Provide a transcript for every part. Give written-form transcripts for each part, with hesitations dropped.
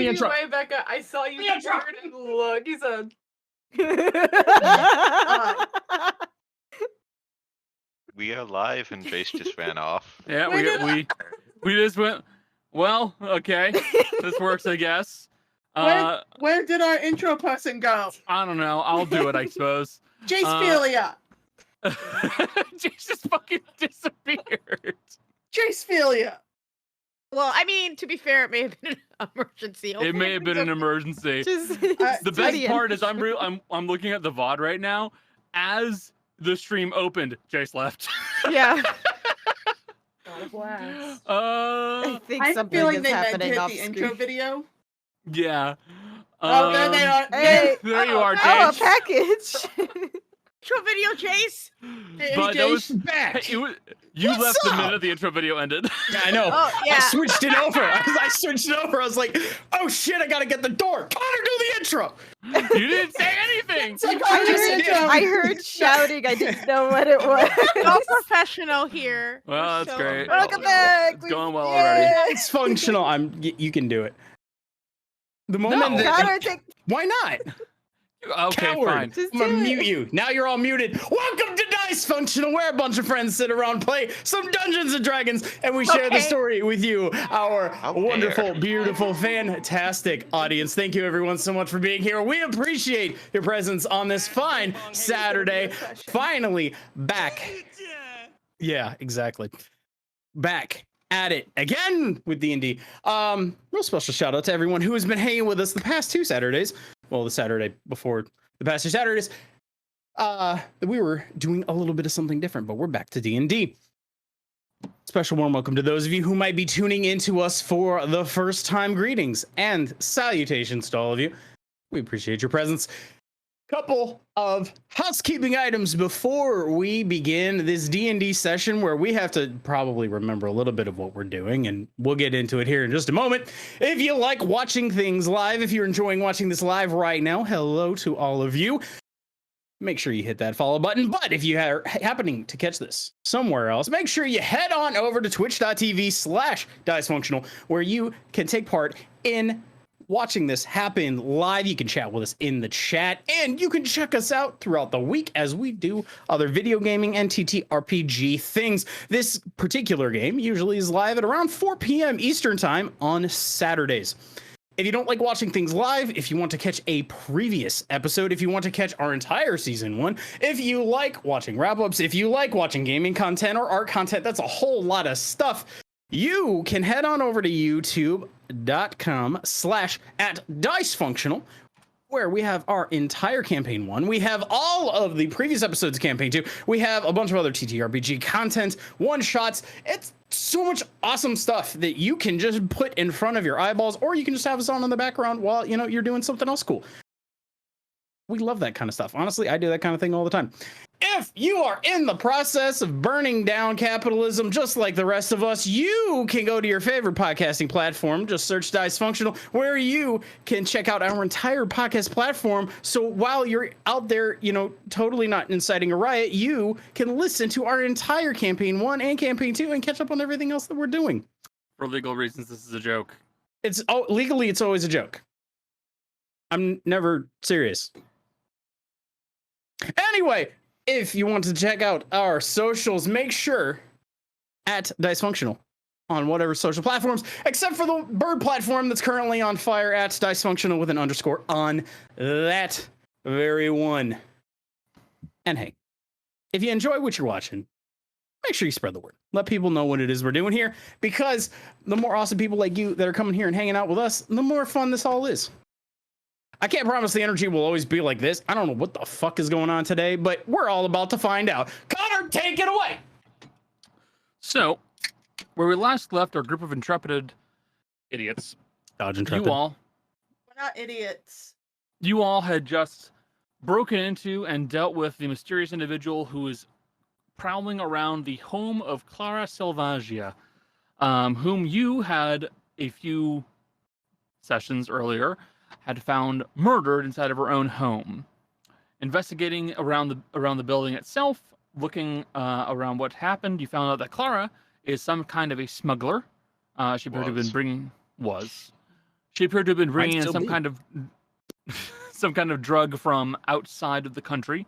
the intro. Way, Becca. I saw you turn and look. He said. We are live and Base just ran off. Yeah, we just went. Well, okay, this works, I guess. Where did our intro person go? I don't know. I'll do it, I suppose. Jacephilia. Jace just fucking disappeared. Jacephilia. Well, I mean, to be fair, it may have been an emergency. It may have been an emergency. The best part is I'm looking at the VOD right now. As the stream opened, Jace left. Yeah. I think I'm something feeling is they meant to happening hit off the screen. intro video. Yeah. Oh, there they are. Hey. There you are, Oh, a Jace. package. Intro video, Jace. But that was back. you What's left the up? minute the intro video ended. Yeah, I know. Oh, yeah. I switched it over. I switched it over. I was like, oh shit, I gotta get the door. Connor, do the intro. You didn't say anything. I heard shouting. I didn't know what it was. No professional here. Well, that's So- great. Welcome back. It's going well already. It's functional. You can do it. The moment No. that, Connor, take. why not? Okay, Coward. fine. Just I'm gonna do it. mute you. Now you're all muted. Welcome to Dicefunctional, where a bunch of friends sit around, play some Dungeons and Dragons, and we share the story with you, our wonderful, beautiful, fantastic audience. Thank you, everyone, so much for being here. We appreciate your presence on this fine Saturday. Finally back. Yeah, exactly. Back at it again with D&D. Real special shout out to everyone who has been hanging with us the past 2 Saturdays. Well, the Saturday before the past 2 Saturdays. We were doing a little bit of something different, but we're back to D&D. Special warm welcome to those of you who might be tuning into us for the first time. Greetings and salutations to all of you. We appreciate your presence. Couple of housekeeping items before we begin this D&D session, where we have to probably remember a little bit of what we're doing, and we'll get into it here in just a moment. If you like watching things live, if you're enjoying watching this live right now, hello to all of you. Make sure you hit that follow button. But if you are happening to catch this somewhere else, make sure you head on over to twitch.tv/dicefunctional, where you can take part in watching this happen live. You can chat with us in the chat, and you can check us out throughout the week as we do other video gaming and ttrpg things. This particular game usually is live at around 4 p.m. Eastern time on Saturdays. If you don't like watching things live, if you want to catch a previous episode, if you want to catch our entire season 1, if you like watching wrap-ups, if you like watching gaming content or art content, that's a whole lot of stuff. You can head on over to youtube.com/@dicefunctional, where we have our entire campaign 1. We have all of the previous episodes of campaign 2. We have a bunch of other TTRPG content, one-shots. It's so much awesome stuff that you can just put in front of your eyeballs, or you can just have us on in the background while, you know, you're doing something else cool. We love that kind of stuff. Honestly, I do that kind of thing all the time. If you are in the process of burning down capitalism just like the rest of us, you can go to your favorite podcasting platform. Just search Dicefunctional, where you can check out our entire podcast platform. So while you're out there, you know, totally not inciting a riot, you can listen to our entire campaign 1 and campaign 2 and catch up on everything else that we're doing. For legal reasons, this is a joke. Legally, it's always a joke. I'm never serious. Anyway, if you want to check out our socials, make sure at Dicefunctional on whatever social platforms, except for the bird platform that's currently on fire, at Dicefunctional with an underscore on that very one. And hey, if you enjoy what you're watching, make sure you spread the word. Let people know what it is we're doing here, because the more awesome people like you that are coming here and hanging out with us, the more fun this all is. I can't promise the energy will always be like this. I don't know what the fuck is going on today, but we're all about to find out. Connor, take it away! So, where we last left our group of intrepid idiots, Dodge intrepid. you all We're not idiots. had just broken into and dealt with the mysterious individual who is prowling around the home of Clara Selvagia, whom you had a few sessions earlier had found murdered inside of her own home. Investigating around the building itself, looking around what happened, you found out that Clara is some kind of a smuggler. She appeared to have been She appeared to have been Might bringing in still some be. kind of some kind of drug from outside of the country,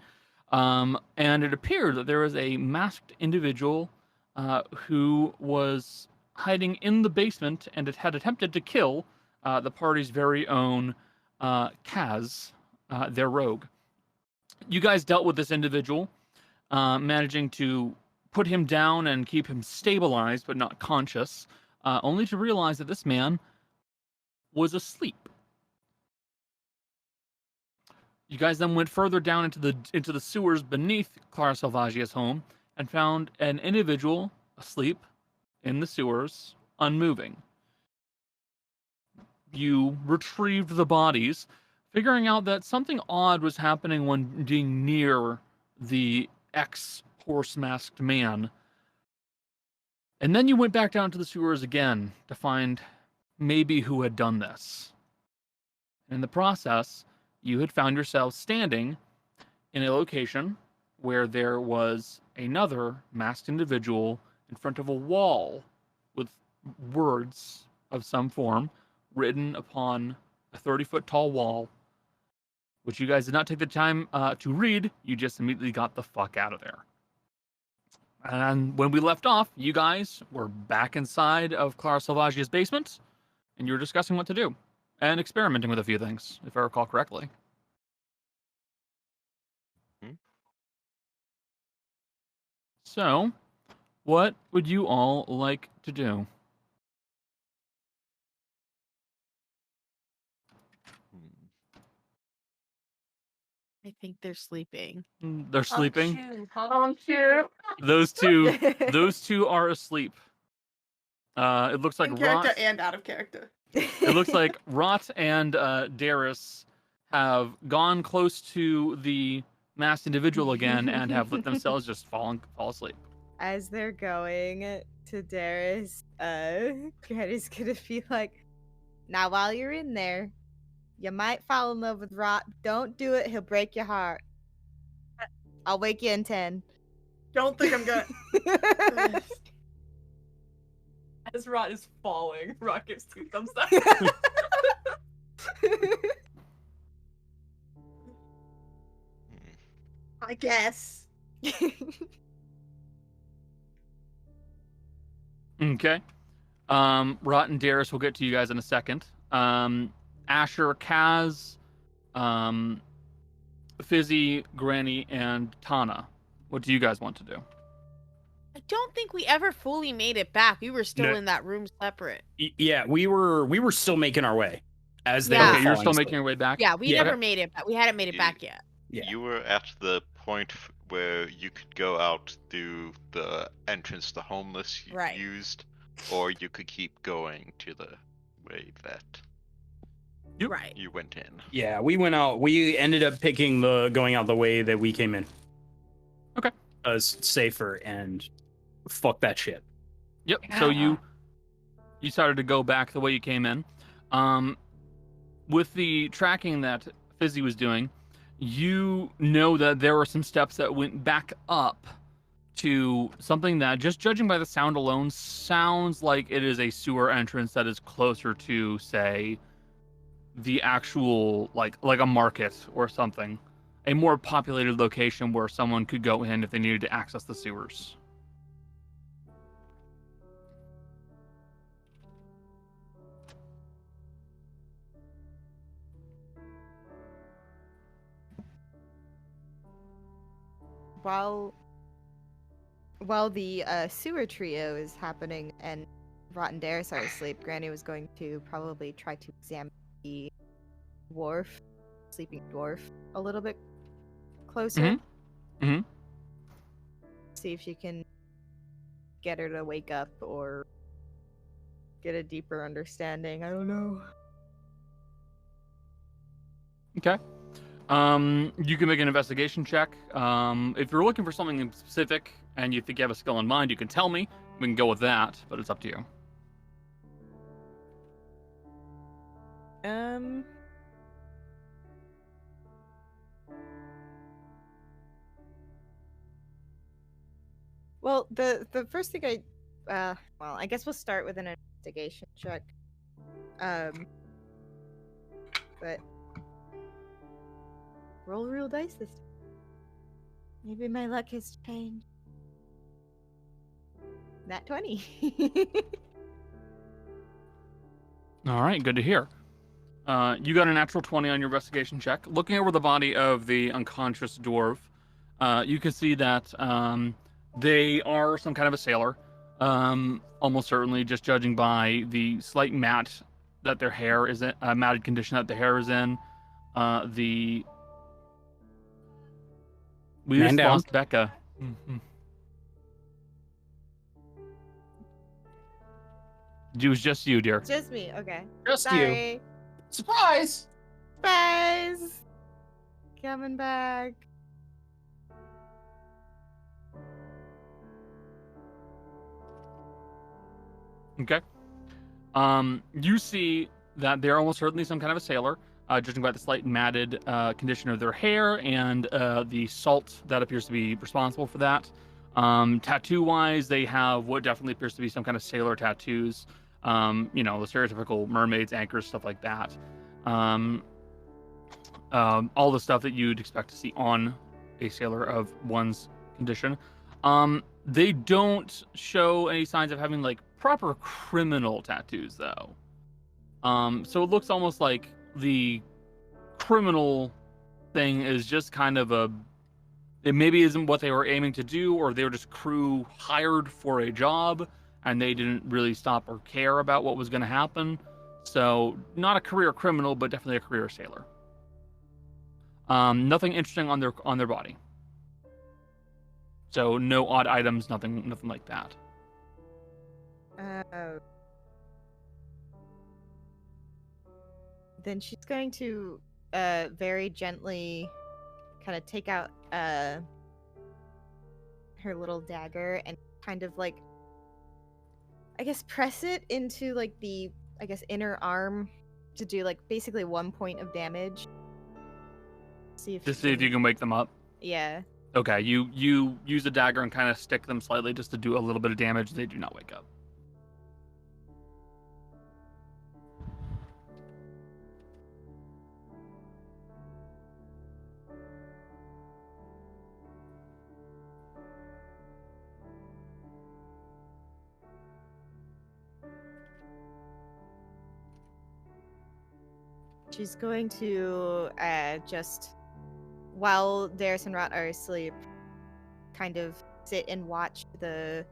and it appeared that there was a masked individual who was hiding in the basement and it had attempted to kill the party's very own Kaz, their rogue. You guys dealt with this individual, managing to put him down and keep him stabilized but not conscious, only to realize that this man was asleep. You guys then went further down into the sewers beneath Clara Salvagia's home and found an individual asleep in the sewers, unmoving. You retrieved the bodies, figuring out that something odd was happening when being near the ex-horse masked man. And then you went back down to the sewers again to find maybe who had done this. In the process, you had found yourself standing in a location where there was another masked individual in front of a wall with words of some form written upon a 30-foot tall wall, which you guys did not take the time to read. You just immediately got the fuck out of there. And when we left off, you guys were back inside of Clara Salvagia's basement, and you were discussing what to do and experimenting with a few things, if I recall correctly. So, what would you all like to do? I think they're sleeping. They're sleeping. Don't you? Those two are asleep. It looks like In character Rot. and out of character. It looks like Rot and Darius have gone close to the masked individual again and have let themselves just fall asleep. As they're going to Darius, Granny's gonna be like, now while you're in there, you might fall in love with Rot. Don't do it, he'll break your heart. I'll wake you in 10. Don't think I'm gonna. As Rot is falling, Rot gives 2 thumbs up. I guess. Okay. Rot and Darius will get to you guys in a second. Asher, Kaz, Fizzy, Granny, and Tana. What do you guys want to do? I don't think we ever fully made it back. We were still No. in that room separate. Yeah, we were still making our way as they Yeah. were Okay, you're falling still asleep. making your way back? Yeah, we Yeah. never made it back. We hadn't made it back yet. Yeah. You were at the point where you could go out through the entrance the homeless Right. used, or you could keep going to the way that Yep. Right. you went in. Yeah, we went out. We ended up picking going out the way that we came in. Okay. As safer and fuck that shit. Yep. So you started to go back the way you came in. With the tracking that Fizzy was doing, you know that there were some steps that went back up to something that, just judging by the sound alone, sounds like it is a sewer entrance that is closer to, say, the actual like a market or something, a more populated location where someone could go in if they needed to access the sewers. While the sewer trio is happening and Rot and Darius are asleep, Granny was going to probably try to examine the sleeping dwarf, a little bit closer. Mhm. See if she can get her to wake up or get a deeper understanding. I don't know. Okay. You can make an investigation check. If you're looking for something specific and you think you have a skill in mind, you can tell me. We can go with that, but it's up to you. Well, the first thing I guess we'll start with an investigation check. but roll real dice this time. Maybe my luck has changed. Nat 20. All right, good to hear. You got a natural 20 on your investigation check. Looking over the body of the unconscious dwarf, you can see that they are some kind of a sailor. Almost certainly, just judging by the slight mat that their hair is in, matted condition that the hair is in. We Man just down. lost Becca. Mm-hmm. It was just you, dear. Just me. Okay. Just you. Sorry. Surprise! Surprise! Coming back. Okay. You see that they're almost certainly some kind of a sailor, judging by the slight matted condition of their hair and the salt that appears to be responsible for that. Tattoo-wise, they have what definitely appears to be some kind of sailor tattoos. The stereotypical mermaids, anchors, stuff like that. All the stuff that you'd expect to see on a sailor of one's condition. They don't show any signs of having like proper criminal tattoos though. So it looks almost like the criminal thing is just kind of it maybe isn't what they were aiming to do, or they were just crew hired for a job and they didn't really stop or care about what was going to happen. So not a career criminal, but definitely a career sailor. Nothing interesting on their body. So no odd items, nothing like that. Then she's going to very gently kind of take out her little dagger and kind of like, I guess, press it into like the, I guess, inner arm to do like basically 1 point of damage. See if you can wake them up. Yeah. Okay, you use a dagger and kind of stick them slightly just to do a little bit of damage. They do not wake up. She's going to just, while Darius and Rot are asleep, kind of sit and watch the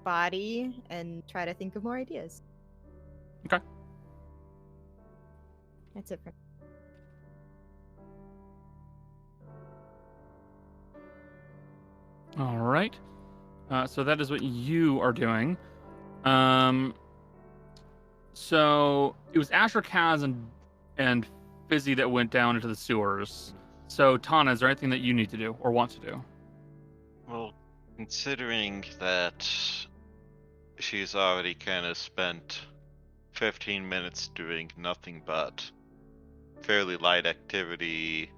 body and try to think of more ideas. Okay. That's it for All right. So that is what you are doing. So it was Asher, Kaz, and Fizzy that went down into the sewers. So Tana, is there anything that you need to do or want to do? Well, considering that she's already kind of spent 15 minutes doing nothing but fairly light activity,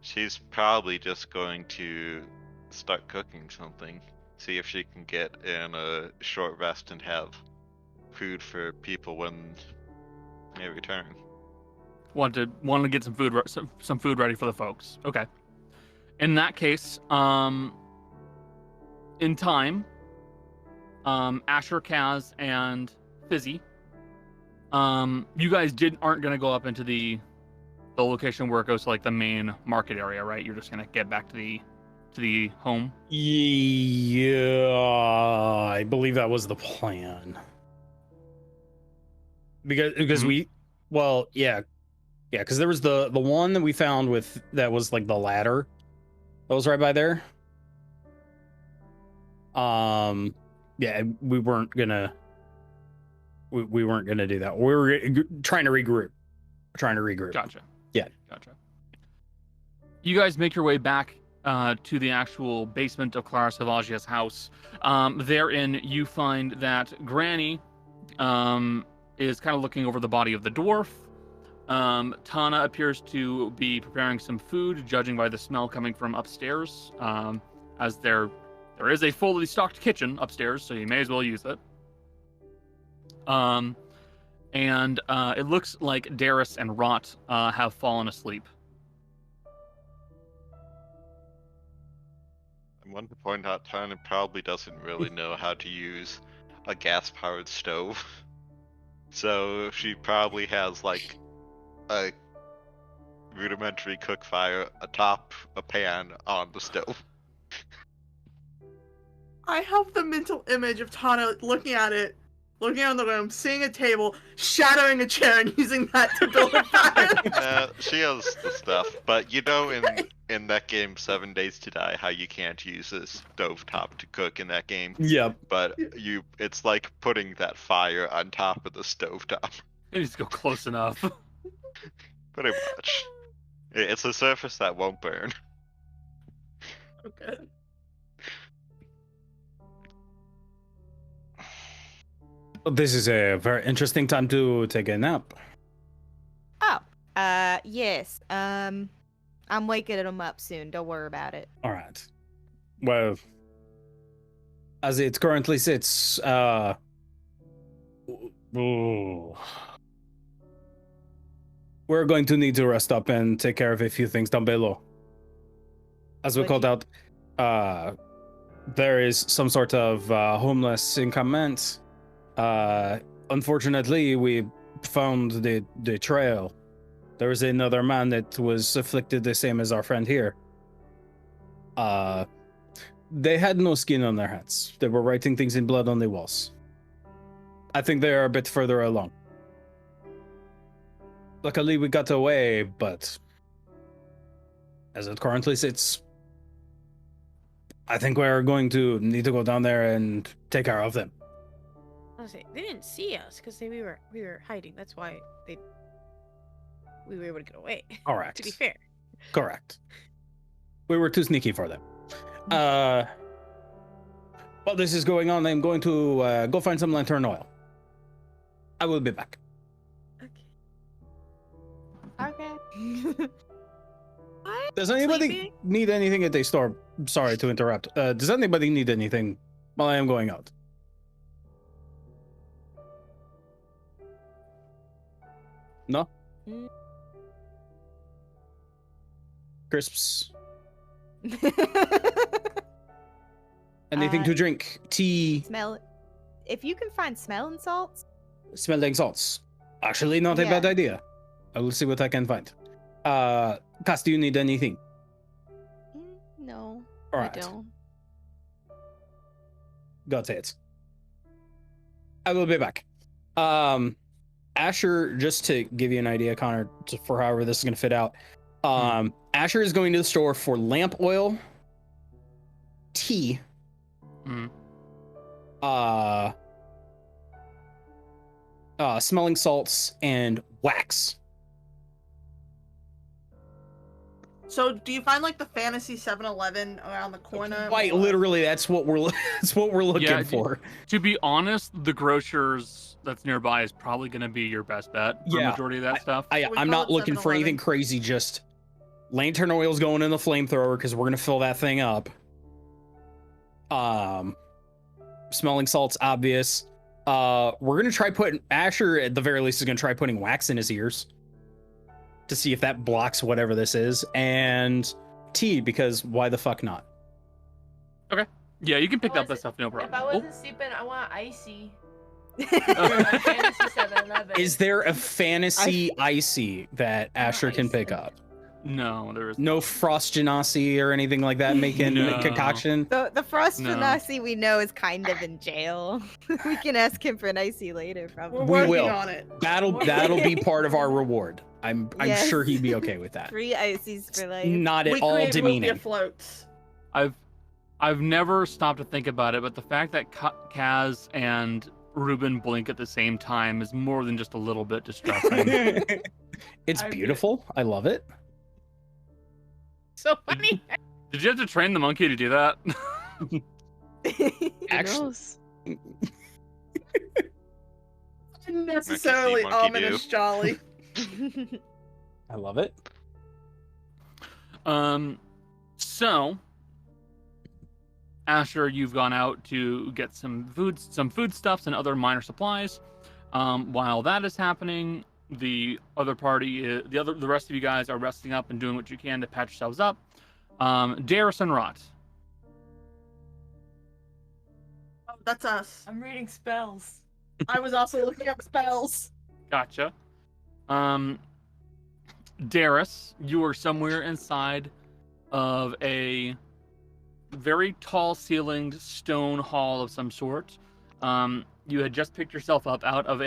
she's probably just going to start cooking something. See if she can get in a short rest and have food for people when they return. Want to get some food ready for the folks. Okay. In that case, in time, Asher, Kaz, and Fizzy, you guys aren't gonna go up into the location where it goes to like the main market area, right? You're just gonna get back to the home. Yeah, I believe that was the plan. Because we, well, yeah, because there was the one that we found that was like the ladder that was right by there. Yeah, we weren't gonna do that. We were trying to regroup. Gotcha. Yeah. Gotcha. You guys make your way back to the actual basement of Clara Salvagia's house. Therein, you find that Granny is kind of looking over the body of the dwarf. Tana appears to be preparing some food, judging by the smell coming from upstairs, as there is a fully stocked kitchen upstairs, so you may as well use it. and it looks like Darius and Rot have fallen asleep. I want to point out Tana probably doesn't really know how to use a gas-powered stove. So she probably has like a rudimentary cook fire atop a pan on the stove. I have the mental image of Tana looking at it, looking around the room, seeing a table, shadowing a chair, and using that to build a fire. She has the stuff, but you know in that game 7 Days to Die how you can't use a stovetop to cook in that game. Yep. But it's like putting that fire on top of the stovetop. You just go close enough. Pretty much. It's a surface that won't burn. Okay. This is a very interesting time to take a nap. Oh, yes. I'm waking them up soon. Don't worry about it. All right. Well, as it currently sits, we're going to need to rest up and take care of a few things down below. As we called out, there is some sort of homeless encampment. Unfortunately, we found the trail. There was another man that was afflicted the same as our friend here. They had no skin on their hats. They were writing things in blood on the walls. I think they are a bit further along. Luckily, we got away, but as it currently sits, I think we're going to need to go down there and take care of them. I was saying, they didn't see us because we were hiding. That's why we were able to get away. Correct. To be fair. Correct. We were too sneaky for them. While this is going on, I'm going to go find some lantern oil. I will be back. Okay. Does anybody Sleeping? need anything at the store? Sorry to interrupt. Does anybody need anything while I am going out? No? Mm. Crisps? Anything to drink? Tea? Smell. If you can find smelling salts. Smelling salts. Actually, not a Yeah. bad idea. I will see what I can find. Cass, do you need anything? No. All I right. don't. Got it. I will be back. Asher, just to give you an idea, Connor, for however this is going to fit out. Asher is going to the store for lamp oil, tea, smelling salts, and wax. So, do you find like the fantasy 7-Eleven around the corner? Quite or- literally, that's what we're looking for. To be honest, the grocers that's nearby is probably going to be your best bet for the majority of that stuff. We I'm call not it looking for 7-Eleven. anything crazy. Just lantern oil's going in the flamethrower because we're gonna fill that thing up. Smelling salt's obvious. We're gonna try putting Asher at the very least is gonna try putting wax in his ears to see if that blocks whatever this is, and tea because why the fuck not? Yeah, you can pick up that stuff, no If problem. I Oh, wasn't sleeping, I want icy. Oh. Fantasy 7-Eleven. Is there a fantasy icy that Asher can pick Icy. up? no, there is No frost genasi or anything like that making No. a concoction? The Frost No. Genasi we know is kind of in jail. We can ask him for an icy later, We're probably. We working will. on it. That'll be part of our reward. I'm Yes. sure he'd be okay with that. Free ices for life. Not at We all create demeaning. Rupia floats. I've never stopped to think about it, but the fact that Kaz and Ruben blink at the same time is more than just a little bit distressing. It's I get- beautiful. I love it. So funny. Did you have to train the monkey to do that? Actually, Unnecessarily monkey do. ominous, Jolly. I love it. So Asher, you've gone out to get some foodstuffs and other minor supplies. While that is happening, the other party, the rest of you guys are resting up and doing what you can to patch yourselves up. Darius and Rot. Oh, that's us. I'm reading spells. I was also looking up spells. Gotcha. Darius, you are somewhere inside of a very tall ceilinged stone hall of some sort. You had just picked yourself up out of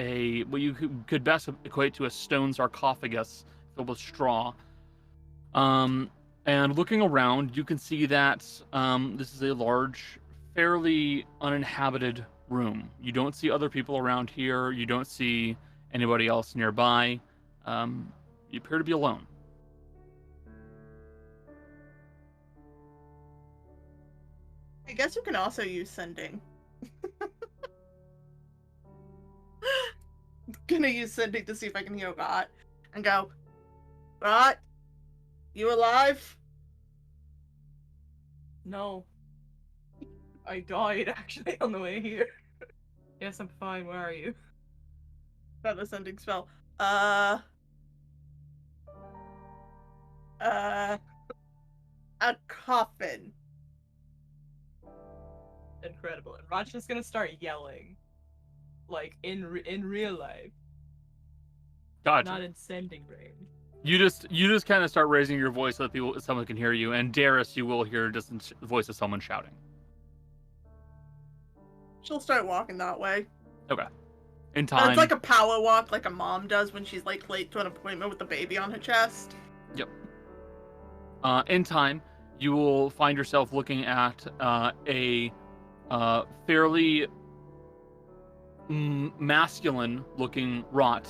what you could best equate to a stone sarcophagus filled with straw. And looking around, you can see that this is a large, fairly uninhabited room. You don't see other people around here. You don't see anybody else nearby. You appear to be alone. I guess you can also use sending. Gonna use sending to see if I can hear Rot and go, Rot, you alive? No. I died actually on the way here. Yes, I'm fine. Where are you? Not a sending spell. A coffin. Incredible. And Raj's just gonna start yelling, like in real life, Gotcha. not in sending range. You just kind of start raising your voice so that someone can hear you, and Darius, you will hear just the voice of someone shouting. She'll start walking that way. Okay. In And time. it's like a power walk, like a mom does when she's like late to an appointment with the baby on her chest. Yep. In time, you will find yourself looking at a fairly masculine-looking Rot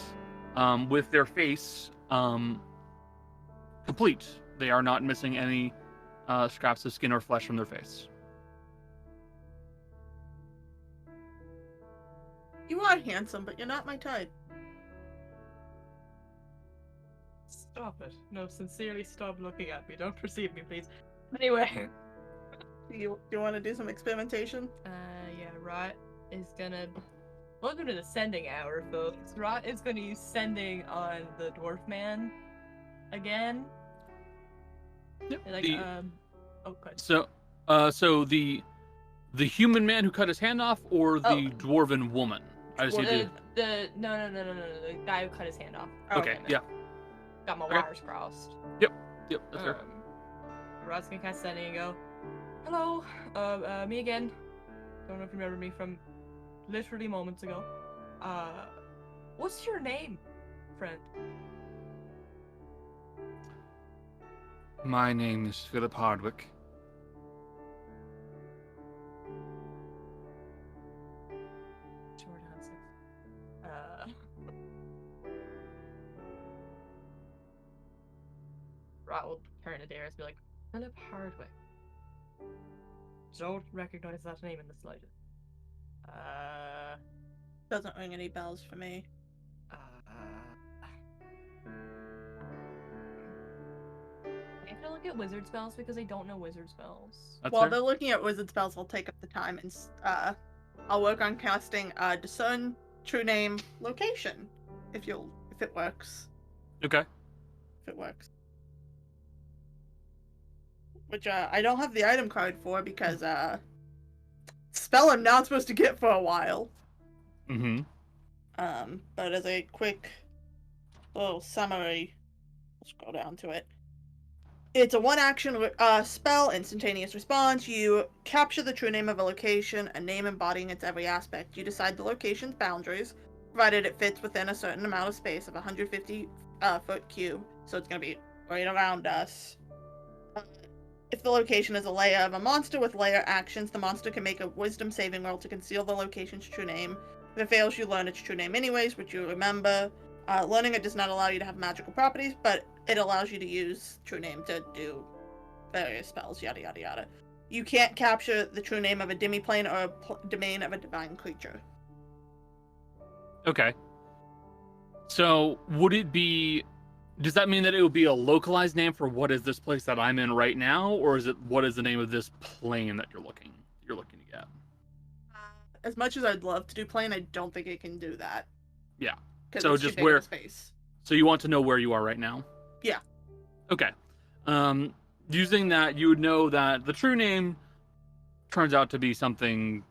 with their face complete. They are not missing any scraps of skin or flesh from their face. You are handsome, but you're not my type. Stop it. No, sincerely stop looking at me. Don't perceive me, please. Anyway. Do you want to do some experimentation? Yeah, Rot is gonna... Welcome to the sending hour, folks. Rot is gonna use sending on the dwarf man again. Yep. Like, oh, good. So the human man who cut his hand off, or the Oh. dwarven woman? I just need to... No, the guy who cut his hand off. Okay, yeah. Got my Okay. wires crossed. Yep, that's fair. Rod's gonna cast sending and go, hello, me again. Don't know if you remember me from literally moments ago. What's your name, friend? My name is Philip Hardwick. Short answer. Rot will turn to Darius and be like, Philip Hardwick. Don't recognize that name in the slightest. Doesn't ring any bells for me. I'm gonna look at wizard spells because I don't know wizard spells. That's While fair. they're looking at wizard spells, I'll take up the time and I'll work on casting discern true name location. If it works. Okay. If it works. Which I don't have the item card for because spell I'm not supposed to get for a while. Mm-hmm. But as a quick little summary, let's go down to it. It's a one-action spell, instantaneous response. You capture the true name of a location, a name embodying its every aspect. You decide the location's boundaries, provided it fits within a certain amount of space of 150 foot cube. So it's going to be right around us. If the location is a layer of a monster with layer actions, the monster can make a wisdom saving roll to conceal the location's true name. If it fails, you learn its true name anyways, which you remember. Learning it does not allow you to have magical properties, but it allows you to use true name to do various spells, yada yada yada. You can't capture the true name of a demiplane or a domain of a divine creature. Okay. So would it be... Does that mean that it would be a localized name for what is this place that I'm in right now, or is it what is the name of this plane that you're looking to get? As much as I'd love to do plane, I don't think it can do that. Yeah. 'Cause So it's too just big of where- a space. So you want to know where you are right now? Yeah. Okay. Using that, you would know that the true name turns out to be something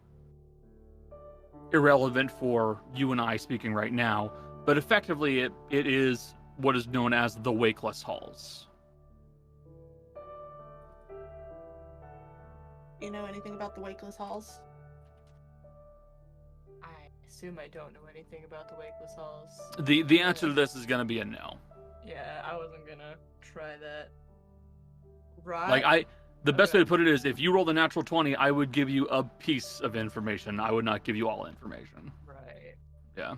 irrelevant for you and I speaking right now, but effectively it is what is known as the Wakeless Halls. You know anything about the Wakeless Halls? I assume I don't know anything about the Wakeless Halls. The answer to this is going to be a no. Yeah, I wasn't gonna try that. Right. Like the best way Okay. to put it is, if you rolled a natural 20, I would give you a piece of information. I would not give you all information. Right. Yeah.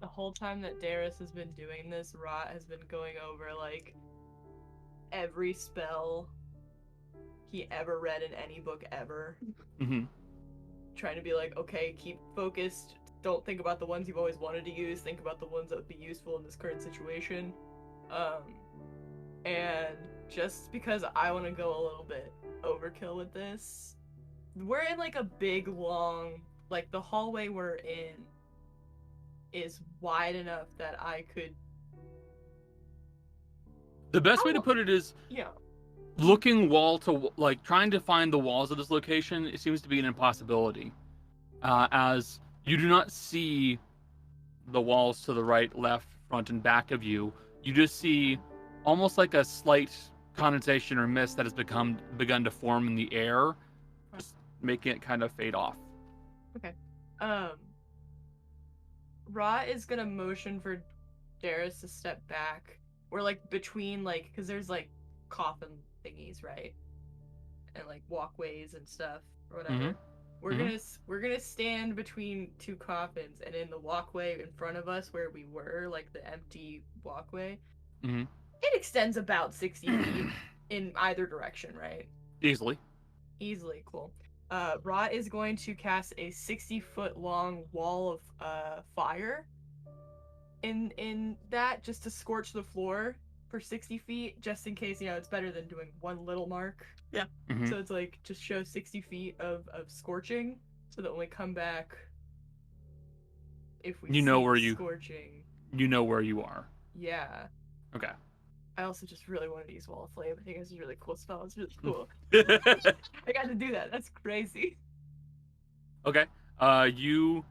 The whole time that Darius has been doing this, Rot has been going over like every spell he ever read in any book ever. Mm-hmm. Trying to be like, okay, keep focused. Don't think about the ones you've always wanted to use. Think about the ones that would be useful in this current situation. And just because I want to go a little bit overkill with this, we're in like a big, long, like the hallway we're in is wide enough that I could. The best way to put it is, Yeah. looking wall to, like, trying to find the walls of this location, it seems to be an impossibility, as you do not see the walls to the right, left, front, and back of you. You just see almost like a slight condensation or mist that has begun to form in the air, just making it kind of fade off. Ra is gonna motion for Darius to step back. We're like between, like, because there's like coffin thingies, right? And like walkways and stuff or whatever. We're gonna stand between two coffins, and in the walkway in front of us where we were, like the empty walkway, it extends about 60 feet in either direction, right? Easily. Cool. Ra is going to cast a 60-foot long wall of fire in that, just to scorch the floor for 60 feet, just in case, it's better than doing one little mark. Yeah. Mhm. So it's like, just show 60 feet of scorching, so that when we come back, if we You know see where the you- scorching. You know where you are. Yeah. Okay. I also just really wanted to use Wall of Flame. I think it's a really cool spell. It's really cool. I got to do that. That's crazy. Okay. You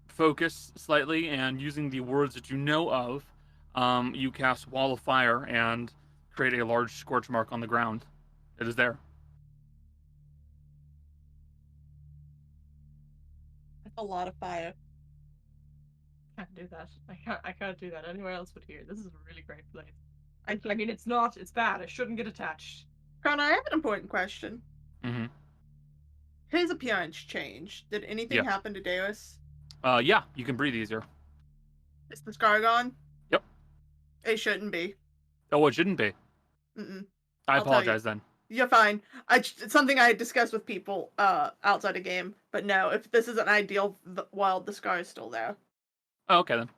focus slightly, and using the words that you know of, you cast Wall of Fire and create a large scorch mark on the ground. It is there. That's a lot of fire. Can't do that. I can't do that anywhere else but here. This is a really great place. I mean, it's not. It's bad. I shouldn't get attached. Connor, I have an important question. Mm-hmm. His appearance changed. Did anything Yeah. happen to Deus? Yeah, you can breathe easier. Is the scar gone? Yep. It shouldn't be. Oh, it shouldn't be. Mm-mm. I I'll tell you. apologize then. You're fine. It's something I had discussed with people outside the game. But no, if this isn't ideal, while the scar is still there. Oh, okay then.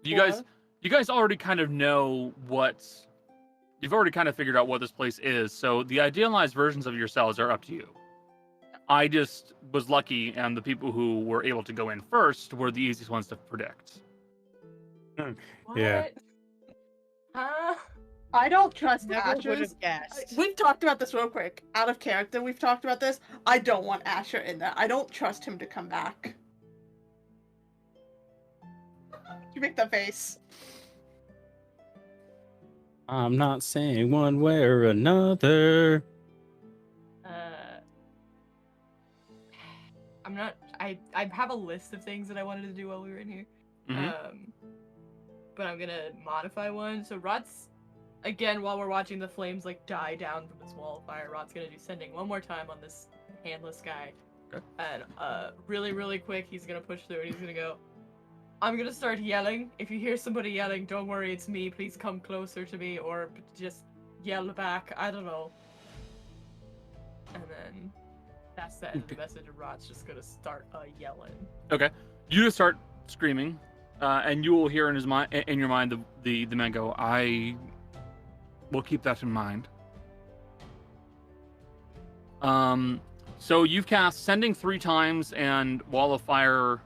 You guys already kind of know you've already kind of figured out what this place is, so the idealized versions of yourselves are up to you. I just was lucky, and the people who were able to go in first were the easiest ones to predict. What? Yeah. Huh? I don't trust Never would Asher's. have guessed. We've talked about this real quick. Out of character, we've talked about this. I don't want Asher in there. I don't trust him to come back. You make that face. I'm not saying one way or another. I'm not. I have a list of things that I wanted to do while we were in here. Mhm. But I'm gonna modify one. So Rod's, again, while we're watching the flames like die down from this wall of fire, Rod's gonna do sending one more time on this handless guy. Okay. And really, really quick, he's gonna push through and he's gonna go, I'm gonna start yelling. If you hear somebody yelling, don't worry, it's me. Please come closer to me, or just yell back. I don't know. And then that's the end of the message. And Rod's just gonna start yelling. Okay. You just start screaming, and you will hear in your mind the man go, I will keep that in mind. So you've cast Sending 3 times and Wall of Fire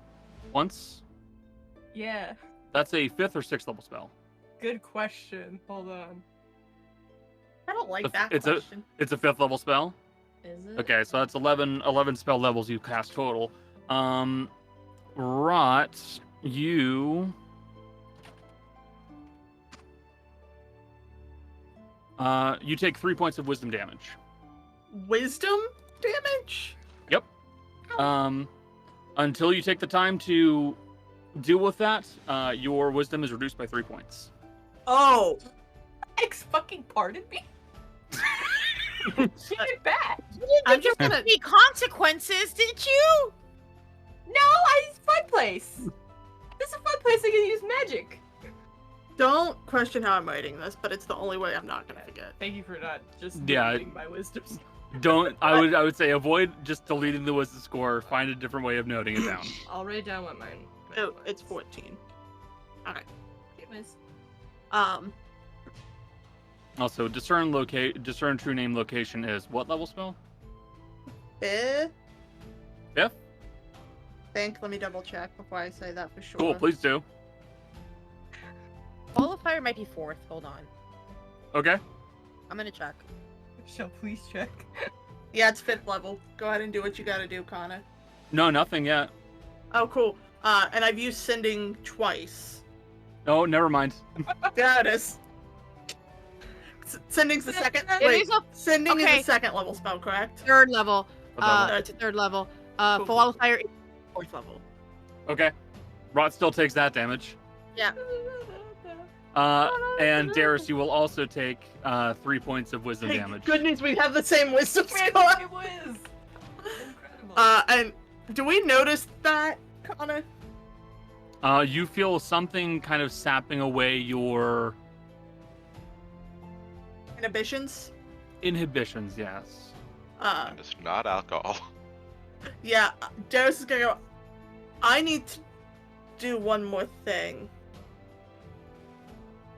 once. Yeah. That's a 5th or 6th level spell. Good question. Hold on. I don't like that It's question. It's a 5th level spell. Is it? Okay, so that's 11 spell levels you cast total. Rot, you... you take 3 points of wisdom damage. Wisdom damage? Yep. Until you take the time to deal with that, your wisdom is reduced by 3 points. Oh. Fucking pardon me? She did bad. I'm just gonna. Any consequences, did you? No, it's a fun place. This is a fun place to use magic. Don't question how I'm writing this, but it's the only way I'm not gonna forget. Thank you for not just Yeah. deleting my wisdom. Don't. I would say avoid just deleting the wisdom score. Find a different way of noting it down. I'll write down what mine. Oh, it's 14. Okay. Anyways. Also, discern true name location is what level spell? 5th? 5th? Think. Let me double check before I say that for sure. Cool, please do. Wall of Fire might be 4th. Hold on. Okay. I'm gonna check. Shall please check. Yeah, it's 5th level. Go ahead and do what you gotta do, Connor. No, nothing yet. Oh, cool. And I've used Sending twice. Oh, never mind. There it is. Sending's the second. It Wait, is a Sending is okay. the second level spell, correct? 3rd level. What level? It's a 3rd level. Cool. For Wall of Fire, it's 4th level. Okay. Rot still takes that damage. Yeah. And Darius, you will also take 3 points of wisdom Thank damage. goodness we have the same wisdom score. It was incredible. And do we notice that, Connor? You feel something kind of sapping away your Inhibitions? inhibitions, yes. And it's not alcohol. Yeah, Darius is gonna go. I need to do one more thing.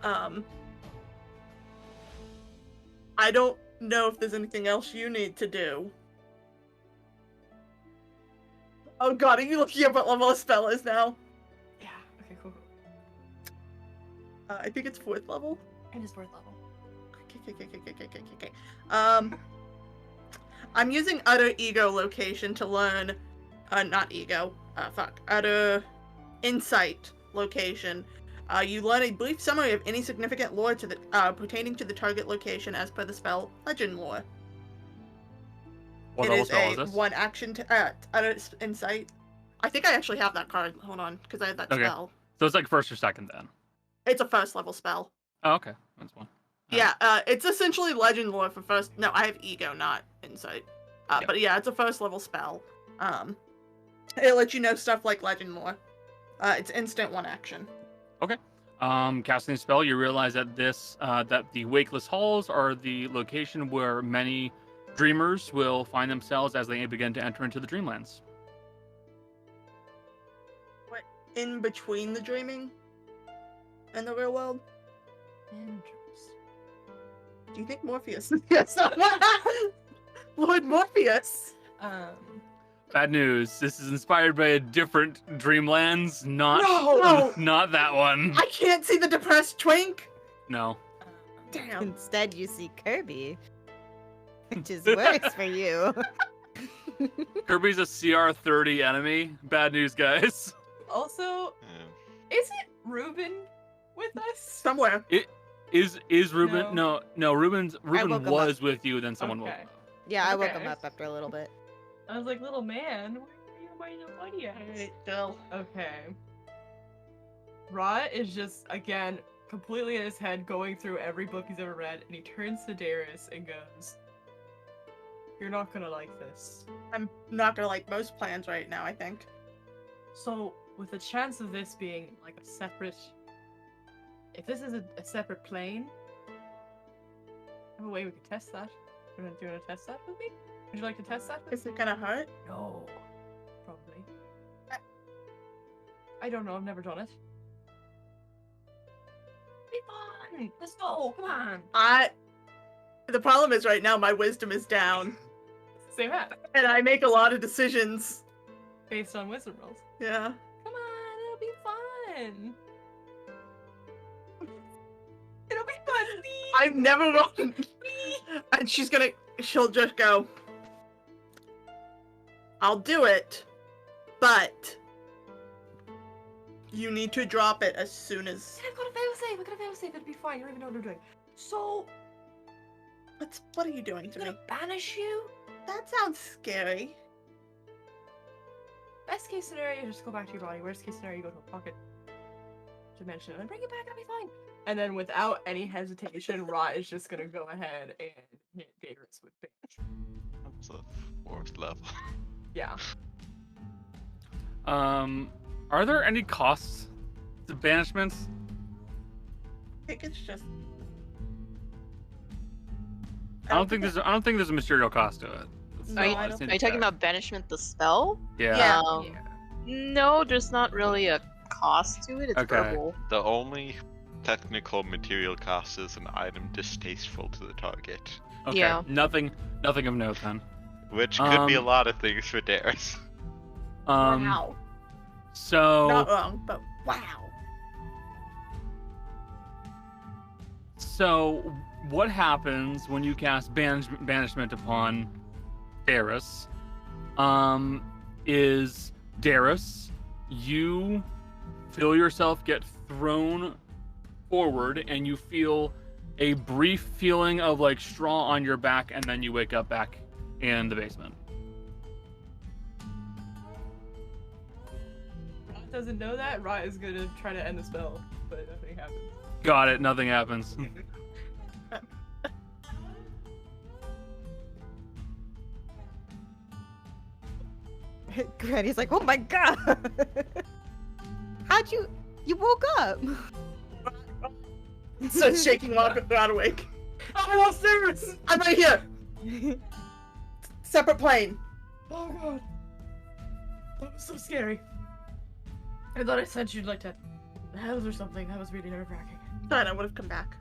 I don't know if there's anything else you need to do. Oh god, are you looking up what level a spell is now? Yeah. Okay. Cool. I think it's 4th level. It is 4th level. Okay. I'm using utter ego location to learn. Not ego. Utter insight location. You learn a brief summary of any significant lore to the pertaining to the target location as per the spell Legend Lore. What It level is spell is a this? one action to utter insight. I think I actually have that card. Hold on, because I have that Okay. spell. So it's like 1st or 2nd then. It's a 1st level spell. Oh, okay. That's one. Yeah, it's essentially Legend Lore for 1st. No, I have ego, not insight. Yeah. But yeah, it's a 1st level spell. It lets you know stuff like Legend Lore. It's instant one action. Casting a spell, you realize that that the Wakeless Halls are the location where many dreamers will find themselves as they begin to enter into the Dreamlands. What, in between the dreaming and the real world? Interesting. Do you think Morpheus is yes? Lord Morpheus. Bad news. This is inspired by a different Dreamlands, not No! not that one. I can't see the depressed twink. No. Damn. Instead, you see Kirby, which is worse for you. Kirby's a CR 30 enemy. Bad news, guys. Also, Yeah. is it Ruben with us? Somewhere. Is Ruben? No, Ruben woke him was with you. Then someone Okay. woke up. Yeah, I woke Okay. him up after a little bit. I was like, little man, where are you buying your money at? Alright, Bill. Okay. Rot is just, again, completely in his head going through every book he's ever read, and he turns to Darius and goes, "You're not gonna like this." I'm not gonna like most plans right now, I think. So, with the chance of this being like a separate. If this is a separate plane, I have a way we could test that. Do you want to test that with me? Would you like to test that with Is it gonna hurt? No. Probably. I don't know, I've never done it. Be fun! Let's go, come on! The problem is right now my wisdom is down. Same hat. And I make a lot of decisions. Based on wisdom rolls. Yeah. Come on, it'll be fun. It'll be fun. Please. I've never won. And she'll just go, I'll do it, but you need to drop it as soon as... I've got a failsafe. I've got a failsafe. It'll be fine. You don't even know what we're doing. So... What are you doing to I'm me? gonna banish you? That sounds scary. Best case scenario, you just go back to your body. Worst case scenario, you go to a pocket dimension and then bring it back. It'll be fine. And then without any hesitation, Ra is just gonna go ahead and hit Darius with banish. That's the 4th level. Yeah. Are there any costs to banishments? I think it's just... I don't think there's a material cost to it. No, I don't just need Are you to talking check. about banishment the spell? Yeah. Um, No, there's not really a cost to it. It's Okay. verbal. The only technical material cost is an item distasteful to the target, Okay. Yeah. Nothing of note then. which could be a Um, lot of things for Darius. Wow. So Not wrong, but wow. So, what happens when you cast banishment upon Darius? Is Darius, you feel yourself get thrown forward, and you feel a brief feeling of like straw on your back, and then you wake up back in the basement. Ra doesn't know that. Ra is gonna try to end the spell, but nothing happens. Got it. Nothing happens. Granny's like, oh my god! How'd you woke up? So shaking wide awake. I lost Darius! I'm right here. Separate plane. Oh god. That was so scary. I thought I sent you like to hells or something. That was really nerve-wracking. Fine, I would have come back.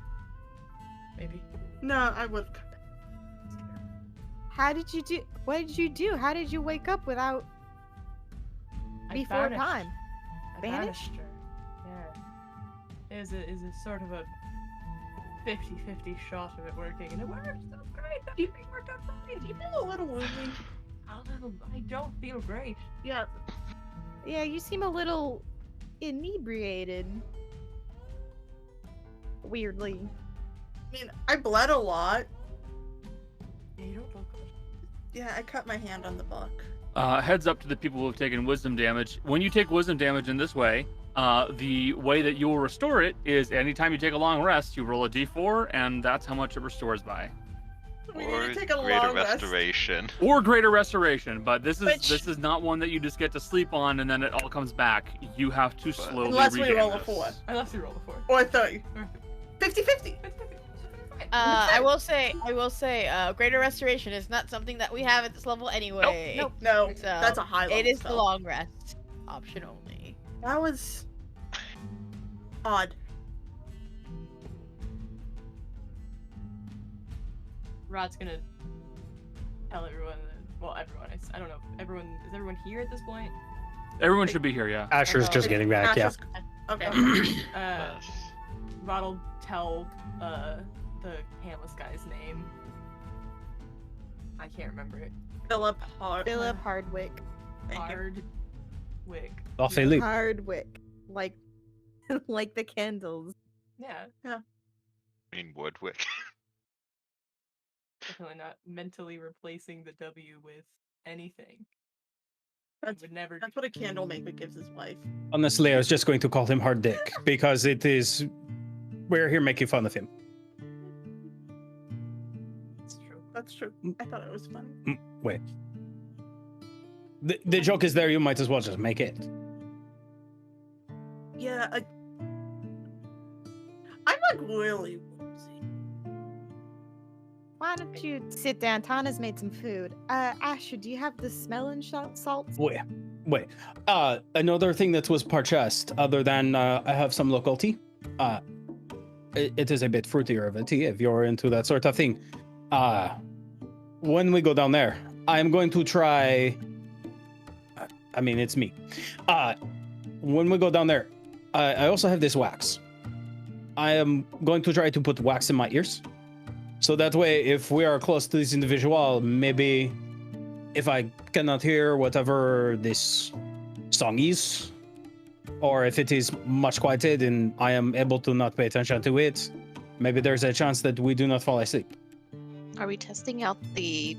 Maybe. No, I would have come back. How did you do? What did you do? How did you wake up without before banished. time? I Banished? banished her. Yeah. It was a sort of a 50-50 shot of it working, and it worked. That was great. That evening worked out fine. You feel a little woozy. I don't feel great. Yeah. Yeah, you seem a little inebriated. Weirdly. I mean, I bled a lot. Yeah, you don't look good. Yeah, I cut my hand on the book. Heads up to the people who have taken wisdom damage. When you take wisdom damage in this way, the way that you will restore it is anytime you take a long rest, you roll a d4, and that's how much it restores by. We Or need to take a greater long rest. restoration. Or greater restoration, but this Which- is not one that you just get to sleep on and then it all comes back. You have to slowly Unless we regain roll a this. 4. Unless you roll a 4. Or 30. 50-50. I will say, greater restoration is not something that we have at this level anyway. Nope. No, So, that's a high level It is spell. the long rest option only. That was odd. Rod's gonna tell everyone. Well, everyone. I don't know. Everyone is everyone here at this point? Everyone should be here, yeah. Asher's just getting back, yeah. Ashes- Okay. Yes. Rod'll tell the handless guy's name. I can't remember it. Philip Hart. Philip Hardwick. Thank you. Hardwick. I'll say Luke. Hardwick. Like like the candles. Yeah, I mean Woodwick. definitely not mentally replacing the W with anything. That's, Would never. that's what a candle maker gives his wife. Honestly, I was just going to call him Hard Dick because it is. We're here making fun of him. It's true. That's true. I thought it was funny. Wait. The joke is there, you might as well just make it. Yeah, I'm like really woozy. Why don't you sit down? Tana's made some food. Asher, do you have the smelling salts? Wait. Another thing that was purchased, other than I have some local tea. It is a bit fruitier of a tea if you're into that sort of thing. When we go down there, I'm going to try. I mean, it's me. When we go down there, I also have this wax. I am going to try to put wax in my ears. So that way, if we are close to this individual, maybe if I cannot hear whatever this song is, or if it is much quieted and I am able to not pay attention to it, maybe there's a chance that we do not fall asleep. Are we testing out the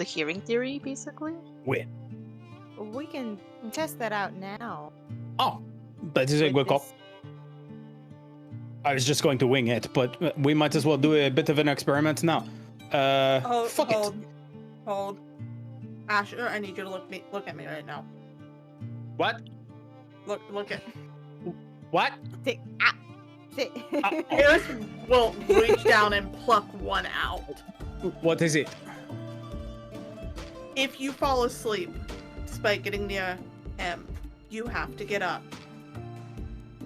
hearing theory, basically? Wait. We can test that out now. Oh, that is a good call. I was just going to wing it, but we might as well do a bit of an experiment now. Fuck it. Hold. Asher, I need you to look at me right now. What? Look at. What? Sit. Eris will reach down and pluck one out. What is it? If you fall asleep despite getting near him, you have to get up.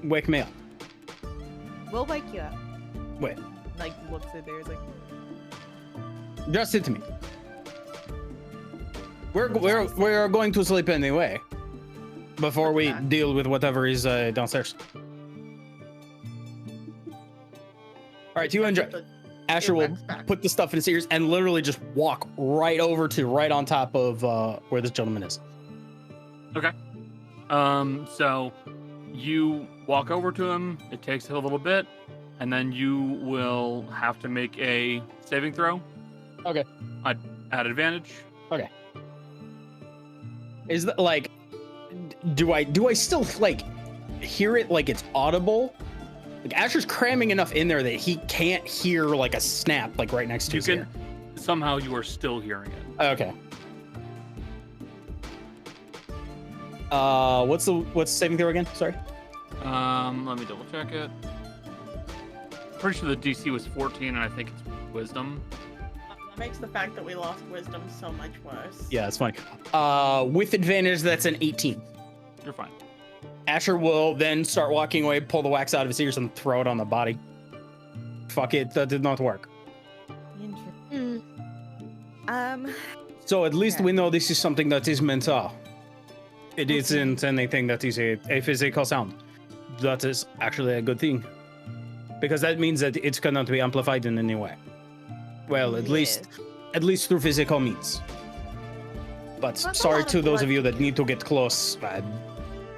Wake me up. We'll wake you up. Wait. Like, looks at there, like... Just sit to me. We're going to sleep anyway. Before we deal with whatever is downstairs. All right, you enjoy. Asher will put the stuff in his ears and literally just walk right over to right on top of where this gentleman is. Okay. So you walk over to him. It takes a little bit, and then you will have to make a saving throw. Okay. At advantage. Okay. Is that like? Do I still like hear it like it's audible? Like Asher's cramming enough in there that he can't hear like a snap like right next to his ear. Somehow you are still hearing it. Okay. What's the saving throw again? Sorry. Let me double check it. Pretty sure the DC was 14, and I think it's Wisdom. That makes the fact that we lost Wisdom so much worse. Yeah, it's funny. With advantage, that's an 18. You're fine. Asher will then start walking away, pull the wax out of his ears, and throw it on the body. Fuck it, that did not work. Interesting. So at least we know this is something that is mental. It isn't anything that is a physical sound. That is actually a good thing. Because that means that it cannot be amplified in any way. Well, at least through physical means. But sorry to those of you that need to get close.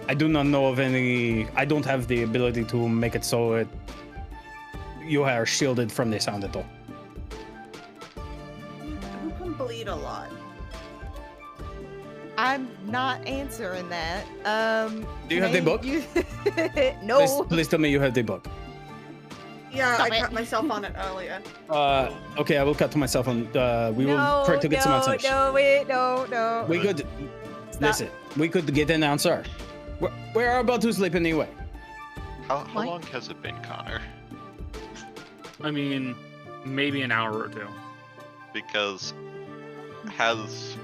I do not know of any. I don't have the ability to make it so you are shielded from the sound at all. You can bleed a lot. I'm not answering that. Do you have the book? No. Please tell me you have the book. Yeah, I cut myself on it earlier. Okay, I will cut myself on. We will try to get some answers. No. We could. Listen, we could get an answer. We're about to sleep anyway. How long has it been, Connor? I mean, maybe an hour or two. Because has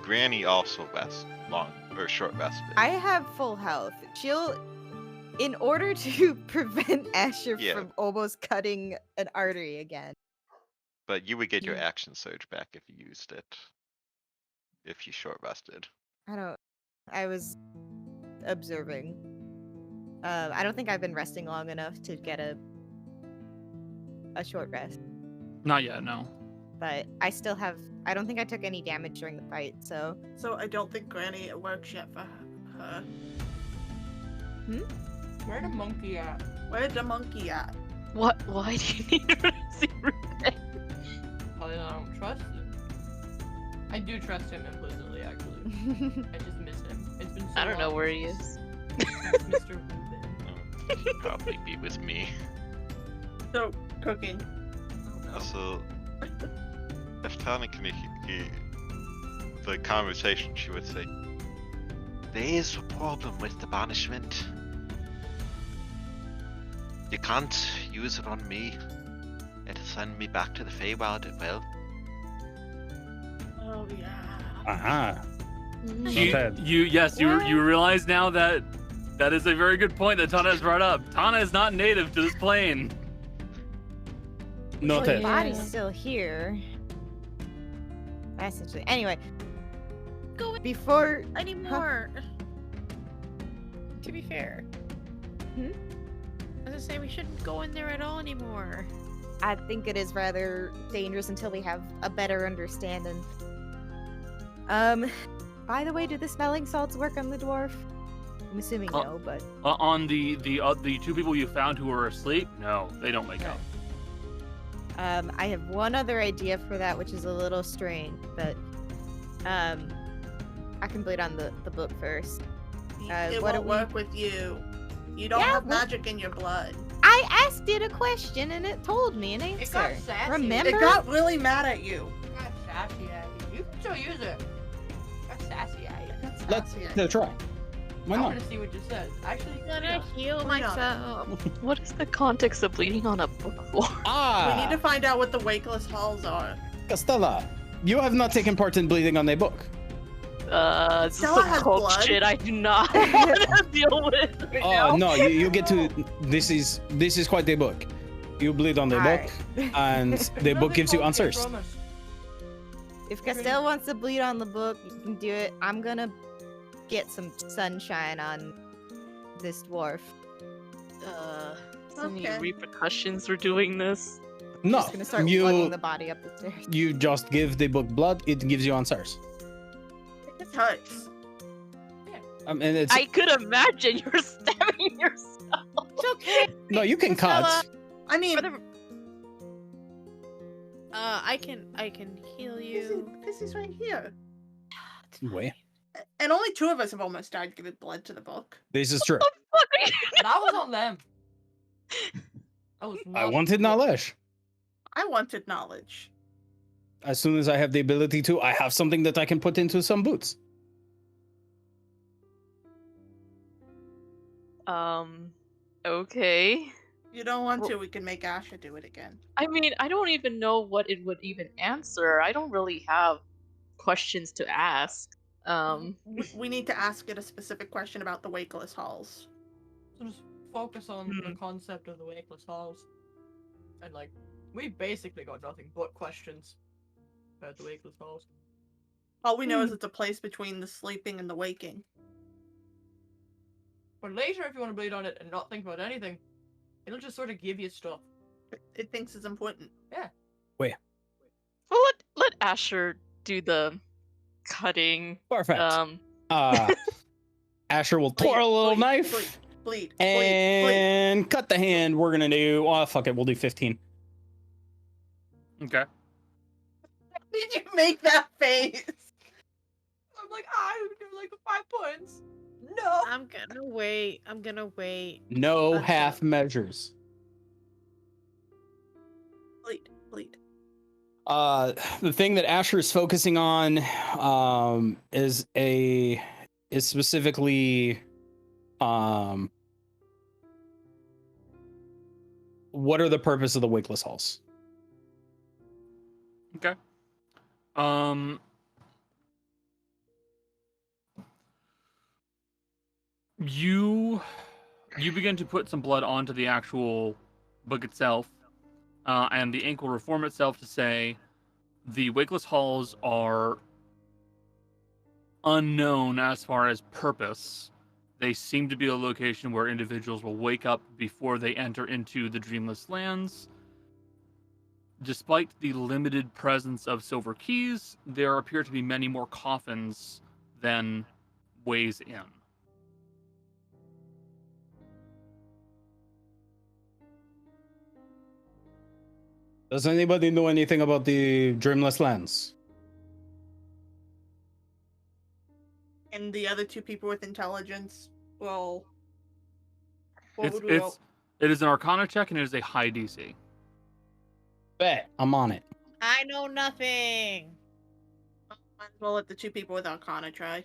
Granny also short rested? I have full health. In order to prevent Asher from almost cutting an artery again. But you would get your action surge back if you used it. If you short rested. I was observing. I don't think I've been resting long enough to get a short rest. Not yet, no. But I don't think I took any damage during the fight, so. So I don't think Granny works yet for her. Where the monkey at? Where's the monkey at? What? Why do you need to see revenge? Probably I don't trust him. I do trust him implicitly, actually. I just miss him. It's been so I don't know long where he is. since Mr. Lupin. He'd probably be with me. So, cooking. Also, if Tana can hear the conversation, she would say, "There is a problem with the banishment. You can't use it on me. It'll send me back to the Feywild, it will." Oh yeah. Uh-huh. You realize now that is a very good point that Tana has brought up. Tana is not native to this plane. Noted. Body's still here. Essentially. Anyway, Go before anymore. To be fair. Hmm? I was gonna say we shouldn't go in there at all anymore. I think it is rather dangerous until we have a better understanding. By the way, do the smelling salts work on the dwarf? I'm assuming no, but On the two people you found who were asleep, no, they don't wake up. I have one other idea for that, which is a little strange, but I can bleed on the book first. It what won't do we- work with you. You don't Yeah, have well- magic in your blood. I asked it a question and it told me an answer. It got sassy. Remember? It got really mad at you. It got sassy at you. You can still use it. It got sassy at you. Let's Sassy. give it a try. Why I not? want to see what you said. Actually, I'm gonna yeah. heal Why not? myself. What is the context of bleeding on a book for? We need to find out what the wakeless halls are. Castella, you have not taken part in bleeding on a book. This is Stella some has cult blood. shit I do not want to deal with right now. Oh no, you get to. This is quite a book. You bleed on the book, and the book gives you answers. If Castell wants to bleed on the book, you can do it. I'm gonna get some sunshine on this dwarf. Any Okay. repercussions for doing this? No, Just gonna start lugging you the body up the stairs. you just give the book blood. It gives you answers. It hurts. And it's I could imagine you're stabbing yourself. It's okay. no, you can cut. I mean, I can heal you. this is right here. Wait, And only 2 of us have almost died giving blood to the book. this is true. That was on them. That was I not- wanted knowledge. I wanted knowledge. As soon as I have the ability to, I have something that I can put into some boots. Okay. You don't want to, we can make Asha do it again. I mean, I don't even know what it would even answer. I don't really have questions to ask. We need to ask it a specific question about the wakeless halls. So just focus on the concept of the wakeless halls. And like, we basically got nothing but questions about the wakeless halls. All we know is it's a place between the sleeping and the waking. But later, if you want to bleed on it and not think about anything, it'll just sort of give you stuff. It thinks it's important. Well, let Asher do the cutting. Perfect. Um, Asher will pour a little knife Bleed. and cut the hand. We're gonna do. Oh fuck it, we'll do 15. Okay. Did you make that face? I'm like, I would do like 5 points. No. I'm gonna wait. I'm gonna wait. No Okay. half measures. Bleed. The thing that Asher is focusing on is specifically what are the purpose of the wakeless halls? Okay. You begin to put some blood onto the actual book itself, and the ink will reform itself to say the wakeless halls are unknown as far as purpose. They seem to be a location where individuals will wake up before they enter into the dreamless lands. Despite the limited presence of silver keys, there appear to be many more coffins than ways in. Does anybody know anything about the dreamless lands? And the other 2 people with intelligence, well, what It's, would we it's, it is an Arcana check and it is a high DC. Bet I'm on it. I know nothing. Might as well let the 2 people with Arcana try.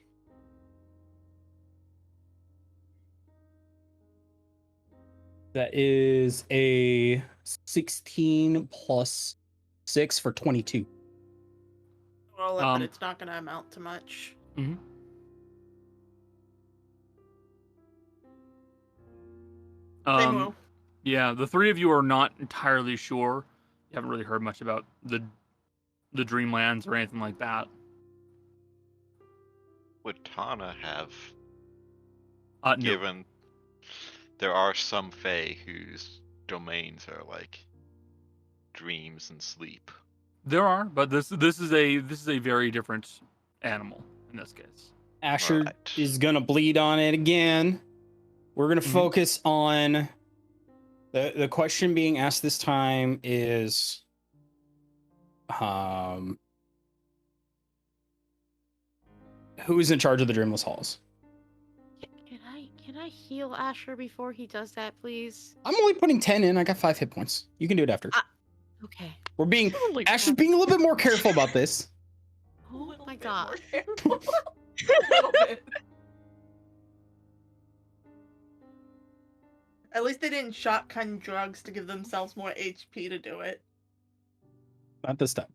That is a 16 plus 6 for 22. Roll it, but it's not going to amount to much. Mm-hmm. Same roll. Yeah, the 3 of you are not entirely sure. You haven't really heard much about the the Dreamlands or anything like that. Would Tana have, No. given there are some Fae whose domains are like dreams and sleep? There are, but this is a very different animal in this case. Asher Right. is gonna bleed on it again. We're gonna Mhm. focus on the question being asked this time is who's in charge of the Dreamless Halls? Can I heal Asher before he does that, please? I'm only putting 10 in. I got 5 hit points. You can do it after. Okay. We're being Holy Asher's crap. being a little bit more careful about this. Oh Little my bit more god. careful. A little bit. At least they didn't shotgun drugs to give themselves more HP to do it. Not this time.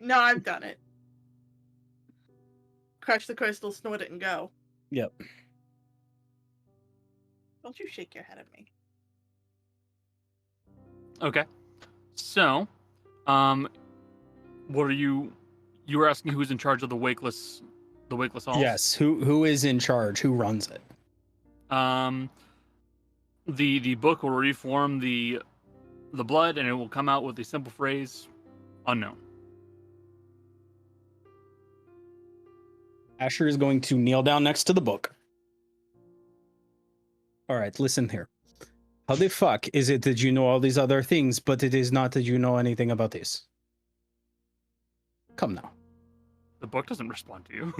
No, I've done it. Crush the crystal, snort it, and go. Yep. Don't you shake your head at me. Okay. So, what are you were asking who's in charge of the wakeless halls? Yes. Who is in charge? Who runs it? The book will reform the blood, and it will come out with the simple phrase, unknown. Asher is going to kneel down next to the book. All right, listen here. How the fuck is it that you know all these other things, but it is not that you know anything about this? Come now. The book doesn't respond to you.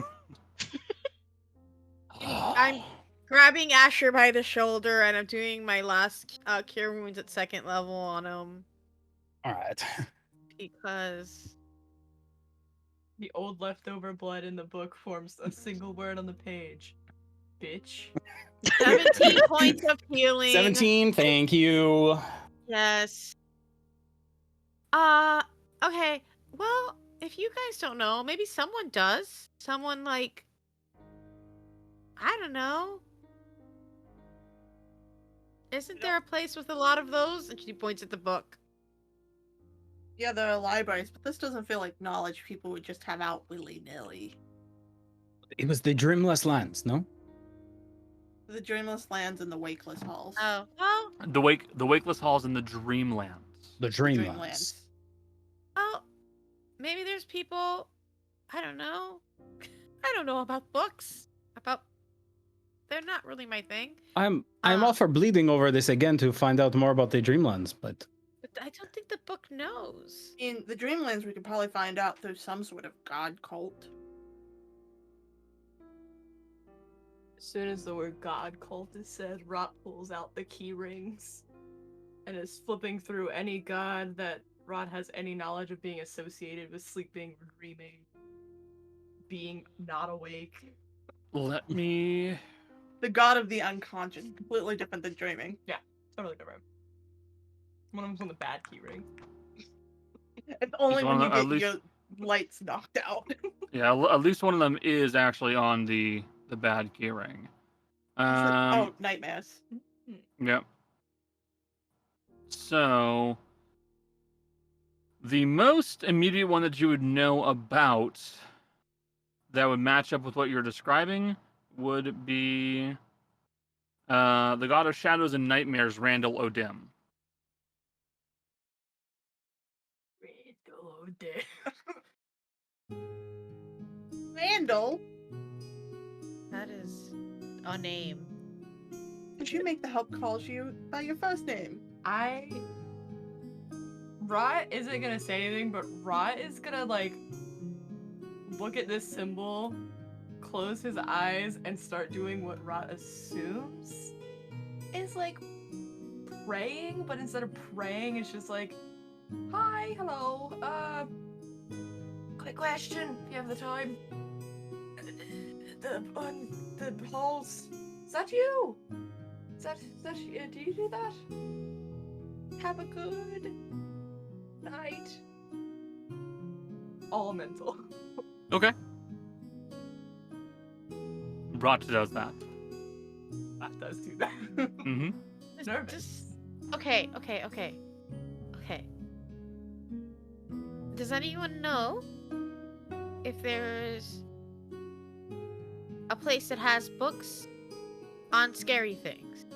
I'm grabbing Asher by the shoulder and I'm doing my last cure wounds at 2nd level on him All right. because The old leftover blood in the book forms a single word on the page. Bitch. 17 points of healing. 17, thank you. Yes. Okay. Well, if you guys don't know, maybe someone does. Someone like, I don't know. Isn't there a place with a lot of those? And she points at the book. Yeah, there are libraries, but this doesn't feel like knowledge people would just have out willy-nilly. It was the Dreamless Lands, no? The Dreamless Lands and the Wakeless Halls. Oh, well, the wakeless halls in the Dreamlands. The Dreamlands. oh, maybe there's people. I don't know. I don't know about books. They're not really my thing. I'm all for bleeding over this again to find out more about the Dreamlands, but But I don't think the book knows. In the Dreamlands, we could probably find out through some sort of god cult. As soon as the word God cult is said, Rot pulls out the key rings and is flipping through any god that Rot has any knowledge of being associated with sleeping, dreaming, being not awake. Let me. The god of the unconscious, completely different than dreaming. Totally different. One of them's on the bad key ring. It's only when one you of the- get at your lights knocked out. Yeah, at least one of them is actually on the bad key ring. Oh, nightmares. Yep. So, the most immediate one that you would know about that would match up with what you're describing would be the god of shadows and nightmares, Randall O'Dim. Randall, That is a name. did you make the help calls you by your first name? Rot isn't gonna say anything, but Rot is gonna, like, look at this symbol, close his eyes, and start doing what Rot assumes is, like, praying, but instead of praying, it's just like, hi, hello, quick question, if you have the time. The halls, is that you? Is that you? Do you do that? Have a good night. All mental. Okay. Rot does that. That does do that. Mm-hmm. Nervous. Okay. Does anyone know if there's a place that has books on scary things?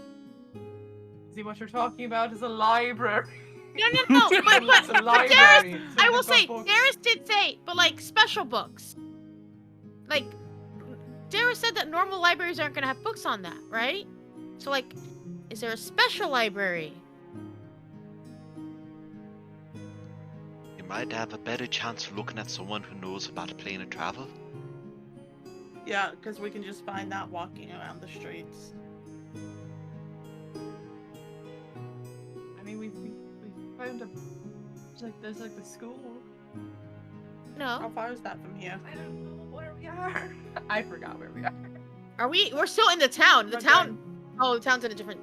See, what you're talking about is a library. No, but It's a Darius, library. I will It's got say, books. Darius did say, but like special books. Like, Darius said that normal libraries aren't gonna have books on that, right? So like, is there a special library? You might have a better chance of looking at someone who knows about a plane of travel. Yeah, because we can just find that walking around the streets. I mean, we found there's like the school. How No. far is that from here? I don't know where we are. I forgot where we are. We're still in the town. The Okay. town. Oh, the town's in a different.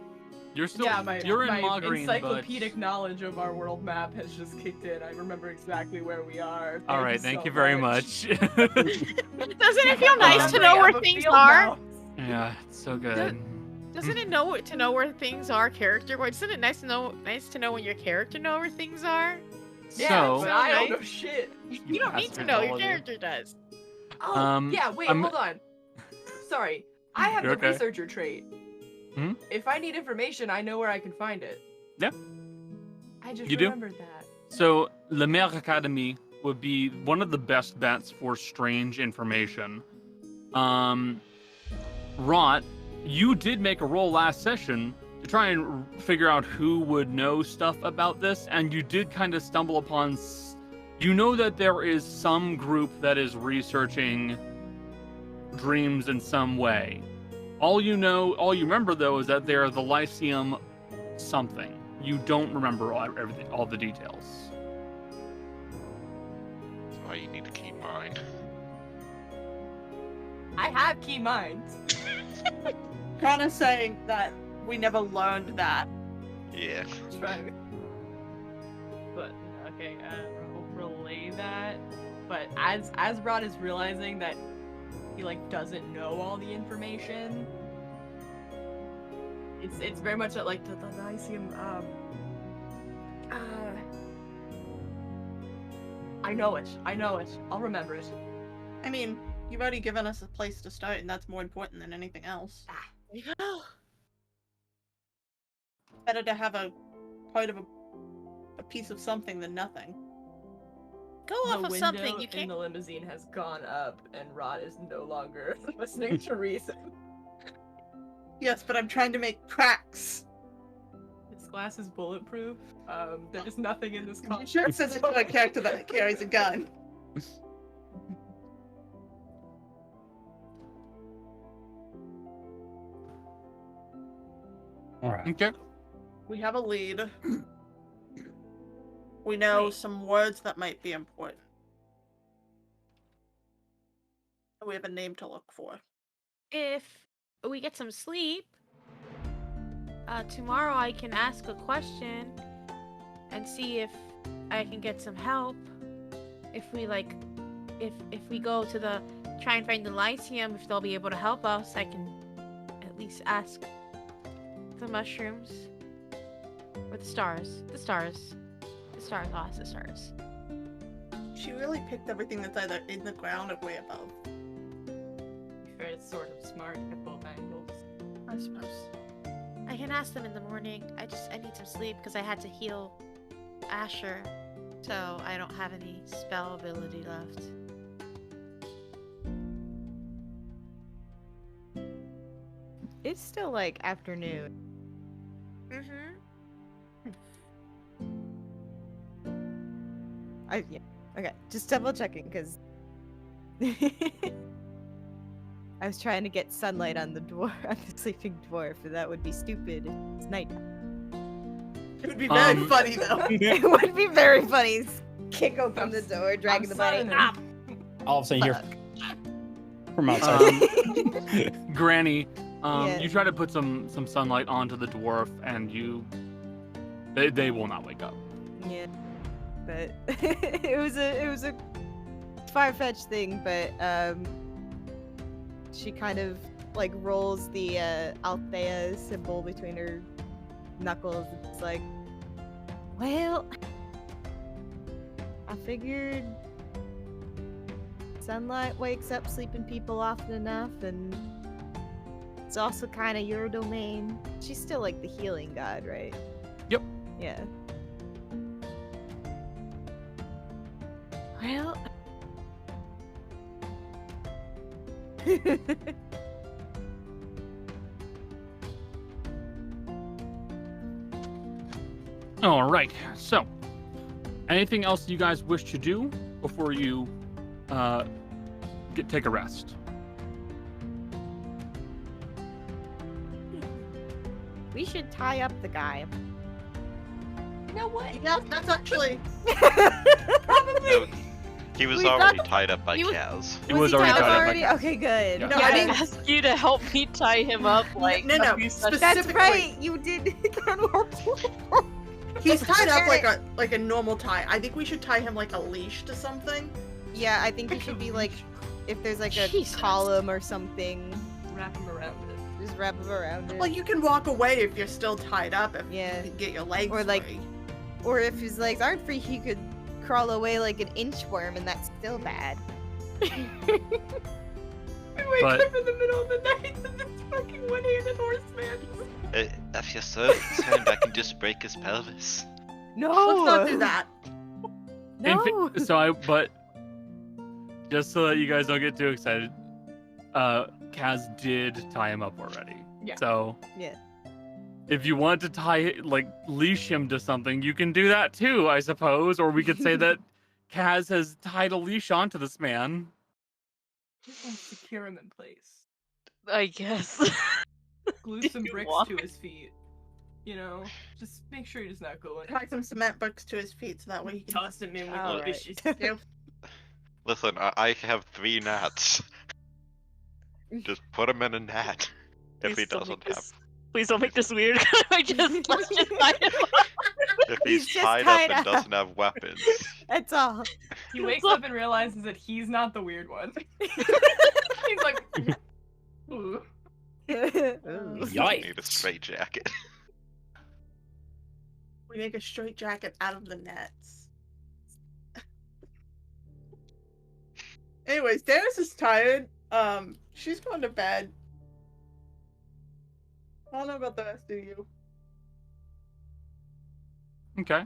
You're still. Yeah, my you're in my Magreen, encyclopedic knowledge of our world map has just kicked in. I remember exactly where we are. All right, thank you very much. Doesn't it feel nice to Remembering know I where have a things field are? now. Yeah, it's so good. Doesn't it know to know where things are character-wise? Isn't it nice to know when your character know where things are? Yeah, So, but I don't nice. know shit. You don't need to Bastards, know. all Your of you. character does. Oh, yeah, wait, I'm- hold on. Sorry. I have You're the okay. researcher trait. Hmm? If I need information, I know where I can find it. Yeah. I just You do? remembered that. So, Le Maire Academy would be one of the best bets for strange information. Rot, you did make a roll last session to try and figure out who would know stuff about this, and you did kind of stumble upon. You know that there is some group that is researching dreams in some way. All you remember though, is that they're the Lyceum something. You don't remember all the details. That's why you need to keep mine. I have key minds. Connor's saying that we never learned that. Yeah. Right. But okay, relay that. But as Rod is realizing that he like doesn't know all the information, it's very much like the Lyceum. I know it. I'll remember it. I mean, you've already given us a place to start, and that's more important than anything else. Better to have a part of a piece of something than nothing. Go The off of window something. You in can't. the limousine has gone up, and Rod is no longer listening to reason. Yes, but I'm trying to make cracks. This glass is bulletproof. There's nothing in this car. You sure says it to a character that carries a gun. All right. Okay. We have a lead. We know Wait. some words that might be important. We have a name to look for. If we get some sleep, tomorrow I can ask a question and see if I can get some help. If we if we go to try and find the Lyceum, if they'll be able to help us, I can at least ask the mushrooms or the stars. The stars. Oh, it's the stars. She really picked everything that's either in the ground or way above. It's sort of smart at both angles. I suppose. I can ask them in the morning. I need some sleep because I had to heal Asher, so I don't have any spell ability left. It's still like afternoon. Yeah. Okay, just double checking because I was trying to get sunlight on the on the sleeping dwarf, and that would be stupid. It's nighttime. It would be very funny though. It would be very funny. Kick open the door, dragging the body. Ah, All of a sudden, you're fuck. from outside. Granny, Yeah. you try to put some sunlight onto the dwarf, and they will not wake up. Yeah, but it was a far-fetched thing, but she kind of like rolls the Althea symbol between her knuckles. It's like, well, I figured sunlight wakes up sleeping people often enough, and it's also kind of your domain. She's still like the healing god, right? Yep. Yeah. Well, All right. So, anything else you guys wish to do before you take a rest? We should tie up the guy. You know what? Yeah, that's actually. No, he was We already thought- tied up by he was- Kaz. It was already tied tied up up. already? Okay, good. Yeah. No, Yeah, I I didn't. asked you to help me tie him up. Like No, a few sessions. That's specifically. right. You did. He's tied up like a normal tie. I think we should tie him like a leash to something. Yeah, I think you should be like, if there's like a Jesus. column or something, Wrap him around it. just wrap him around it. Well, you can walk away if you're still tied up. If Yeah. you can get your legs Or, like, free. Or if his legs aren't free, he could crawl away like an inchworm, and that's still bad. We wake But- up in the middle of the night to this fucking one-handed horseman. If you serve his hand, I can just break his pelvis. No. Let's not do that. No. But just so that you guys don't get too excited, Kaz did tie him up already. Yeah. So Yeah. if you want to leash him to something, you can do that too, I suppose. Or we could say that Kaz has tied a leash onto this man. Secure him in place. I guess. Glue Do some you bricks want to me- his feet. You know, just make sure he's not going. Tie some cement bricks to his feet so that way he can. Toss him in with All the right. dishes. Yep. Listen, I have 3 gnats. Just put him in a gnat. If he Please don't doesn't make have, this- Please don't make this weird. Let's just tie him up. if he's He's just tied tied up and up. doesn't have weapons. That's all. He wakes up and realizes that he's not the weird one. He's like, ooh. You Yikes. need a straight jacket. We make a straight jacket out of the nets. Anyways, Dennis is tired. She's going to bed. I don't know about the rest of you. Okay.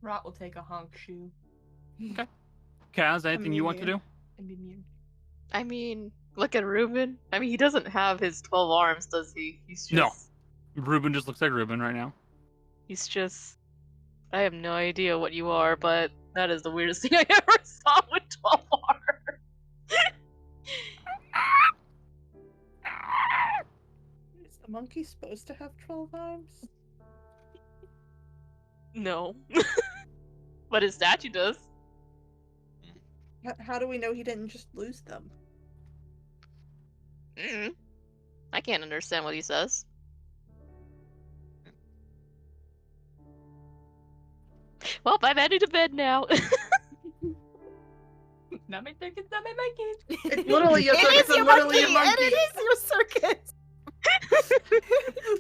Rot will take a honk shoe Kaz, anything you want to do? and be mute. I mean, look at Ruben. I mean, he doesn't have his 12 arms, does he? He's just. No. Ruben just looks like Ruben right now. He's just. I have no idea what you are, but that is the weirdest thing I ever saw with 12 arms. Is the monkey supposed to have 12 arms? No. But his statue does. How do we know he didn't just lose them? I can't understand what he says. Well, I'm headed to bed now. Not my circus, not my monkey. It's literally your It circus is your and literally monkey, your and monkey. it is your circus.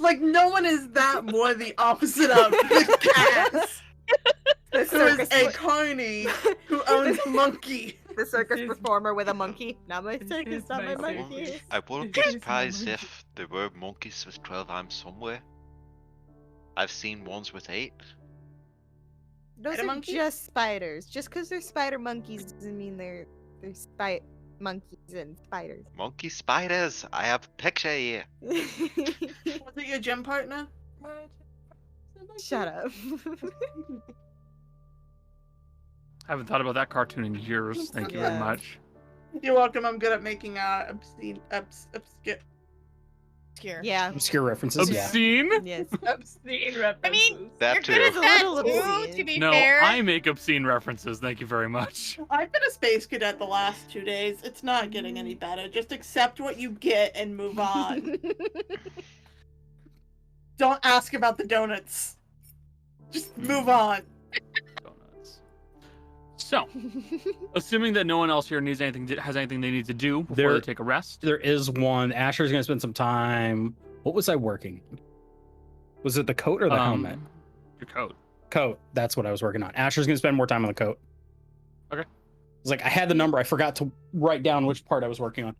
Like, no one is that more the opposite of the cat. The Who is circus, a coney who owns a monkey. the circus This is- performer with a monkey. Not my This circus, is not my my monkey. circus. I wouldn't be surprised if there were monkeys with 12 arms somewhere. I've seen ones with 8. Those Spider are monkey? just spiders. Just because they're spider monkeys doesn't mean they're monkeys and spiders. Monkey spiders! I have a picture here. Was it your gym partner? Shut up. I haven't thought about that cartoon in years. Thank you very Yeah. much. You're welcome. I'm good at making obscene, obscure. Yeah. Obscure references, yeah. Obscene? Yes. Obscene references. I mean, That you're too. good at that A little too, obscene. to be No, fair. I make obscene references. Thank you very much. I've been a space cadet the last 2 days. It's not getting any better. Just accept what you get and move on. Don't ask about the donuts. Just move on. Donuts. So, assuming that no one else here has anything they need to do before There- they take a rest. There is one. Asher's gonna spend some time. What was I working? Was it the coat or the helmet? Your coat. coat. That's what I was working on. Asher's gonna spend more time on the coat. Okay. It's like I had the number. I forgot to write down which part I was working on.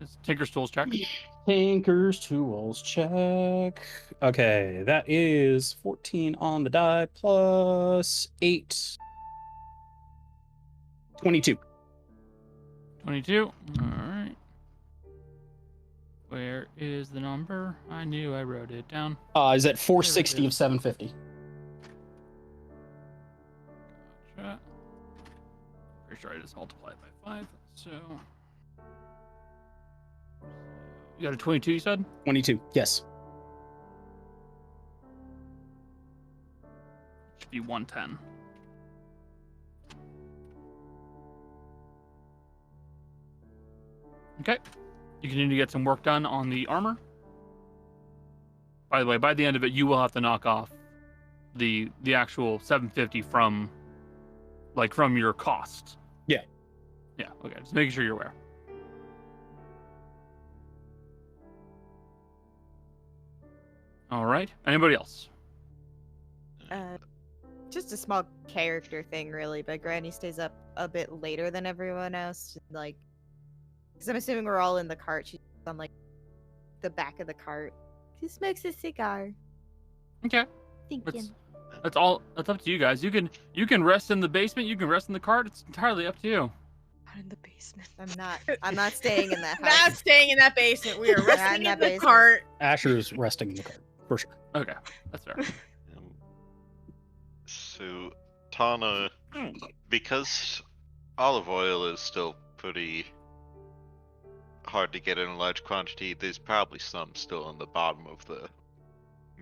It's Tinker's Tools check. Tinker's Tools check. Okay, that is 14 on the die plus 8. 22. 22. All right. Where is the number? I knew I wrote it down. Is at 460 of 750. Gotcha. Pretty sure I just multiplied by 5. So you got a 22, you said? 22, yes. Should be 110. Okay. You can need to get some work done on the armor. By the way, by the end of it, you will have to knock off the actual 750 from your cost. Yeah. Yeah, okay. Just making sure you're aware. All right. Anybody else? Just a small character thing, really, but Granny stays up a bit later than everyone else. Like, because I'm assuming we're all in the cart. She's on, like, the back of the cart. She smokes a cigar. Okay. Thinking. That's all. That's up to you guys. You can rest in the basement. You can rest in the cart. It's entirely up to you. Not in the basement. I'm not staying in that house. Not staying in that basement. We are resting in the basement. cart. Asher's resting in the cart, for sure. Okay, that's fair. So, Tana, because olive oil is still pretty hard to get in a large quantity, there's probably some still in the bottom of the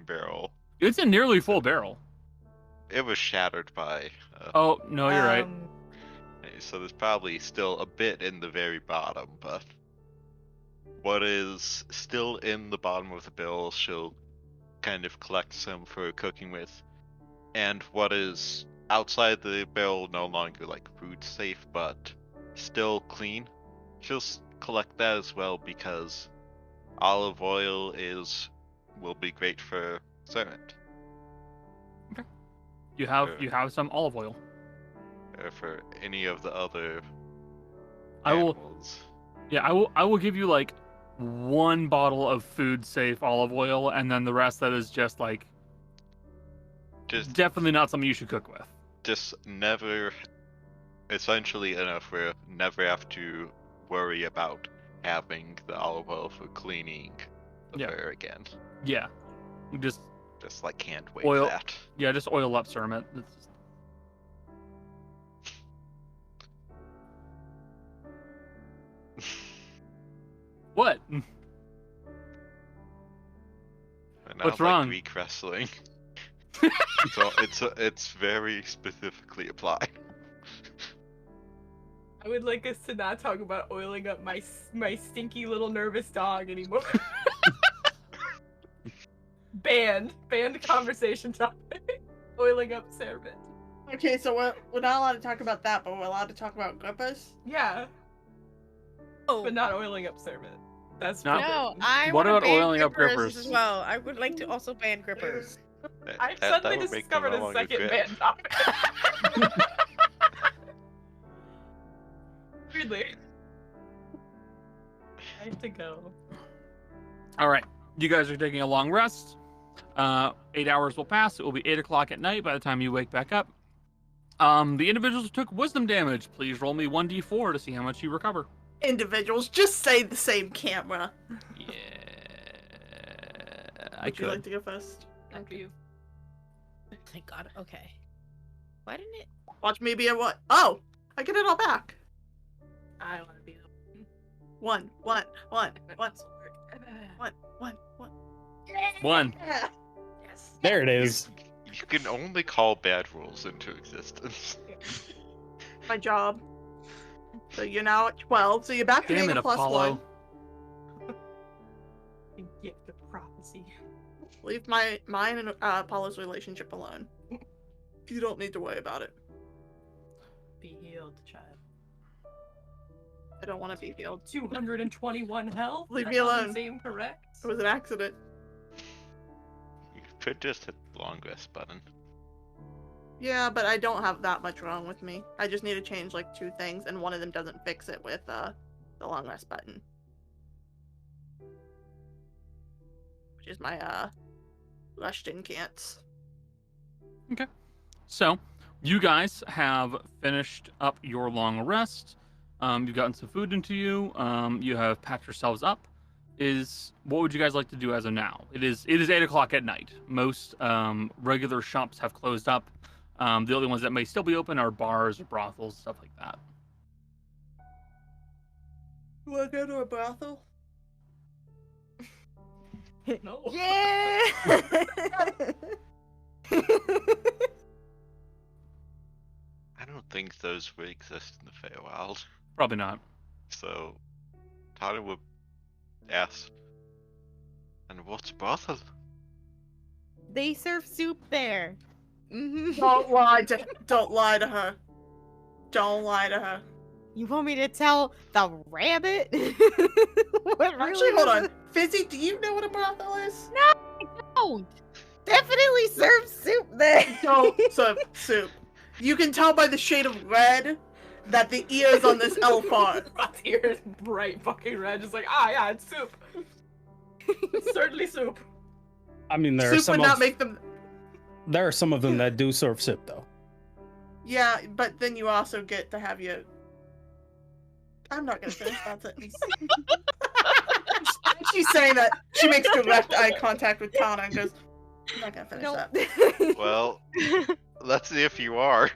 barrel. It's a nearly full barrel. It was shattered by... Oh, no, you're right. So there's probably still a bit in the very bottom, but what is still in the bottom of the barrel, she'll kind of collect some for cooking with. And what is outside the barrel, no longer like food safe, but still clean, she'll collect that as well, because olive oil will be great for servant. Okay. You have some olive oil. For any of the other I will. animals. Yeah, I will give you like 1 bottle of food safe olive oil, and then the rest that is just like definitely not something you should cook with. Just never, essentially enough where never have to worry about having the olive oil for cleaning the fur again. Yeah, just like can't wait oil. that. Yeah, just oil up Cermet. What? What's wrong? Like Greek wrestling. So it's very specifically applied. I would like us to not talk about oiling up my stinky little nervous dog anymore. Banned conversation topic. Oiling up Cervit. Okay, so we're not allowed to talk about that, but we're allowed to talk about grippers? Yeah. Oh. But not oiling up Cervit. That's No. No, I What want about to ban oiling up grippers grippers? as well. I would like to also ban grippers. I That suddenly would make them discovered no a longer second grip. banned topic. Weirdly. I have to go. All right, you guys are taking a long rest. 8 hours will pass. It will be 8 o'clock at night by the time you wake back up. The individuals who took wisdom damage, please roll me 1d4 to see how much you recover. Individuals, just say the same camera. Yeah, I Would you could. like to go first? After you. Thank God. Okay. Why didn't it? Watch me be a what? Oh! I get it all back. I want to be the One. One. Yeah. Yes. There it is. You can only call bad rules into existence. My job. So you're now at 12, so you're back to Damn being it, a +1. Apollo. The gift of prophecy. Leave mine and Apollo's relationship alone. You don't need to worry about it. Be healed, child. I don't want to be healed. 221 health? Leave That me alone. doesn't seem correct. It was an accident. You could just hit the long rest button. Yeah, but I don't have that much wrong with me. I just need to change like 2 things, and one of them doesn't fix it with the long rest button. Which is my Rushton can'ts. Okay. So, you guys have finished up your long rest. You've gotten some food into you. You have patched yourselves up. What would you guys like to do as of now? It is 8 o'clock at night. Most regular shops have closed up. The only ones that may still be open are bars or brothels, stuff like that. You wanna go to a brothel? No. Yeah. I don't think those would exist in the Feywild. Probably not. So, Tana would ask, and what's a brothel? They serve soup there. Don't lie to her. Don't lie to her. You want me to tell the rabbit? What Actually, really hold is on. Fizzy, do you know what a brothel is? No, I don't. Definitely serve soup there. Don't serve soup. You can tell by the shade of red that the ears on this elf are. Rod's ear is bright fucking red, just like, yeah, it's soup. It's certainly soup. I mean, there are Soup some would not of, make them. there are some of them that do serve soup, though. Yeah, but then you also get to have your. I'm not gonna finish that sentence. She's saying that she makes direct eye contact with Tana and goes, "I'm not gonna finish that." Well, let's see if you are.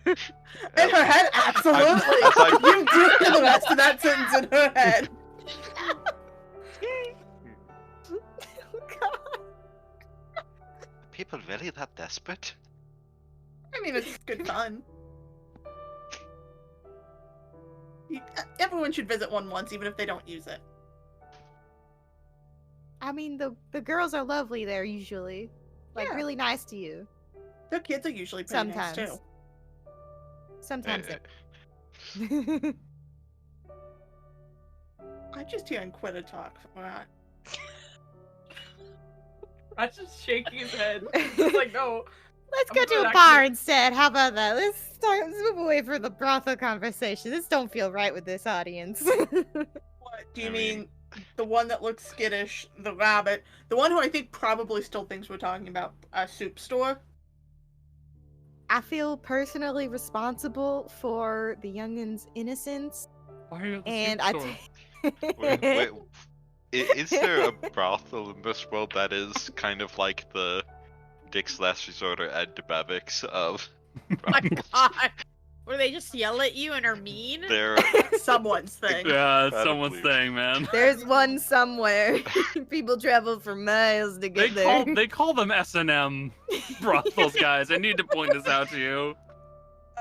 In her head, absolutely. You do hear the rest of that sentence in her head. People really that desperate? I mean, it's good fun. Everyone should visit one once, even if they don't use it. I mean, the girls are lovely there usually. Like, Yeah. really nice to you. Their kids are usually pretty nice too. Sometimes. I'm just hearing Quitter talk from that. Rod's just shaking his head. He's like, no. Let's I'm go to gonna a bar actually- instead. How about that? Let's move away from the brothel conversation. This don't feel right with this audience. What do you I mean? mean- The one that looks skittish, the rabbit, the one who I think probably still thinks we're talking about a soup store. I feel personally responsible for the youngin's innocence, Why are you at the and soup I. store? Wait, is there a brothel in this world that is kind of like the Dick's Last Resort or Ed DeBevick's of My brothels? God. Where they just yell at you and are mean? They're Someone's thing. Yeah, it's Gotta someone's believe. thing, man. There's one somewhere. People travel for miles to They get there. call them S&M brothels, guys. I need to point this out to you.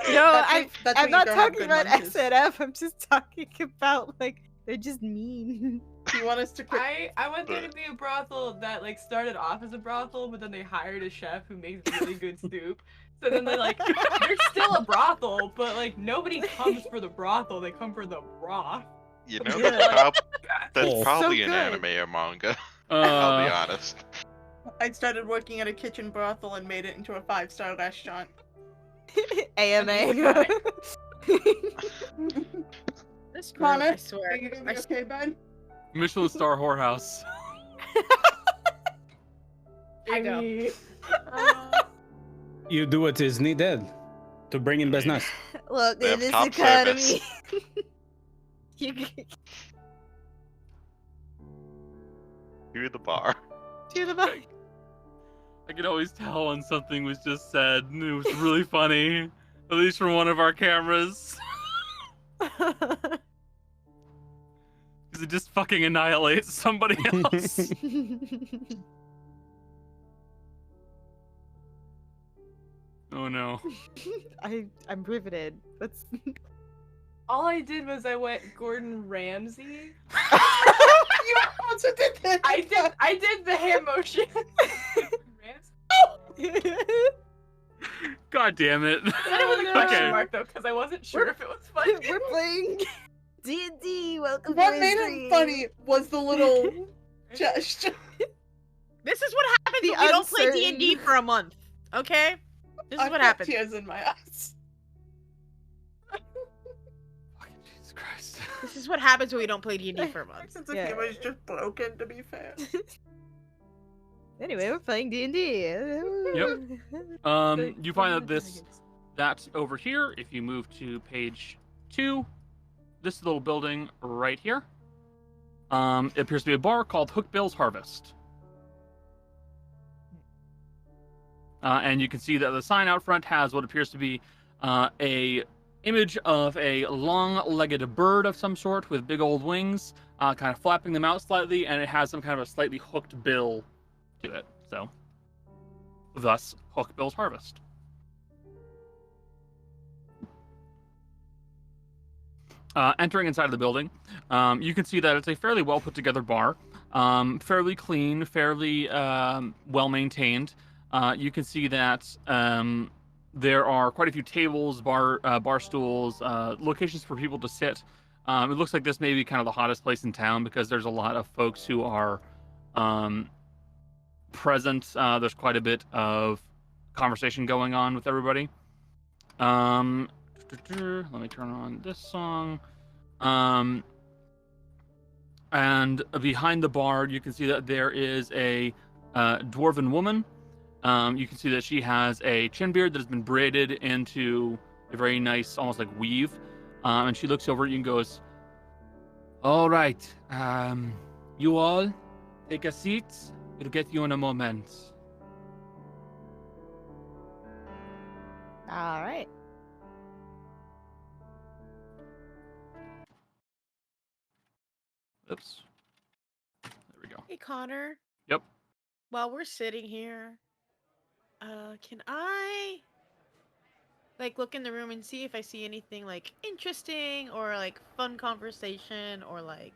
No, That's I'm when you not go have talking good about lunches. SNF. I'm just talking about, like, they're just mean. Do you want us to quit? I went there to be a brothel that like started off as a brothel, but then they hired a chef who makes really good soup. So then they're like, they're still a brothel, but like nobody comes for the brothel, they come for the broth. You know, Yeah. that's Oh. probably So an good. anime or manga. I'll be Uh, honest. I started working at a kitchen brothel and made it into a 5-star restaurant. AMA. This group, Connor, I swear. are you gonna be okay, Ben? Michelin star whorehouse. I go. You do what is needed to bring in business. Look, They in have this top economy. you You're the bar. to the bar. I could always tell when something was just said, and it was really funny. At least from one of our cameras. Because it just fucking annihilates somebody else. Oh no. I'm riveted. Let's. All I did was I went Gordon Ramsay. You also did that. I did the hand motion. Ramsay. God damn it. Not even the question Okay. mark though, because I wasn't sure if it was funny. We're playing D&D. Welcome What to made stream. him funny was the little gesture. This is what happens The when we don't play uncertain- D&D for a month. Okay? This is I've what got happens. tears in my eyes. Fucking Jesus Christ. This is what happens when we don't play D&D for My months. sense of Yeah. humor is just broken, to be fair. Anyway, we're playing D&D. Yep. You find that that's over here. If you move to page 2, this little building right here, it appears to be a bar called Hook Harvest. And you can see that the sign out front has what appears to be a image of a long-legged bird of some sort with big old wings, kind of flapping them out slightly, and it has some kind of a slightly hooked bill to it. So, thus, Hook Harvest. Entering inside of the building, you can see that it's a fairly well put together bar, fairly clean, fairly well maintained. You can see that there are quite a few tables, bar stools, locations for people to sit. It looks like this may be kind of the hottest place in town because there's a lot of folks who are present. There's quite a bit of conversation going on with everybody. Let me turn on this song. And behind the bar, you can see that there is a dwarven woman. You can see that she has a chin beard that has been braided into a very nice, almost like weave. And she looks over at you and goes, "All right, you all take a seat. We'll get you in a moment." All right. Oops. There we go. Hey, Connor. Yep. While we're sitting here, can I look in the room and see if I see anything interesting or fun conversation or I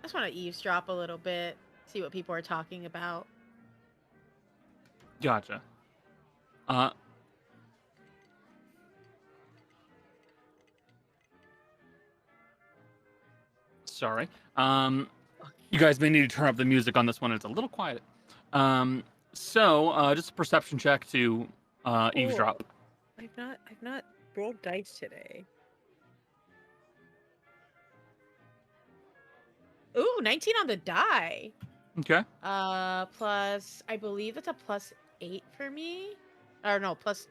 just want to eavesdrop a little bit, see what people are talking about. Gotcha. Sorry. You guys may need to turn up the music on this one. It's a little quiet. So just a perception check to eavesdrop. I've not rolled dice today. Ooh, 19 on the die. Okay. Plus, I believe it's a +8 for me. Or no, +7.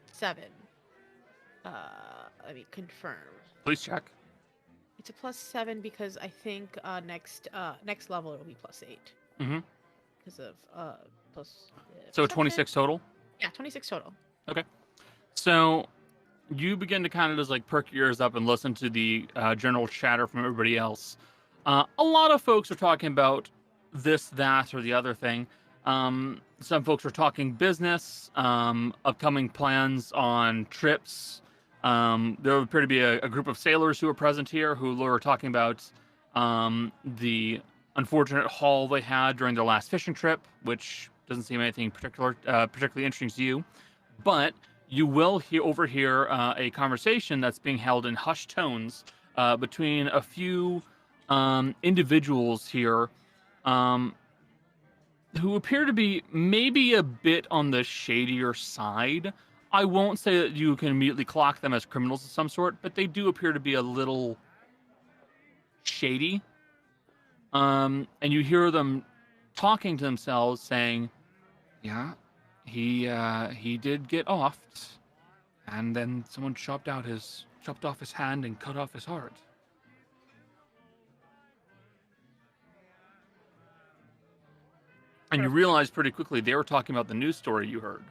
Let me confirm. Please check. It's a +7 because I think next level it'll be +8. Mm-hmm. Because of plus. So perception. 26 total? Yeah, 26 total. Okay. So you begin to kind of just perk your ears up and listen to the general chatter from everybody else. A lot of folks are talking about this, that, or the other thing. Some folks are talking business, upcoming plans on trips. There appear to be a group of sailors who are present here who were talking about the unfortunate haul they had during their last fishing trip, which doesn't seem anything particularly interesting to you. But you will overhear a conversation that's being held in hushed tones between a few individuals here who appear to be maybe a bit on the shadier side. I won't say that you can immediately clock them as criminals of some sort, but they do appear to be a little shady. And you hear them talking to themselves saying, "Yeah, he did get offed, and then someone chopped off his hand and cut off his heart." And you realize pretty quickly they were talking about the news story you heard.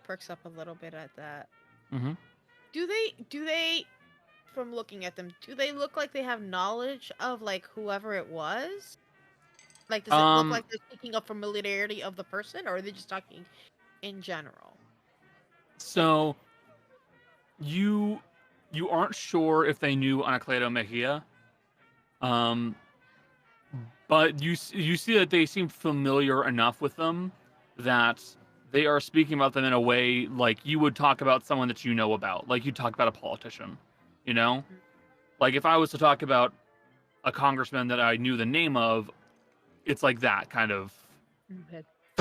Perks up a little bit at that. Mm-hmm. Do they, from looking at them, do they look like they have knowledge of whoever it was? Does it look like they're speaking of familiarity of the person, or are they just talking in general? So you aren't sure if they knew Anacleto Mejia. But you see that they seem familiar enough with them that they are speaking about them in a way like you would talk about someone that you know about, like you talk about a politician, you know? Like if I was to talk about a congressman that I knew the name of, it's like that kind of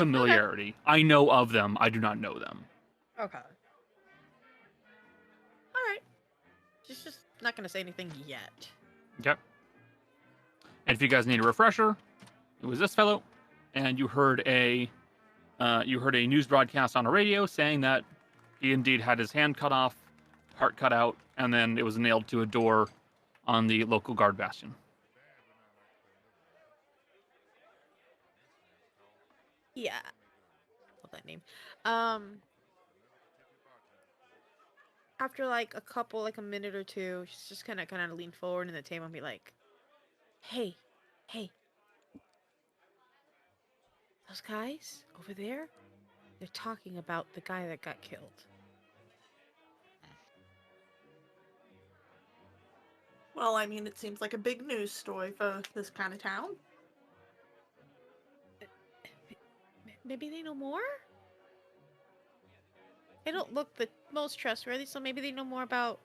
familiarity. I know of them. I do not know them. Okay. All right. She's just not gonna say anything yet. Okay. And if you guys need a refresher, it was this fellow, and you heard a news broadcast on a radio saying that he indeed had his hand cut off, heart cut out, and then it was nailed to a door on the local guard bastion. Yeah. Love that name. After like a minute or two, she's just kind of lean forward in the table and be like, "Hey, those guys over there, they're talking about the guy that got killed." Well, I mean, it seems like a big news story for this kind of town. Maybe they know more? They don't look the most trustworthy, so maybe they know more about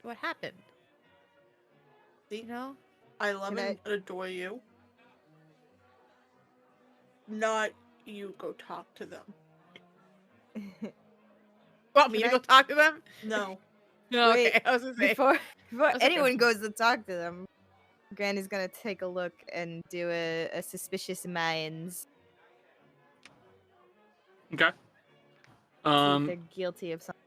what happened. You know? I love and adore you. Not you go talk to them. Want me to go talk to them? No. No, Wait, okay. I was gonna say. Before okay. anyone goes to talk to them, Granny's gonna take a look and do a suspicious minds. Okay. See if they're guilty of something.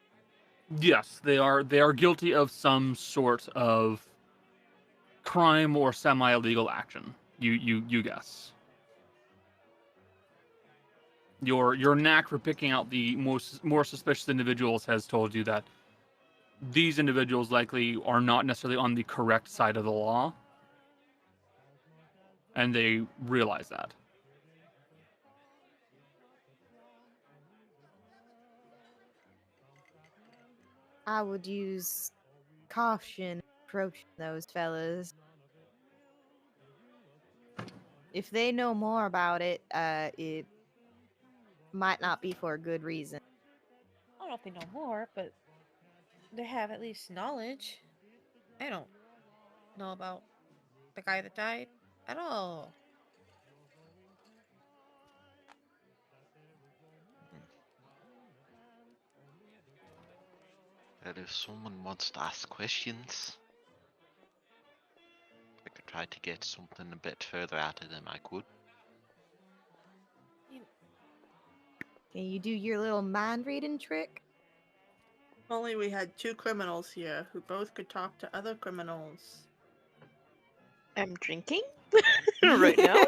Yes, they are guilty of some sort of crime or semi-illegal action. You guess. Your knack for picking out the more suspicious individuals has told you that these individuals likely are not necessarily on the correct side of the law, and they realize that. I would use caution approaching those fellas. If they know more about it, it might not be for a good reason. I don't know if they know more, but they have at least knowledge. I don't know about the guy that died at all. And if someone wants to ask questions, I could try to get something a bit further out of them, I could. Can you do your little mind reading trick? If only we had two criminals here who both could talk to other criminals. I'm drinking right now.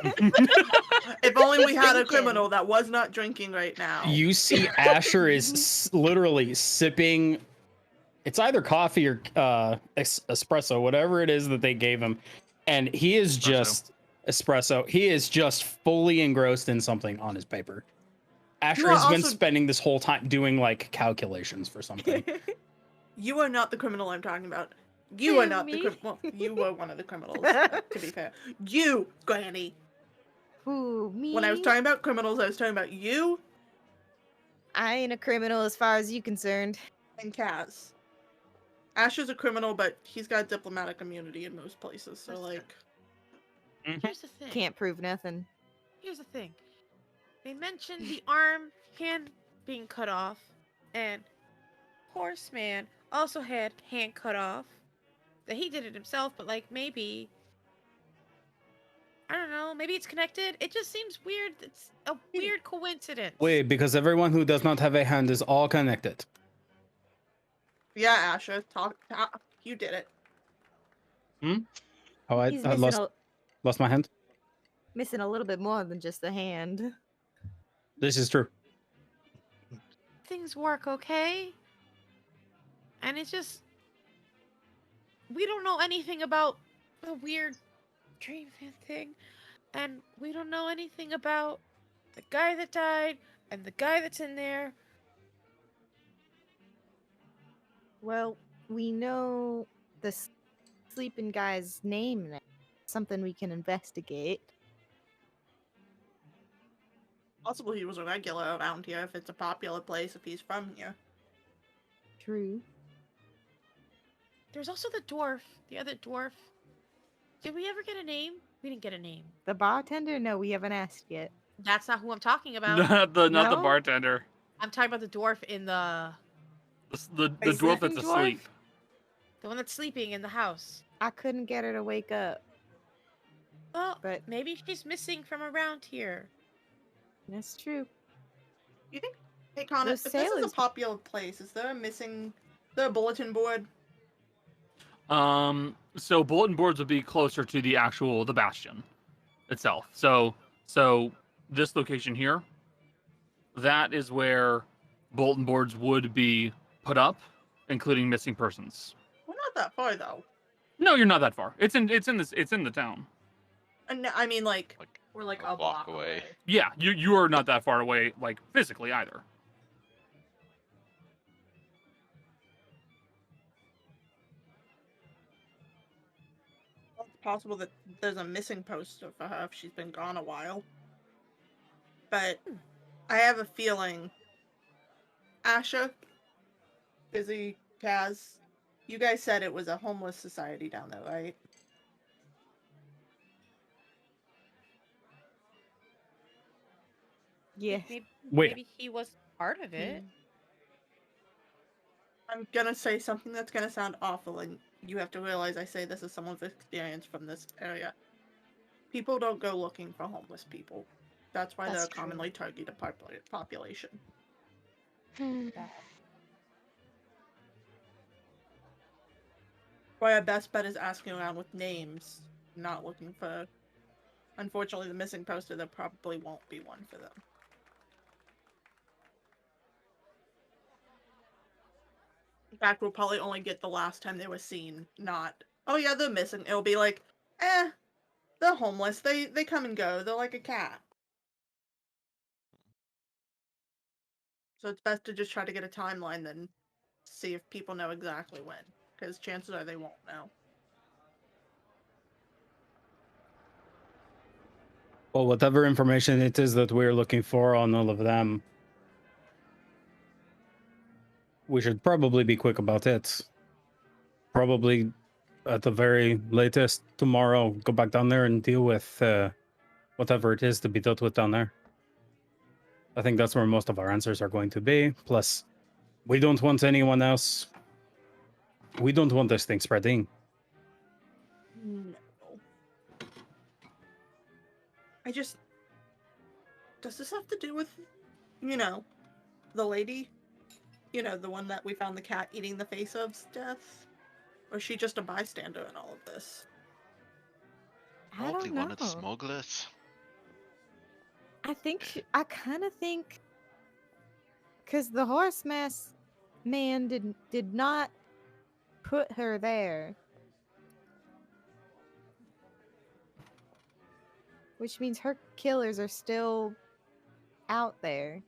If only we had a criminal that was not drinking right now. You see Asher is literally sipping, it's either coffee or espresso, whatever it is that they gave him. And he is just espresso. He is just fully engrossed in something on his paper. Asher has been spending this whole time doing like calculations for something. You are not the criminal I'm talking about. You are not the criminal. Well, you were one of the criminals, to be fair. You, Granny. Who, me? When I was talking about criminals, I was talking about you. I ain't a criminal as far as you concerned. And Kaz. Asher's a criminal, but he's got diplomatic immunity in most places, so like... Here's the thing. Can't prove nothing. Here's the thing. They mentioned the arm, hand being cut off, and Horseman also had hand cut off. That he did it himself, but like maybe... I don't know, maybe it's connected. It just seems weird. It's a weird coincidence. Wait, because everyone who does not have a hand is all connected. Yeah, Asher, talk. You did it. Oh, I lost my hand? Missing a little bit more than just a hand. This is true. Things work okay. And it's just... We don't know anything about the weird dream thing. And we don't know anything about the guy that died and the guy that's in there. Well, we know the sleeping guy's name now. Something we can investigate. Possible he was a regular around here if it's a popular place, if he's from here. True. There's also the dwarf, the other dwarf. Did we ever get a name? We didn't get a name. The bartender? No, we haven't asked yet. That's not who I'm talking about. Not the No? bartender. I'm talking about the dwarf in the The A dwarf that's sleeping dwarf? asleep. one that's sleeping in the house. I couldn't get her to wake up, Well, but maybe she's missing from around here. that's true. You think, hey Connor, Those if this is a sailors- popular place, is there a bulletin board? So bulletin boards would be closer to the bastion itself. So this location here, that is where bulletin boards would be put up, including missing persons. We're not that far though. No, you're not that far. It's in the town. And I mean, like, We're like A a block block away. away. Yeah, you are not that far away, like physically either. it's possible that there's a missing poster for her if she's been gone a while. But I have a feeling, Asha, Busy, Kaz, you guys said it was a homeless society down there, right? Yeah. Wait. Maybe he was part of it. I'm gonna say something that's gonna sound awful, and you have to realize I say this as someone with experience from this area. People don't go looking for homeless people. That's why That's they're true. commonly targeted population. Why our best bet is asking around with names, not looking for. Unfortunately, the missing poster, there probably won't be one for them. In fact, we'll probably only get the last time they were seen, not, oh yeah, they're missing. It'll be like, they're homeless. They come and go. They're like a cat. So it's best to just try to get a timeline than see if people know exactly when, because chances are they won't know. Well, whatever information it is that we're looking for on all of them, we should probably be quick about it. Probably at the very latest tomorrow, go back down there and deal with whatever it is to be dealt with down there. I think that's where most of our answers are going to be. Plus, we don't want anyone else. We don't want this thing spreading. No. Does this have to do with, the lady? The one that we found the cat eating the face of's death? Or is she just a bystander in all of this? I Probably don't know. one of the smugglers. I kind of think, because the horse mask man did not put her there, which means her killers are still out there.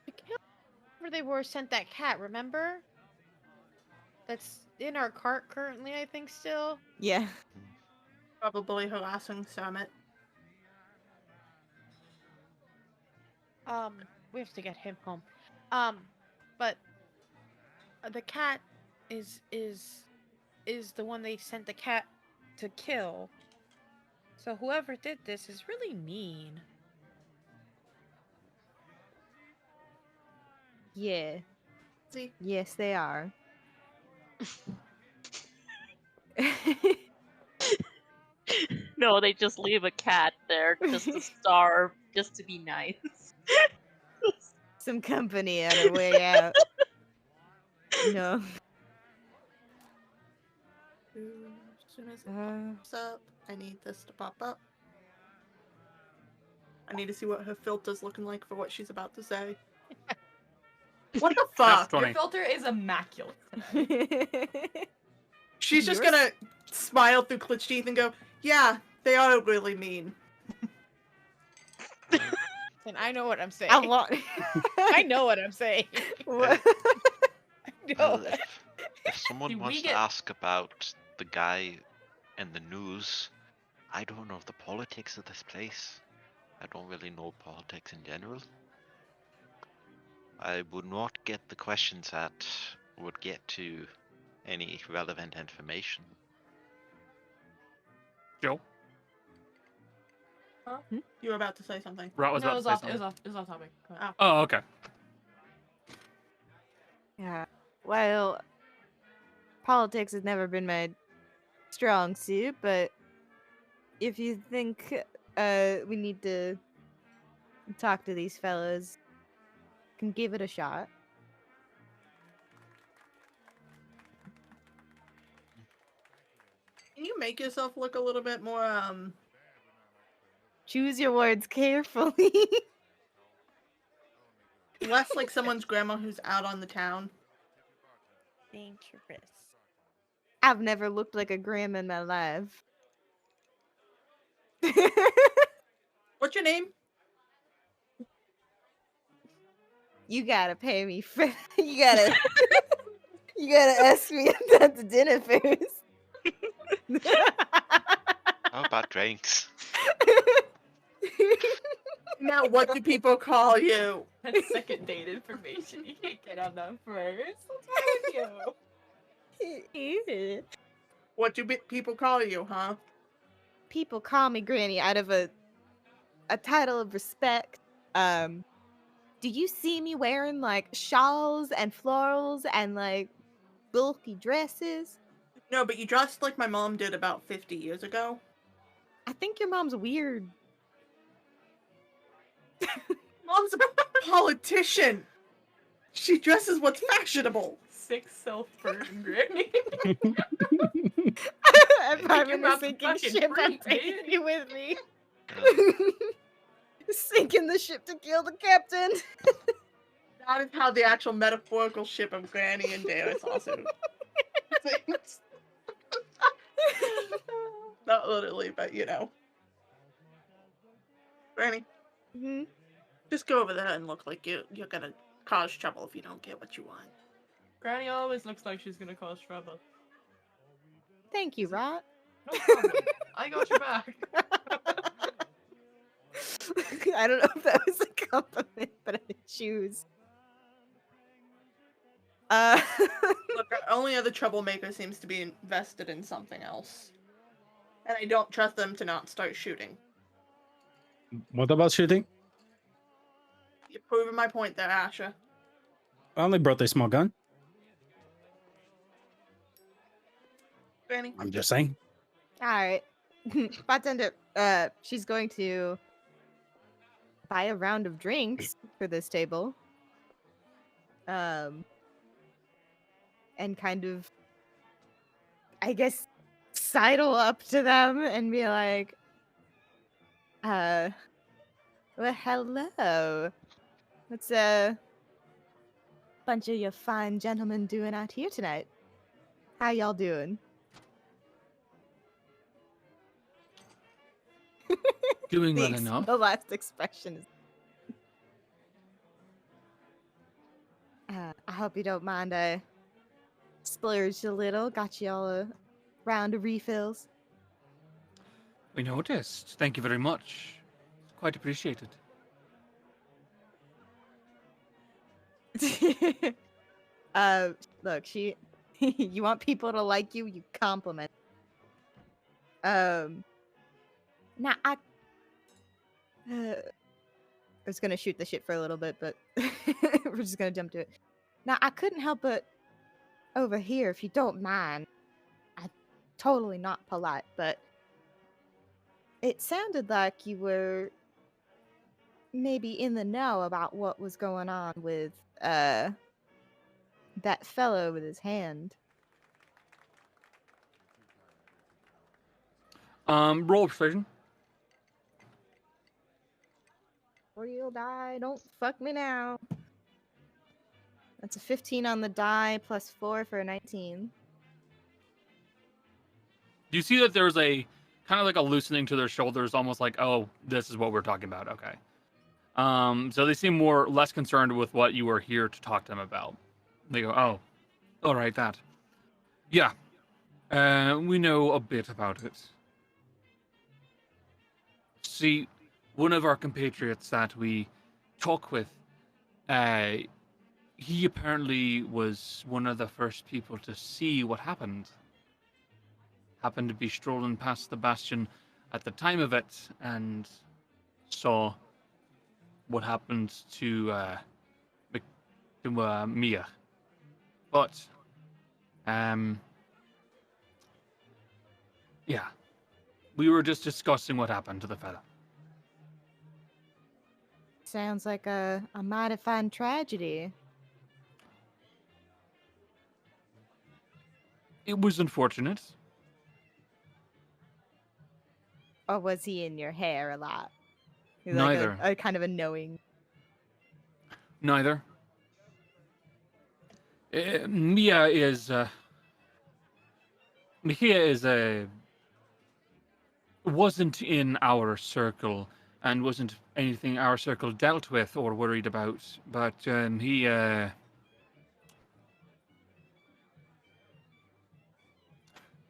I can't remember where they were sent that cat, remember? That's in our cart currently, I think, still. Yeah. Probably harassing Summit. We have to get him home. But the cat is the one they sent the cat to kill. So whoever did this is really mean. Yeah. See? Yes, they are. No, they just leave a cat there just to starve, just to be nice. Some company on the way out. No. As soon as it pops up, I need this to pop up. I need to see what her filter's looking like for what she's about to say. What the fuck? Funny. Your filter is immaculate. She's just Yours? gonna smile through clenched teeth and go, yeah, they are really mean. And I know what I'm saying. A lot. I know what I'm saying. What? I know. Well, if someone Do we wants get- to ask about the guy and the news, I don't know the politics of this place. I don't really know politics in general. I would not get the questions that would get to any relevant information. Joe? Huh? You were about to say something. Rot was No, about it to was say off. It was something. off. It was off topic. Go ahead. Oh, okay. Yeah. Well, politics has never been my strong suit, but if you think we need to talk to these fellas, can give it a shot. Can you make yourself look a little bit more Choose your words carefully. less like someone's grandma who's out on the town? Dangerous. I've never looked like a grandma in my life. What's your name? You gotta pay me for you gotta you gotta ask me about the dinner first. How about drinks? Now, what do people call you? That's second date information. You can't get on that first. What's wrong with you? What do people call you, huh? People call me Granny out of a title of respect. Do you see me wearing like shawls and florals and like bulky dresses? No, but you dressed like my mom did about 50 years ago. I think your mom's weird. Mom's a politician. She dresses what's fashionable. Sick self-burn, Granny. If I'm Your in a mom's sinking fucking ship, I'm freak, taking man. you with me. Uh, Sinking the ship to kill the captain. That is how the actual metaphorical ship of Granny and Darius also sings. Not literally, but you know. Granny, Mhm. just go over there and look like you're gonna cause trouble if you don't get what you want. Granny always looks like she's gonna cause trouble. Thank you, Rot. No problem. I got your back. I don't know if that was a compliment, but I choose. Look, our only other troublemaker seems to be invested in something else. And I don't trust them to not start shooting. What about shooting? You're proving my point there, Asher. I only brought a small gun. Granny? I'm just saying. All right. Bartender, she's going to buy a round of drinks for this table. And kind of, I guess, sidle up to them and be like, well, hello. What's a bunch of you fine gentlemen doing out here tonight? How y'all doing? Doing well The enough. The last expression is. I hope you don't mind. I splurged a little. Got you all a round of refills. We noticed. Thank you very much. Quite appreciated. Look, she. You want people to like you, you compliment. Now I was gonna shoot the shit for a little bit, but we're just gonna jump to it. Now I couldn't help but overhear, if you don't mind. I'm totally not polite, but it sounded like you were maybe in the know about what was going on with that fellow with his hand. Roll persuasion. Real die, don't fuck me now. That's a 15 on the die plus 4 for a 19. You see that there's a kind of like a loosening to their shoulders, almost like, oh, this is what we're talking about. Okay. So they seem less concerned with what you were here to talk to them about. They go, oh, all right, that. Yeah. We know a bit about it. See, one of our compatriots that we talk with, he apparently was one of the first people to see what happened. Happened to be strolling past the bastion at the time of it, and saw what happened to Mia, but yeah, we were just discussing what happened to the fella. Sounds like a mighty fine tragedy. It was unfortunate. Or was he in your hair a lot? He's Neither. like a kind of a knowing. Neither. Mia is wasn't in our circle and wasn't anything our circle dealt with or worried about, but he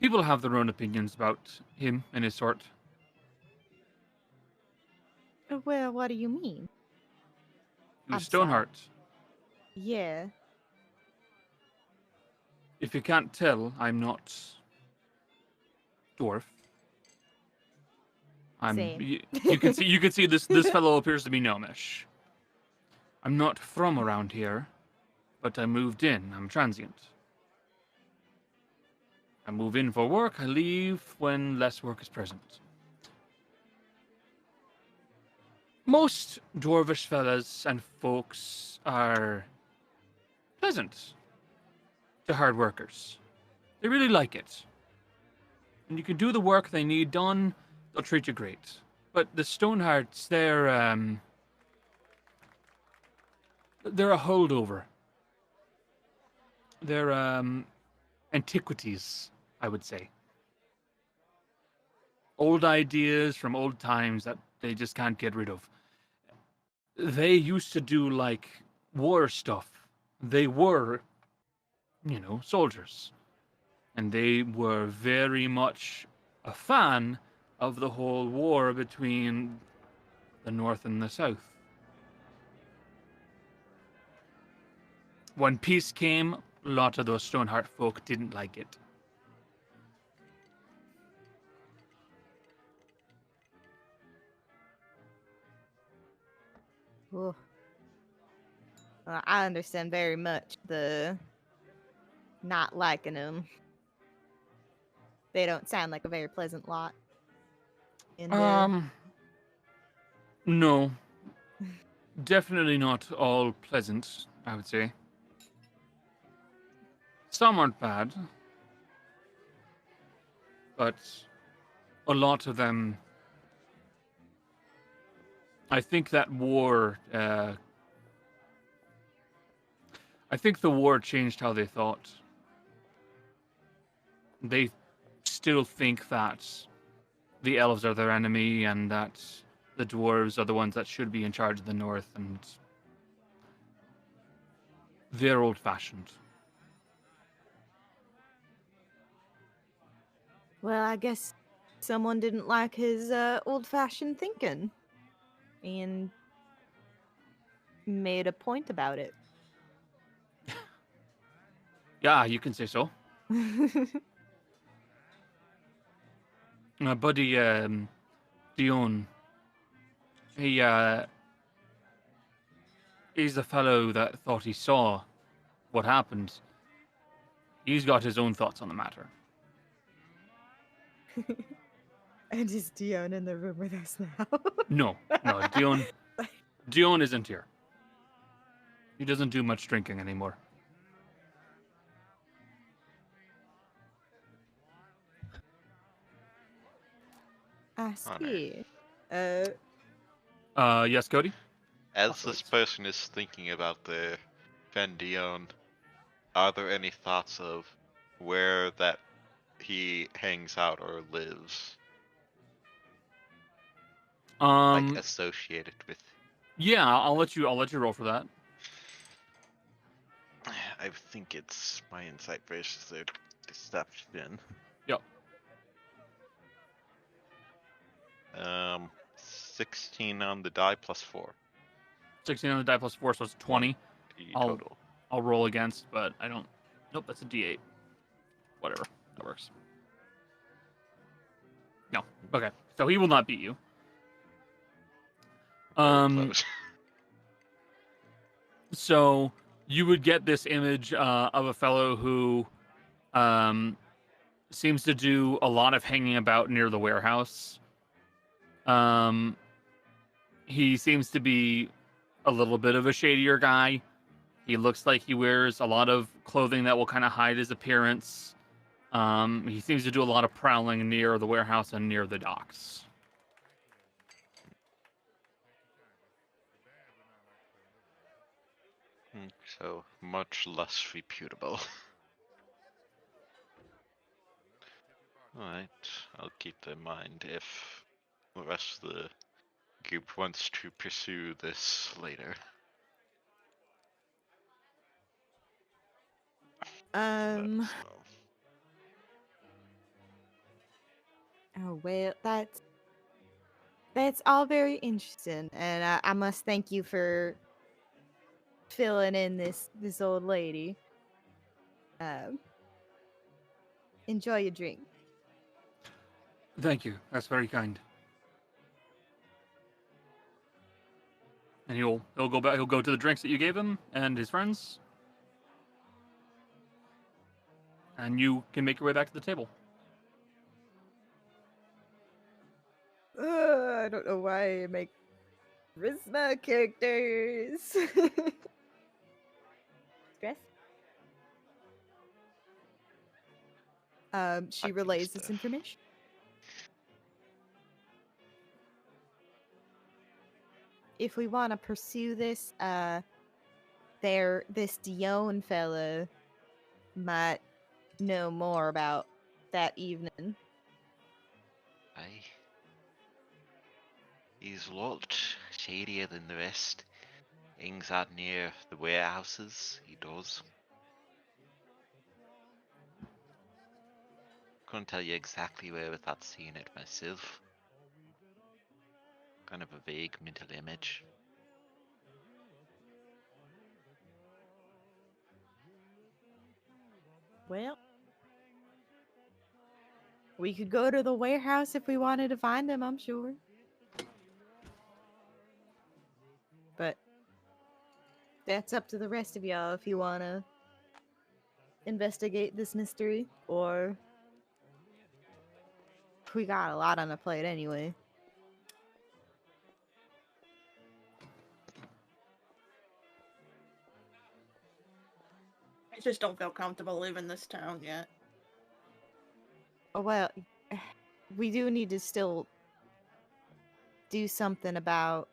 people have their own opinions about him and his sort. Well, what do you mean? He was I'm sorry. Stoneheart. Yeah. If you can't tell, I'm not dwarf. Same. You can see this fellow appears to be gnomish. I'm not from around here, but I moved in. I'm transient. I move in for work, I leave when less work is present. Most dwarvish fellas and folks are pleasant to hard workers. They really like it. And you can do the work they need done, they'll treat you great. But the Stonehearts, they're a holdover. They're antiquities, I would say. Old ideas from old times that they just can't get rid of. They used to do, like, war stuff. They were, soldiers. And they were very much a fan of the whole war between the North and the South. When peace came, a lot of those Stoneheart folk didn't like it. Ooh. Well, I understand very much the not liking them. They don't sound like a very pleasant lot. And, No. Definitely not all pleasant, I would say. Some aren't bad. But a lot of them, I think that war, I think the war changed how they thought. They still think that the elves are their enemy and that the dwarves are the ones that should be in charge of the North, and they're old-fashioned. well, I guess someone didn't like his old-fashioned thinking and made a point about it. Yeah, you can say so. My buddy, Dion, he's the fellow that thought he saw what happened. He's got his own thoughts on the matter. And is Dion in the room with us now? No, Dion isn't here. He doesn't do much drinking anymore. I see. Yes, Cody? As this person is thinking about the Vendion, are there any thoughts of where that he hangs out or lives? Like associated with. Yeah, I'll let you roll for that. I think it's my insight versus their deception. Yep. 16 on the die plus 4. 16 on the die plus 4, so it's 20. Total. I'll roll against, but I don't. Nope, that's a D8. Whatever, that works. No, okay. So he will not beat you. Very close. So you would get this image of a fellow who seems to do a lot of hanging about near the warehouse. He seems to be a little bit of a shadier guy. He looks like he wears a lot of clothing that will kind of hide his appearance. He seems to do a lot of prowling near the warehouse and near the docks. So much less reputable. Alright, I'll keep that in mind if the rest of the group wants to pursue this later. Um. So, Oh well, that's all very interesting, and I must thank you for filling in this old lady. Enjoy your drink. Thank you. That's very kind. And he'll go back. He'll go to the drinks that you gave him and his friends, and you can make your way back to the table. I don't know why I make charisma characters. Stress. She Fucking relays this stuff. information. If we want to pursue this, this Dion fella might know more about that evening. Aye. He's a lot shadier than the rest. Hangs out near the warehouses, he does. Couldn't tell you exactly where without seeing it myself. Kind of a vague mental image. Well, we could go to the warehouse if we wanted to find him, I'm sure. But that's up to the rest of y'all if you want to investigate this mystery, or we got a lot on the plate anyway. I just don't feel comfortable leaving this town yet. Oh, well, we do need to still do something about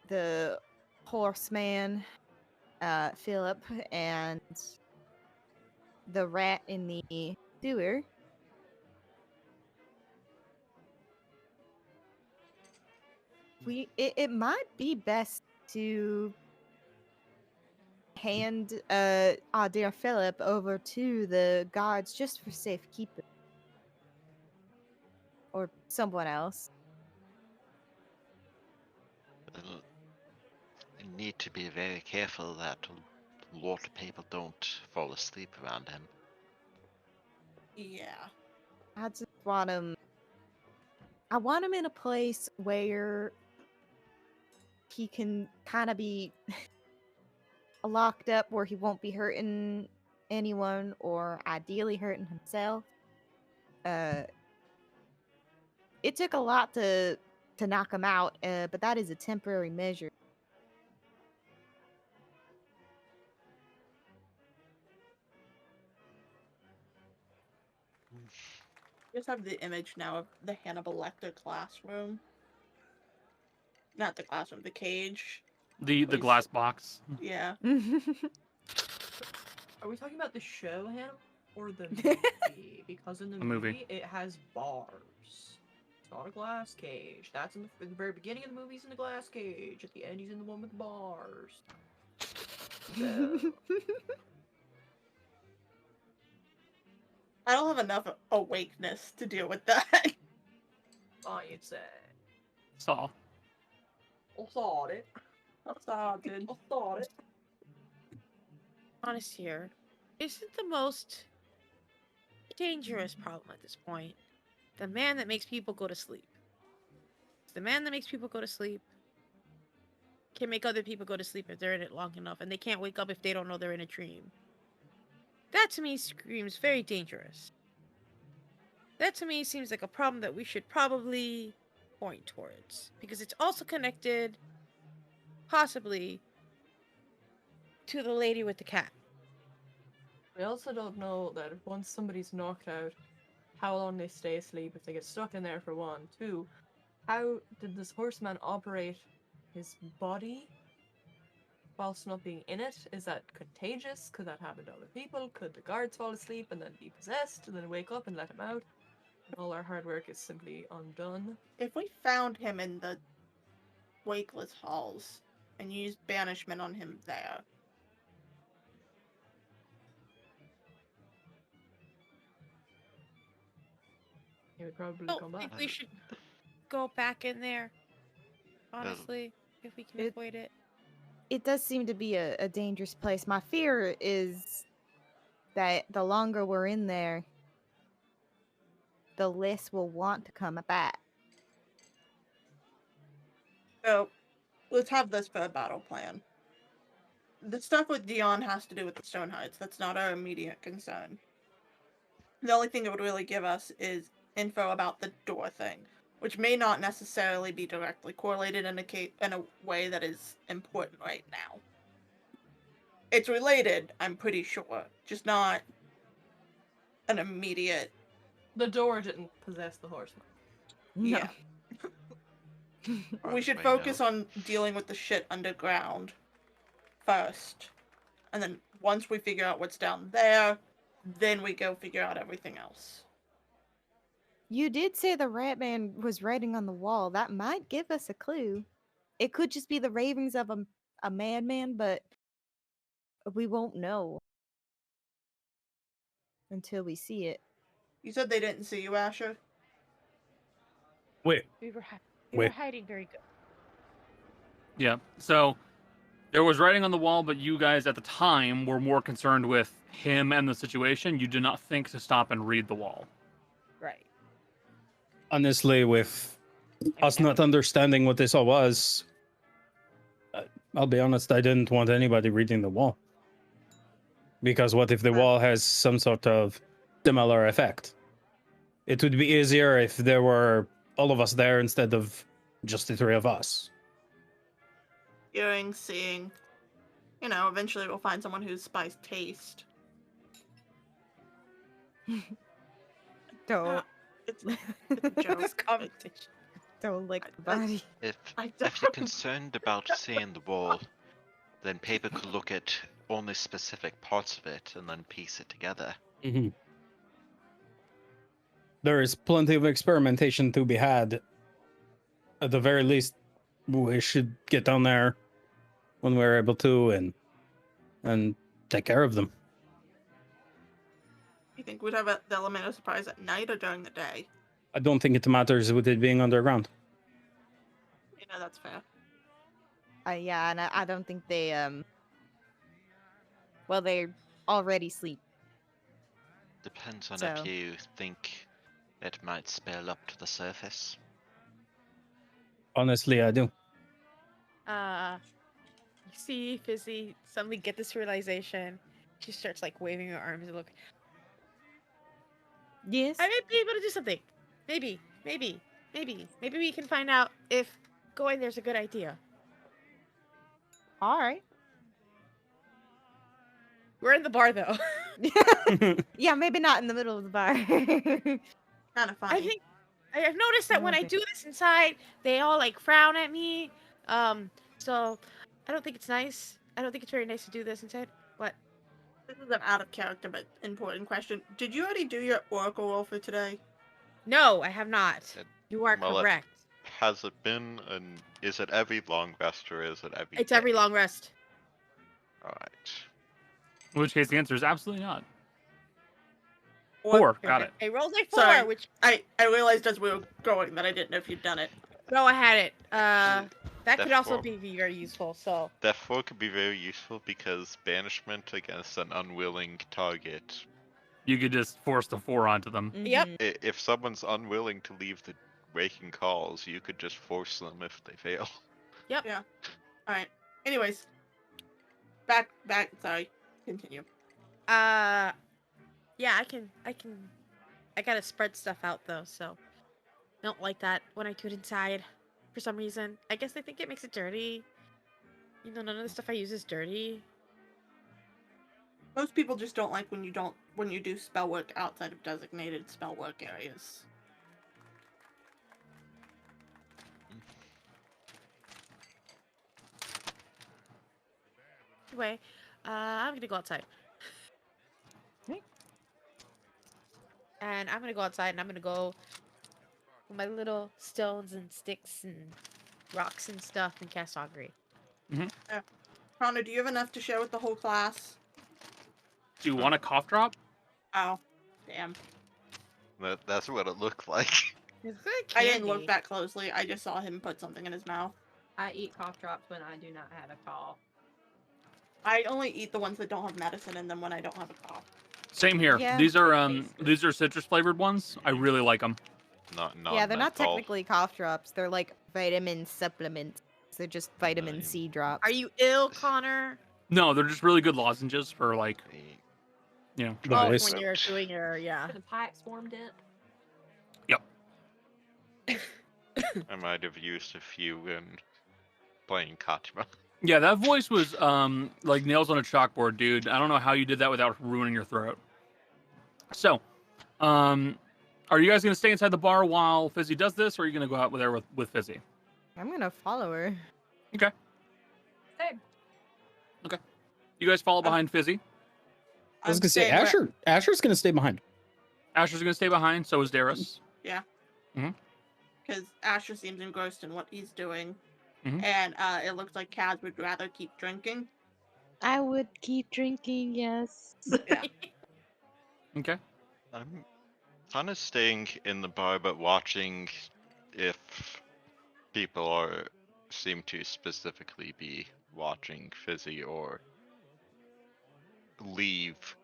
the horseman, Philip, and the rat in the sewer. It might be best to hand our dear Philip over to the guards just for safekeeping. Or someone else. Well, you need to be very careful that a lot of people don't fall asleep around him. Yeah. I just want him. I want him in a place where he can kind of be locked up, where he won't be hurting anyone, or ideally hurting himself. It took a lot to knock him out, but that is a temporary measure. Just have the image now of the Hannibal Lecter classroom. Not the classroom, the cage. The Please. glass box. Yeah. Are we talking about the show, Hannah, or the movie? Because in the movie. movie, it has bars. It's not a glass cage. That's in the very beginning of the movie. He's in the glass cage. At the end, he's in the one with the bars. So, I don't have enough awakeness to deal with that. I'd say. Saw. I thought it. I thought it. I thought it. Honest here, isn't the most dangerous problem at this point the man that makes people go to sleep? the man that makes people go to sleep can make other people go to sleep if they're in it long enough, and they can't wake up if they don't know they're in a dream. That to me screams very dangerous. That to me seems like a problem that we should probably point towards, because it's also connected, possibly, to the lady with the cat. We also don't know that once somebody's knocked out, how long they stay asleep, if they get stuck in there for one. Two, how did this horseman operate his body whilst not being in it? Is that contagious? Could that happen to other people? Could the guards fall asleep and then be possessed and then wake up and let him out? And all our hard work is simply undone. If we found him in the wakeless halls and used banishment on him there, He would probably I come don't back. think we should go back in there, honestly, if we can avoid it. It does seem to be a dangerous place. My fear is that the longer we're in there, the less we'll want to come back. so let's have this for a battle plan. The stuff with Dion has to do with the Stone Heights. That's not our immediate concern. The only thing it would really give us is info about the door thing, which may not necessarily be directly correlated in a way that is important right now. It's related, I'm pretty sure, just not an immediate. The door didn't possess the horseman. No. Yeah. We should focus on dealing with the shit underground first. And then once we figure out what's down there, then we go figure out everything else. You did say the rat man was writing on the wall. That might give us a clue. It could just be the ravings of a madman, but we won't know until we see it. You said they didn't see you, Asher? Wait. We were Wait. hiding very good. Yeah. So there was writing on the wall, but you guys at the time were more concerned with him and the situation. You did not think to stop and read the wall. Right. Honestly, with us not understanding what this all was, I'll be honest, I didn't want anybody reading the wall. Because what if the wall has some sort of similar effect? It would be easier if there were all of us there instead of just the three of us. Hearing, seeing. You know, eventually we'll find someone whose spice taste. Don't. It's a joke. This competition. Don't lick the body. If I if you're concerned about seeing the wall, then people could look at only specific parts of it and then piece it together. Mm-hmm. There is plenty of experimentation to be had. At the very least, we should get down there when we're able to and take care of them. You think we'd have the element of surprise at night or during the day? I don't think it matters with it being underground. You know, that's fair. Yeah, and I don't think they well, they already sleep. Depends on So- if you think it might spill up to the surface. Honestly, I do. You see Fizzy suddenly get this realization. She starts like waving her arms and look. Yes. I might be able to do something. Maybe we can find out if going there's a good idea. All right. We're in the bar though. Yeah, maybe not in the middle of the bar. Kind of funny. I think I've noticed that when I do this inside, they all like frown at me. So I don't think it's nice. I don't think it's very nice to do this inside. What? This is an out of character but important question. Did you already do your oracle roll for today? No, I have not. It- You are well, correct. Has it been, and is it every long rest or is it every It's every day? long rest. Alright. In which case, the answer is absolutely not. Or- 4. Got it. I rolled a 4, Sorry. which I realized as we were going that I didn't know if you'd done it. no, I had it. That could also Therefore- be very useful. So That 4 could be very useful because banishment against an unwilling target. You could just force the 4 onto them. Yep. Mhm. If someone's unwilling to leave the making calls. You could just force them if they fail. Yep. Yeah. Alright. Anyways. Back, sorry. Continue. Yeah, I gotta spread stuff out though, so I don't like that when I do it inside for some reason. I guess they think it makes it dirty. You know, none of the stuff I use is dirty. Most people just don't like when you do spell work outside of designated spell work areas. Anyway, I'm gonna go outside. And I'm gonna go outside and I'm gonna go with my little stones and sticks and rocks and stuff and cast augury. Connor, do you have enough to share with the whole class? Do you want a cough drop? Oh. Damn. That's what it looked like. It's good I didn't candy. look that closely. I just saw him put something in his mouth. I eat cough drops when I do not have a cough. I only eat the ones that don't have medicine in them when I don't have a cough. Same here. Yeah. These are citrus flavored ones. I really like them. Not Yeah, they're not menthol. technically cough drops. They're like vitamin supplements. They're just vitamin C drops. Are you ill, Connor? No, they're just really good lozenges for like, Eh, Oh, Nice. when you're doing your The pike swarmed it. I might have used a few in playing Kachima. yeah, that voice was like nails on a chalkboard, dude. I don't know how you did that without ruining your throat. So, are you guys gonna stay inside the bar while Fizzy does this, or are you gonna go out there with Fizzy? I'm gonna follow her. Okay. Same. Okay. You guys follow behind Fizzy. I was gonna say Asher's gonna stay behind. Asher's gonna stay behind. So is Darius. Because Asher seems engrossed in what he's doing. Mhm. And it looks like Kaz would rather keep drinking. I would keep drinking, yes. Yeah. Okay. I'm kind of staying in the bar, but watching if people seem to specifically be watching Fizzy or leave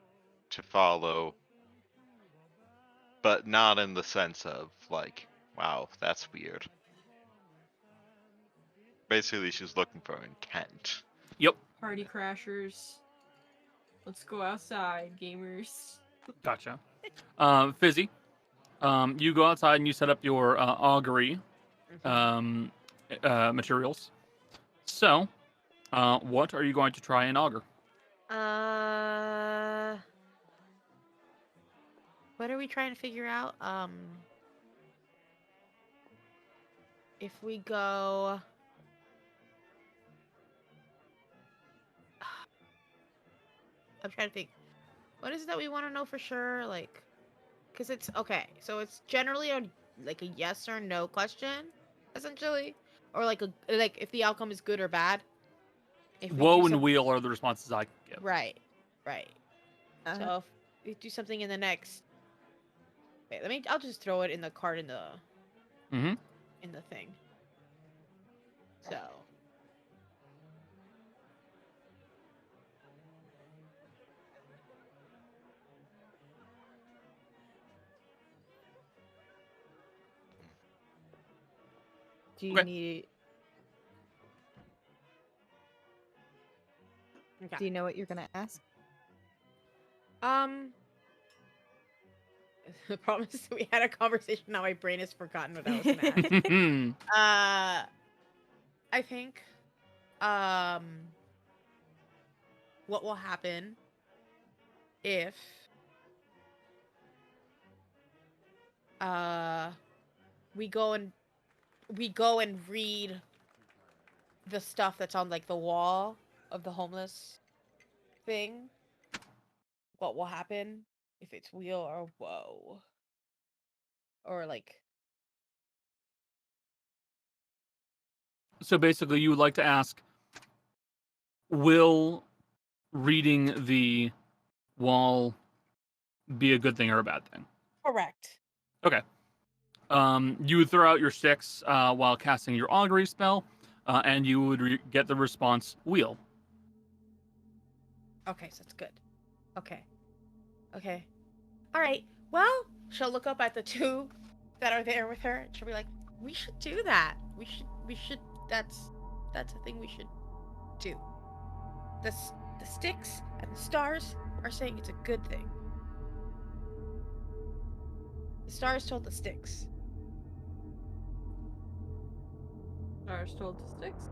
to follow, but not in the sense of like, wow, that's weird. Basically, she's looking for intent. Yep. Party crashers. Let's go outside, gamers. Gotcha. Fizzy, you go outside and you set up your augury materials. So, what are you going to try and augur? What are we trying to figure out? If we go... I'm trying to think. What is it that we want to know for sure? Like, because it's okay. So it's generally a yes or no question, essentially, or like if the outcome is good or bad. If we do Woe and some- wheel are the responses I can give. Right. Uh-huh. So if we do something in the next. Wait, I'll just throw it in the card in the Mm-hmm. in the thing. So. Do you Okay. need? Okay. Do you know what you're gonna ask? The problem is we had a conversation. Now my brain has forgotten what I was gonna ask. Mm-hmm. I think, what will happen if, we go and read the stuff that's on like the wall of the homeless thing? What will happen if it's wheel or woe? Or like, So basically, you would like to ask, will reading the wall be a good thing or a bad thing? correct. Okay. You would throw out your sticks while casting your augury spell, and you would get the response wheel. Okay, so it's good. Okay. All right. Well, she'll look up at the two that are there with her, and she'll be like, "We should do that. We should. That's a thing we should do." The sticks and the stars are saying it's a good thing. The stars told the sticks. Stars told the sticks.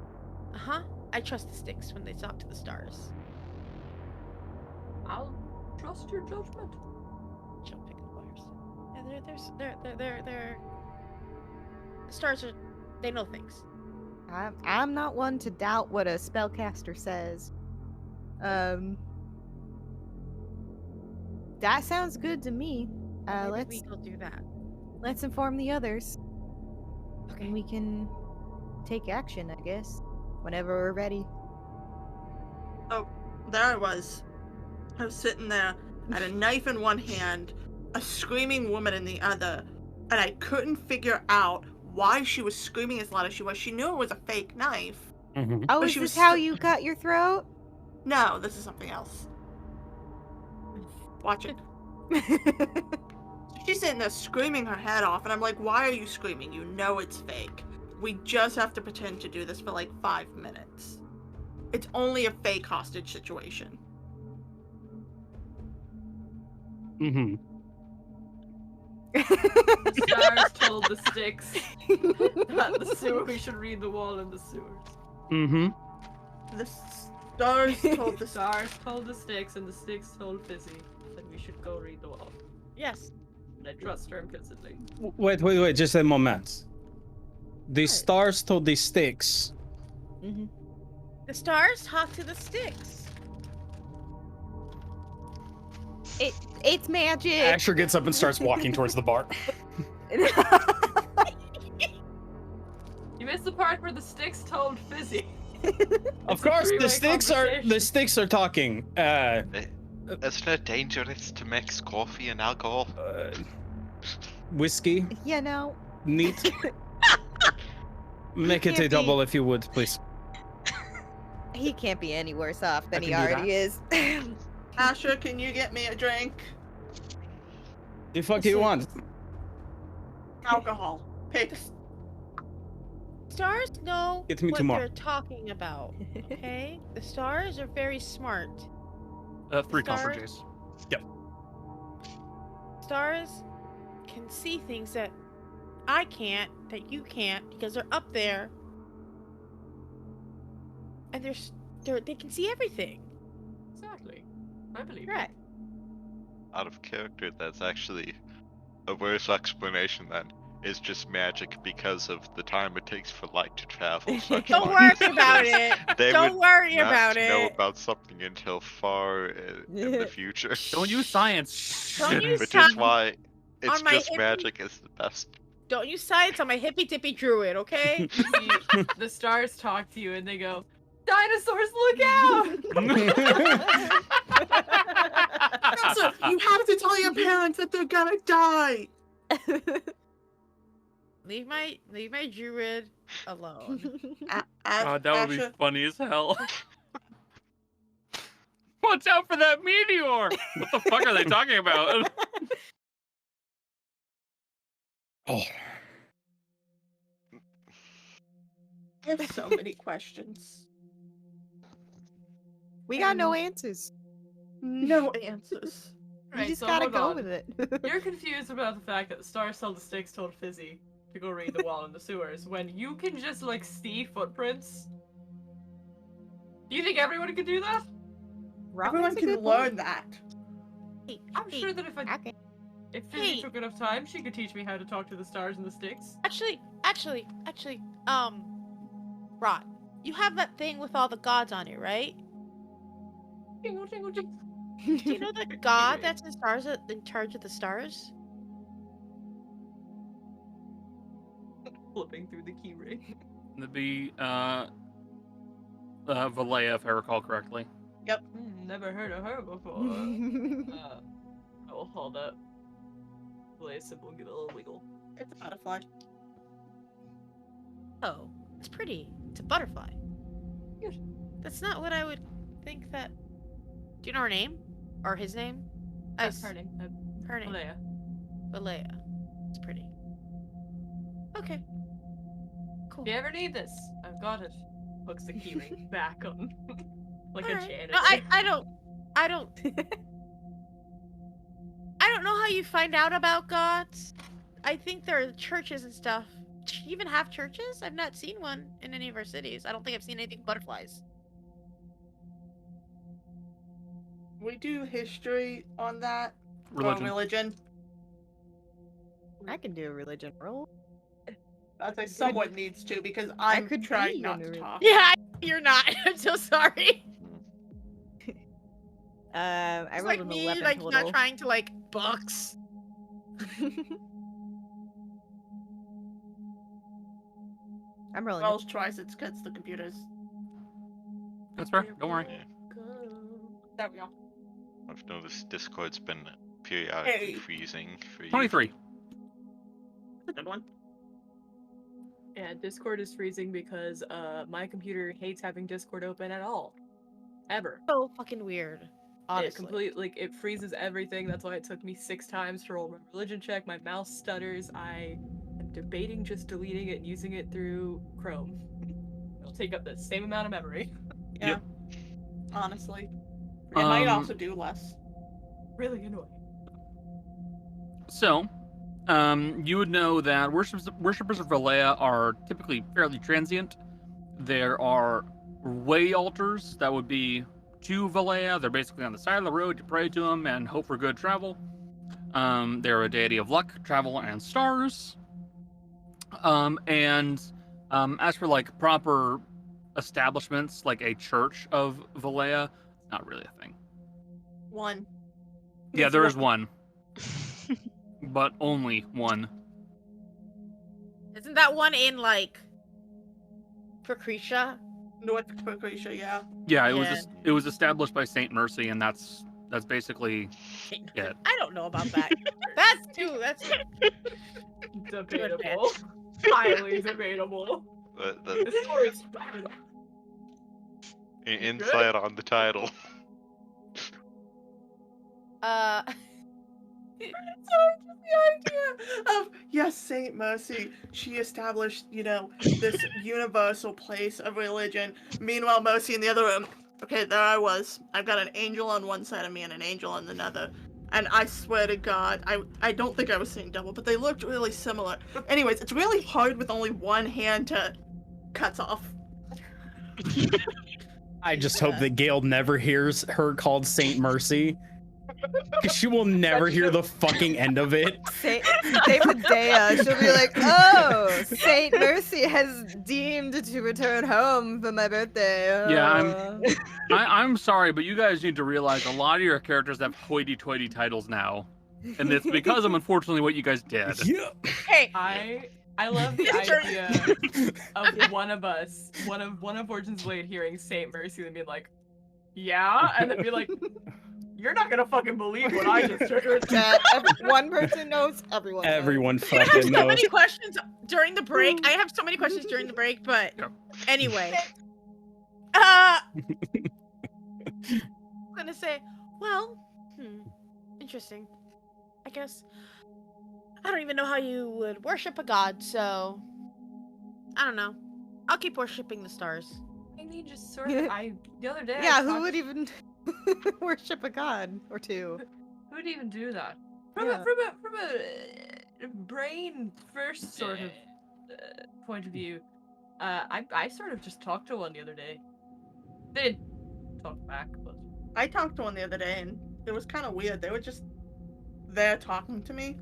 I trust the sticks when they talk to the stars. I'll trust your judgment. Jumping wires. Yeah, they're. The stars are. They know things. I'm not one to doubt what a spellcaster says. That sounds good to me. Maybe we go do that. Let's inform the others. Okay. And we can take action, I guess, whenever we're ready. Oh, there I was. I was sitting there, I had a knife in one hand, a screaming woman in the other, and I couldn't figure out why she was screaming as loud as she was. She knew it was a fake knife. Mm-hmm. Oh, But is she this was how st- you cut your throat? No, this is something else. Watch it. She's sitting there screaming her head off, and I'm like, why are you screaming? You know it's fake. We just have to pretend to do this for like 5 minutes. It's only a fake hostage situation. Mm-hmm. The stars told the sticks that the sewer. We should read the wall in the sewers. Mm-hmm. The stars told The the stars told the sticks, and the sticks told Fizzy that we should go read the wall. Yes. And I trust her implicitly. Wait, just a moment. The What? stars told the sticks. Mm-hmm. The stars talk to the sticks. It's magic. Asher gets up and starts walking towards the bar. You missed the part where the sticks told Fizzy. Of It's a course, three-way the sticks are talking. Isn't it dangerous to mix coffee and alcohol? Whiskey, You know, neat. Make it a Can't be. double if you would, please. he can't be any worse off than I he can do already is. Asher, can you get me a drink? The fuck do you want? Alcohol. Pick. Stars know Get me what tomorrow. they're talking about. Okay? The stars are very smart. 3 Stars? conferences. Stars can see things that I can't, that you can't, because they're up there. And they can see everything. Exactly. I believe Right. Out of character, that's actually a worse explanation than is just magic because of the time it takes for light to travel. Such Don't long worry distances. about it. They Don't would worry not about know it. about something until far in the future. Don't use science. Don't use Which science is why it's on my just hippie- magic is the best. Don't use science on my hippy dippy druid, okay? You see, the stars talk to you and they go, "Dinosaurs, look out!" Elsa, you have to tell your parents that they're gonna die. leave my druid alone. God, that would be Asher, funny as hell. Watch out for that meteor! What the fuck are they talking about? Oh, I have so many questions. we got no answers. No answers. You Right, just so gotta hold go on. with it. You're confused about the fact that the stars told the sticks told Fizzy to go read the wall in the sewers when you can just like see footprints. Do you think everyone could do that? Everyone can learn that. Hey, I'm hey, sure that if Okay. Fizzy Hey. took enough time, she could teach me how to talk to the stars and the sticks. Actually, Rod, you have that thing with all the gods on it, right? Jingle, jingle, jingle. Do you know the god that's in charge of the stars? Flipping through the key ring. It'd be Valea, if I recall correctly. Never heard of her before. Oh, hold up. Play a simple, give it a little wiggle. It's a butterfly. Oh, it's pretty. It's a butterfly. Good. That's not what I would think that. Do you know her name? Or his name? That's her name. Her name. Alea. Valea. It's pretty. Okay. Cool. If you ever need this, I've got it. Hooks the keyring back on, like a Alright. janitor. No, I don't. I don't know how you find out about gods. I think there are churches and stuff. Do you even have churches? I've not seen one in any of our cities. I don't think I've seen anything butterflies. We do history on that. Religion. Or religion. I can do a religion roll. I'd say someone needs to because I'm could trying be not in to a talk. Yeah, you're not. I'm so sorry. I It's rolled like an me, 11 like total. not trying to like bucks. I'm rolling. Wells tries it against the computers. That's fair. Don't worry. Yeah. There we go. I've noticed Discord's been periodically Hey. freezing for you. 23. That's a good one. Yeah, Discord is freezing because my computer hates having Discord open at all. Ever. So fucking weird. Honestly. It freezes everything. That's why it took me 6 times to roll my religion check. My mouse stutters. I am debating just deleting it and using it through Chrome. It'll take up the same amount of memory. Yeah. Yep. Honestly. It might Um, also do less. Really annoying. So, you would know that worshippers of Valea are typically fairly transient. There are way altars that would be to Valea. They're basically on the side of the road. You pray to them and hope for good travel. They're a deity of luck, travel, and stars. As for like proper establishments, like a church of Valea, it's not really a thing. One. Yeah, There's there is one, but only one. Isn't that one in like Procretia? North Croatia, yeah. Yeah, Yeah. it was established by Saint Mercy, and that's basically it. I don't know about that. That's Debatable. Highly debatable. The This story's bad. insight on the title. So just the idea of yes, Saint Mercy, she established, this universal place of religion. Meanwhile, Mercy in the other room. Okay, there I was. I've got an angel on one side of me and an angel on another. And I swear to God, I don't think I was seeing double, but they looked really similar. Anyways, it's really hard with only one hand to cuts off. I just hope that Gail never hears her called Saint Mercy. Because she will never hear the fucking end of it. Same with Dea. She'll be like, oh, Saint Mercy has deemed to return home for my birthday. Yeah, Oh." I'm sorry, but you guys need to realize a lot of your characters have hoity-toity titles now, and it's because of unfortunately what you guys did. Yeah. hey. I love the idea of one of Origins Blade hearing Saint Mercy and being like, yeah, and then be like, you're not gonna fucking believe what I just triggered. That one person knows, everyone knows. Everyone I have fucking so knows. many questions during the break. I have so many questions during the break, but Yep. anyway. I'm gonna say, well, interesting. I guess I don't even know how you would worship a god, so I don't know. I'll keep worshiping the stars. I mean, just sort of. The other day. Yeah, who would even worship a god or two? Who would even do that? From Yeah. a brain first sort of point of view, I sort of just talked to one the other day. They didn't talk back, but I talked to one the other day and it was kind of weird. They were just there talking to me.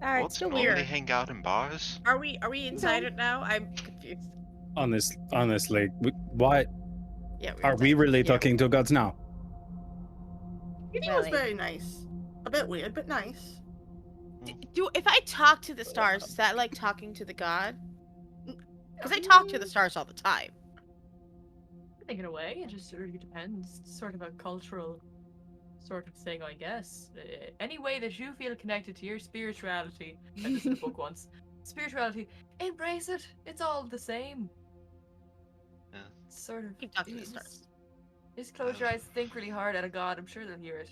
Alright, What's still normally weird. hang out in bars? Are we inside it now? I'm confused. Honestly, what Yeah, are we really Yeah. talking to gods now? It was Really? very nice. A bit weird, but nice. If I talk to the stars, is that like talking to the god? Because I talk to the stars all the time. I think in a way, it just sort of depends. It's sort of a cultural sort of thing, I guess. Any way that you feel connected to your spirituality, I just read a book once. Spirituality, embrace it. It's all the same. Yeah. Sort of. Keep talking to the stars. Just close your eyes, think really hard at a god. I'm sure they'll hear it.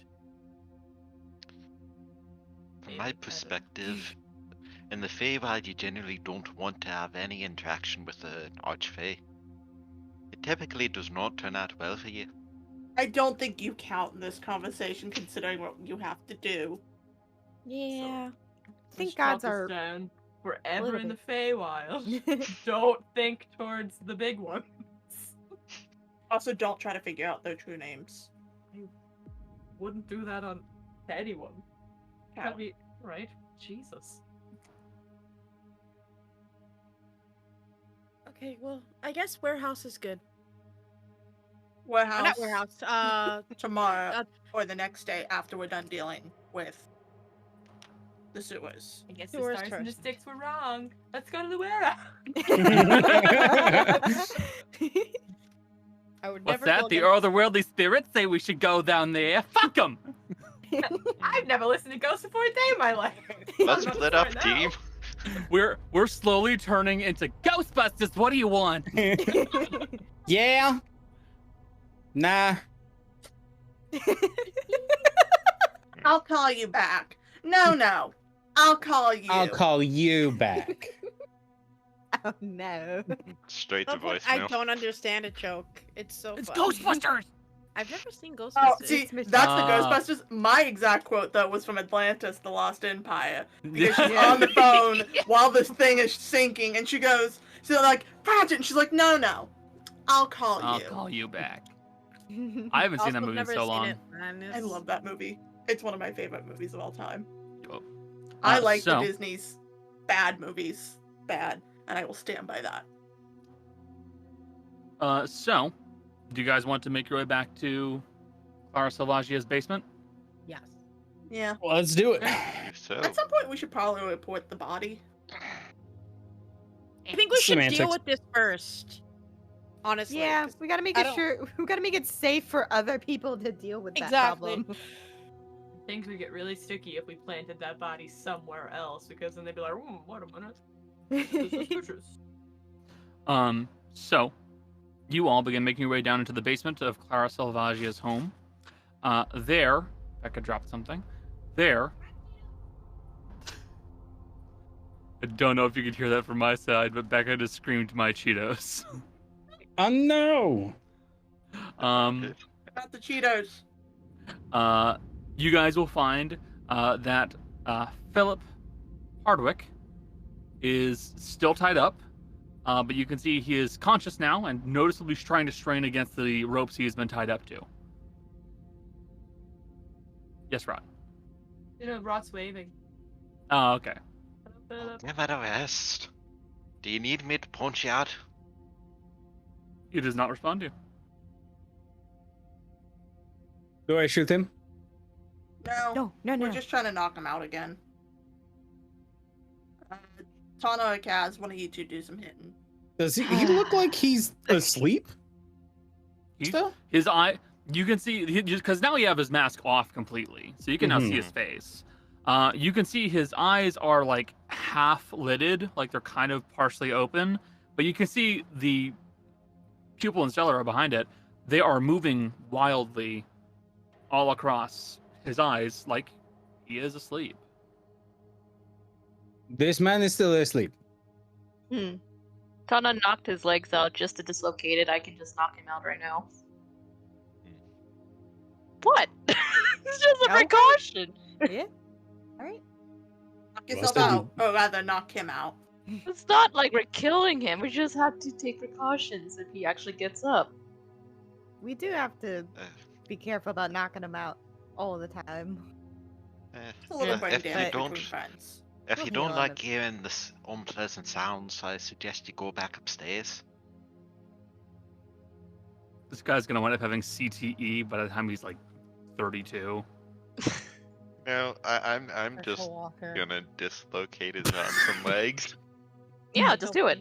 From my perspective, In the Feywild, you generally don't want to have any interaction with an Archfey. It typically does not turn out well for you. I don't think you count in this conversation, considering what you have to do. Yeah. I think Just talk gods us are. down. Forever little in the bit. Feywild. Don't think towards the big ones. Also, don't try to figure out their true names. Wouldn't do that on anyone. How? Can't be right. Jesus. Okay, well, I guess warehouse is good. Warehouse. Not warehouse. Tomorrow or the next day after we're done dealing with the sewers. I guess the Yours stars and the first. sticks were wrong. Let's go to the warehouse. I would What's never that? go The against- otherworldly spirits say we should go down there. Fuck them! I've never listened to Ghost before a day in my life. Let's I'm not split up, sorry now. team. We're slowly turning into Ghostbusters. What do you want? Yeah. Nah. I'll call you back. No. I'll call you. I'll call you back. Oh no. Straight to Love when voicemail. I don't understand a joke. It's so It's fun. Ghostbusters! I've never seen Ghostbusters. Oh, see, It's Michelle. that's Ah. the Ghostbusters. My exact quote, though, was from Atlantis, The Lost Empire. Because she's Yeah. on the phone while this thing is sinking, and she goes, so like, Pratchett, and she's like, no. I'll call I'll you. call you back. I haven't seen that Also, movie in never so seen long. it, and I it's- love that movie. It's one of my favorite movies of all time. Cool. I like so- the Disney's bad movies. Bad. And I will stand by that. So, do you guys want to make your way back to Clara Salvagia's basement? Yes. Yeah. Well, let's do it. So, At some point, we should probably report the body. I think we should Semantics. deal with this first. Honestly. Yeah, 'cause- we gotta make I it don't- sure. We gotta make it safe for other people to deal with that Exactly. problem. Things would get really sticky if we planted that body somewhere else, because then they'd be like, wait a minute. This is suspicious. So, you all begin making your way down into the basement of Clara Salvagia's home. There, Becca dropped something. There. I don't know if you could hear that from my side, but Becca just screamed my Cheetos. Oh no. Not the Cheetos. You guys will find that Philip Hardwick is still tied up, but you can see he is conscious now and noticeably trying to strain against the ropes he has been tied up to. Yes, Rod. Rot's waving. Oh, okay. give it a rest. Do you need me to punch you out? He does not respond to you. Do I shoot him? No. No. We're just trying to knock him out again. Tana or Kaz, one of you two do some hitting. Does he look like he's asleep? He- Still? His eye, you can see, because now you have his mask off completely, so you can now see his face. You can see his eyes are like half lidded, like they're kind of partially open, but you can see the pupil and stellar behind it. They are moving wildly all across his eyes, like he is asleep. This man is still asleep. Tana knocked his legs out just to dislocate it. I can just knock him out right now. What? It's just a Okay. precaution. Yeah. All right. Knock yourself Busted. out. Or rather, knock him out. It's not like we're killing him. We just have to take precautions if he actually gets up. We do have to Uh, be careful about knocking him out all the time. It's a little Yeah. brain If you damage don't- between friends. If We'll you be don't like honest. hearing this unpleasant sounds, I suggest you go back upstairs. This guy's gonna wind up having CTE by the time he's like 32. No, I'm Herschel just Walker. gonna dislocate his arms and legs. Yeah, just do it.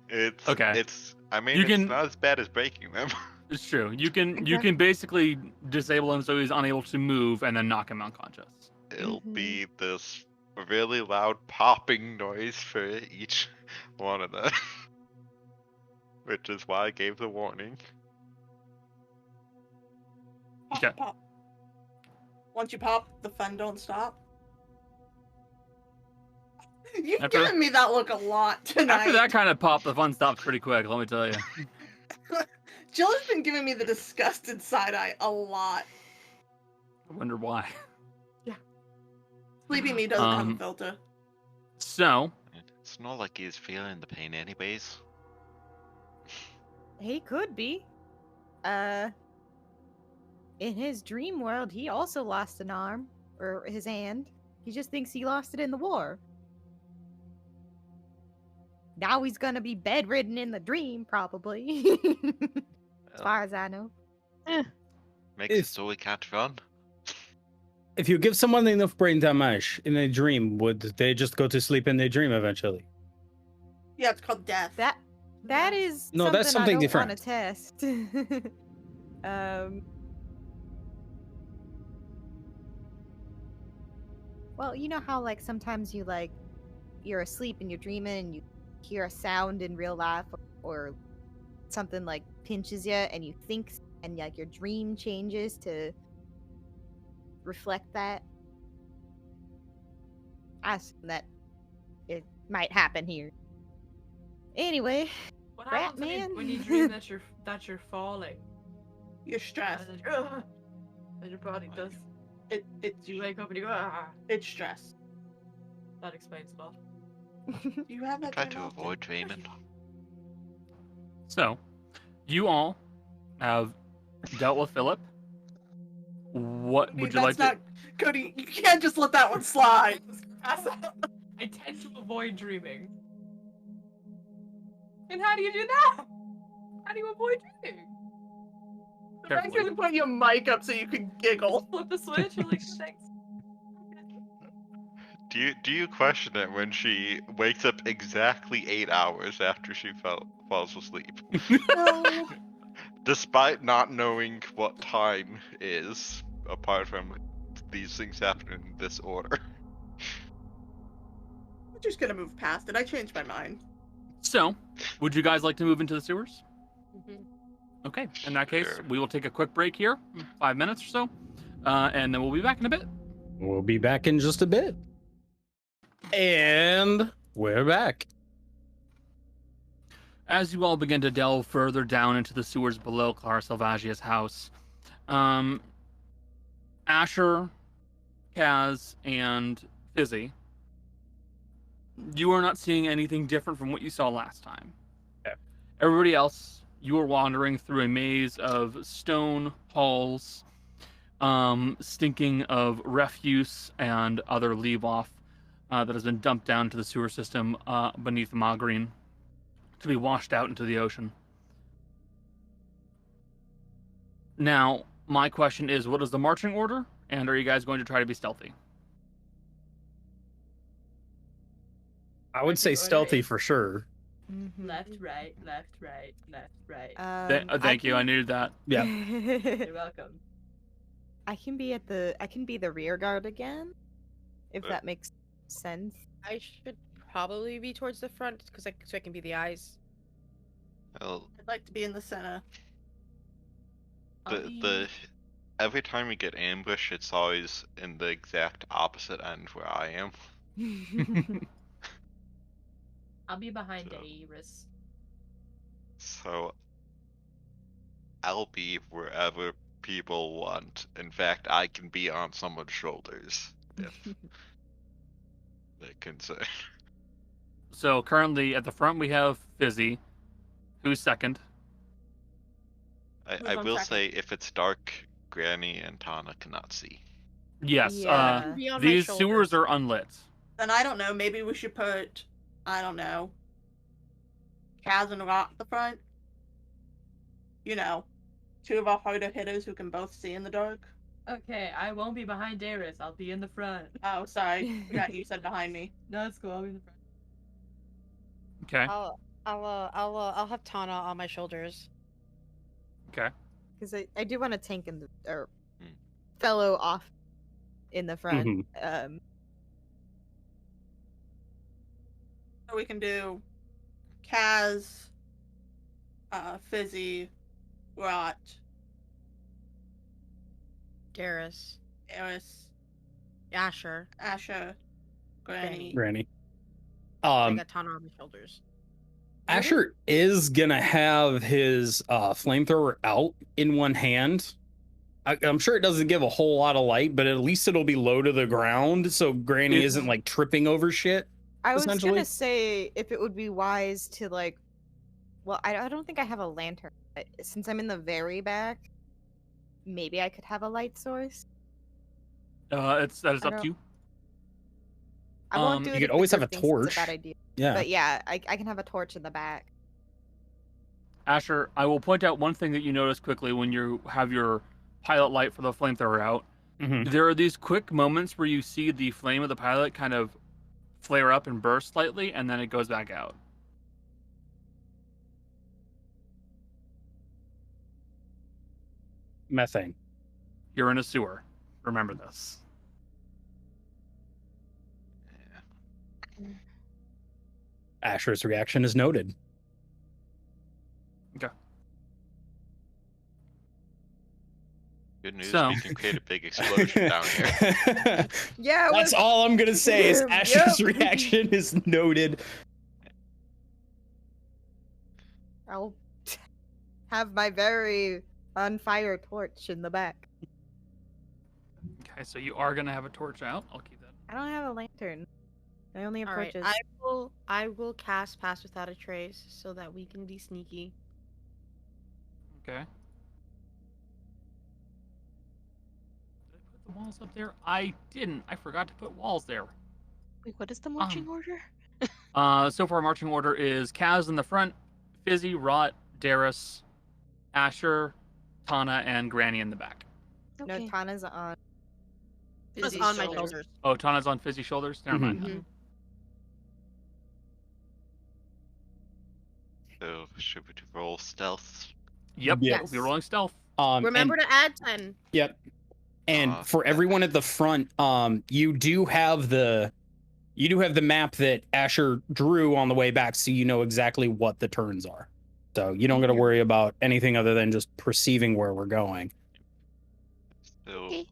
It's Okay. It's I mean You it's can- not as bad as breaking them. It's true. You can basically disable him so he's unable to move and then knock him unconscious. It'll Mhm. be this really loud popping noise for each one of them. Which is why I gave the warning. Pop, Okay. pop. Once you pop, the fun don't stop. You've After- given me that look a lot tonight. After that kind of pop, the fun stops pretty quick, let me tell you. Jill has been giving me the disgusted side eye a lot. I wonder why. Sleepy me doesn't have a filter. So, It's not like he's feeling the pain anyways. He could be. In his dream world, he also lost an arm or his hand. He just thinks he lost it in the war. Now he's gonna be bedridden in the dream, probably. As far as I know. Makes it so we can't run. If you give someone enough brain damage in a dream, would they just go to sleep in their dream eventually? Yeah, it's called death. That is No, that's something I don't different. Want to test. Well, you know how like sometimes you're asleep and you're dreaming and you hear a sound in real life or something like pinches you and you think and like your dream changes to reflect that. I assume that it might happen here. Anyway, What Rat happens man. when you dream that you're falling? You're stressed. And then, and your body does. You wake up and you go, ah. It's stress. That explains a lot. You have that Try dream to often? avoid dreaming. so you all have dealt with Philip. What Cody, would you like that's not... Cody, you can't just let that one slide. I tend to avoid dreaming. And how do you do that? How do you avoid dreaming? I'm Carefully. actually putting your mic up so you can giggle. Flip the switch? You're like, thanks. Do you question it when she wakes up exactly 8 hours after she falls asleep? No. Despite not knowing what time is, apart from these things happen in this order. I'm just gonna move past it. I changed my mind. So, would you guys like to move into the sewers? Mhm. Okay, in that case, Sure. we will take a quick break here, 5 minutes or so, and then we'll be back in a bit. We'll be back in just a bit. And we're back. As you all begin to delve further down into the sewers below Clara Selvagia's house, Asher, Kaz, and Fizzy, you are not seeing anything different from what you saw last time. Okay. Everybody else, you are wandering through a maze of stone halls, stinking of refuse and other leave-off that has been dumped down to the sewer system beneath Magreen to be washed out into the ocean. Now, my question is, what is the marching order? And are you guys going to try to be stealthy? I would say Order stealthy is- for sure. Left, right, left, right, left, right. Thank you, I needed that. Yeah. You're welcome. I can be the rear guard again, if Uh. that makes sense. I should probably be towards the front so I can be the eyes. Well, I'd like to be in the center. the every time we get ambushed, it's always in the exact opposite end where I am. I'll be behind So- Iris. So I'll be wherever people want. In fact, I can be on someone's shoulders if they're concerned. So currently at the front we have Fizzy, who's second. I Who's on will second? say, if it's dark, Granny and Tana cannot see. Yes, Yeah. Be on my these shoulders. sewers are unlit. Then I don't know. Maybe we should put, I don't know, Kaz and Rot at the front. You know, two of our harder hitters who can both see in the dark. Okay, I won't be behind Iris. I'll be in the front. Oh, sorry. Forgot you said behind me. No, it's cool. I'll be in the front. Okay. I'll have Tana on my shoulders. Okay. Because I do want to tank in the or Hmm. fellow off in the front. Mhm. So we can do Kaz, Fizzy, Rot, Darius, Eris, Asher, Asher, Granny. Granny. I got Tana on my shoulders. Asher is gonna have his flamethrower out in one hand. I'm sure it doesn't give a whole lot of light, but at least it'll be low to the ground, so Granny isn't like tripping over shit. I was essentially. gonna say if it would be wise to like, well, I don't think I have a lantern, but since I'm in the very back, maybe I could have a light source. That is up to you. I won't do it. You could if the always have group a thinks it's torch. a bad idea. Yeah. But yeah, I can have a torch in the back. Asher, I will point out one thing that you notice quickly when you have your pilot light for the flamethrower out. Mhm. There are these quick moments where you see the flame of the pilot kind of flare up and burst slightly, and then it goes back out. Methane. You're in a sewer. Remember this. Asher's reaction is noted. Okay. Good news, So- we can create a big explosion down here. Yeah, That's all I'm gonna say is Yep. Asher's reaction is noted. I'll have my very on fire torch in the back. Okay, so you are gonna have a torch out. I'll keep that. I don't have a lantern. I only have All right, torches. I will cast Pass Without a Trace so that we can be sneaky. Okay. Did I put the walls up there? I didn't. I forgot to put walls there. Wait, what is the marching order? So far, marching order is Kaz in the front, Fizzy, Rot, Darius, Asher, Tana, and Granny in the back. No, Okay. Tana's on. It's Fizzy's on my shoulders. shoulders. Oh, Tana's on Fizzy's shoulders? Never mind. Mhm. So, should we roll stealth? Yep, Yes. we'll be rolling stealth. Remember to add 10. Yep. And for Yeah. everyone at the front, you do have the map that Asher drew on the way back, so you know exactly what the turns are. So you don't got to worry about anything other than just perceiving where we're going. So, Okay.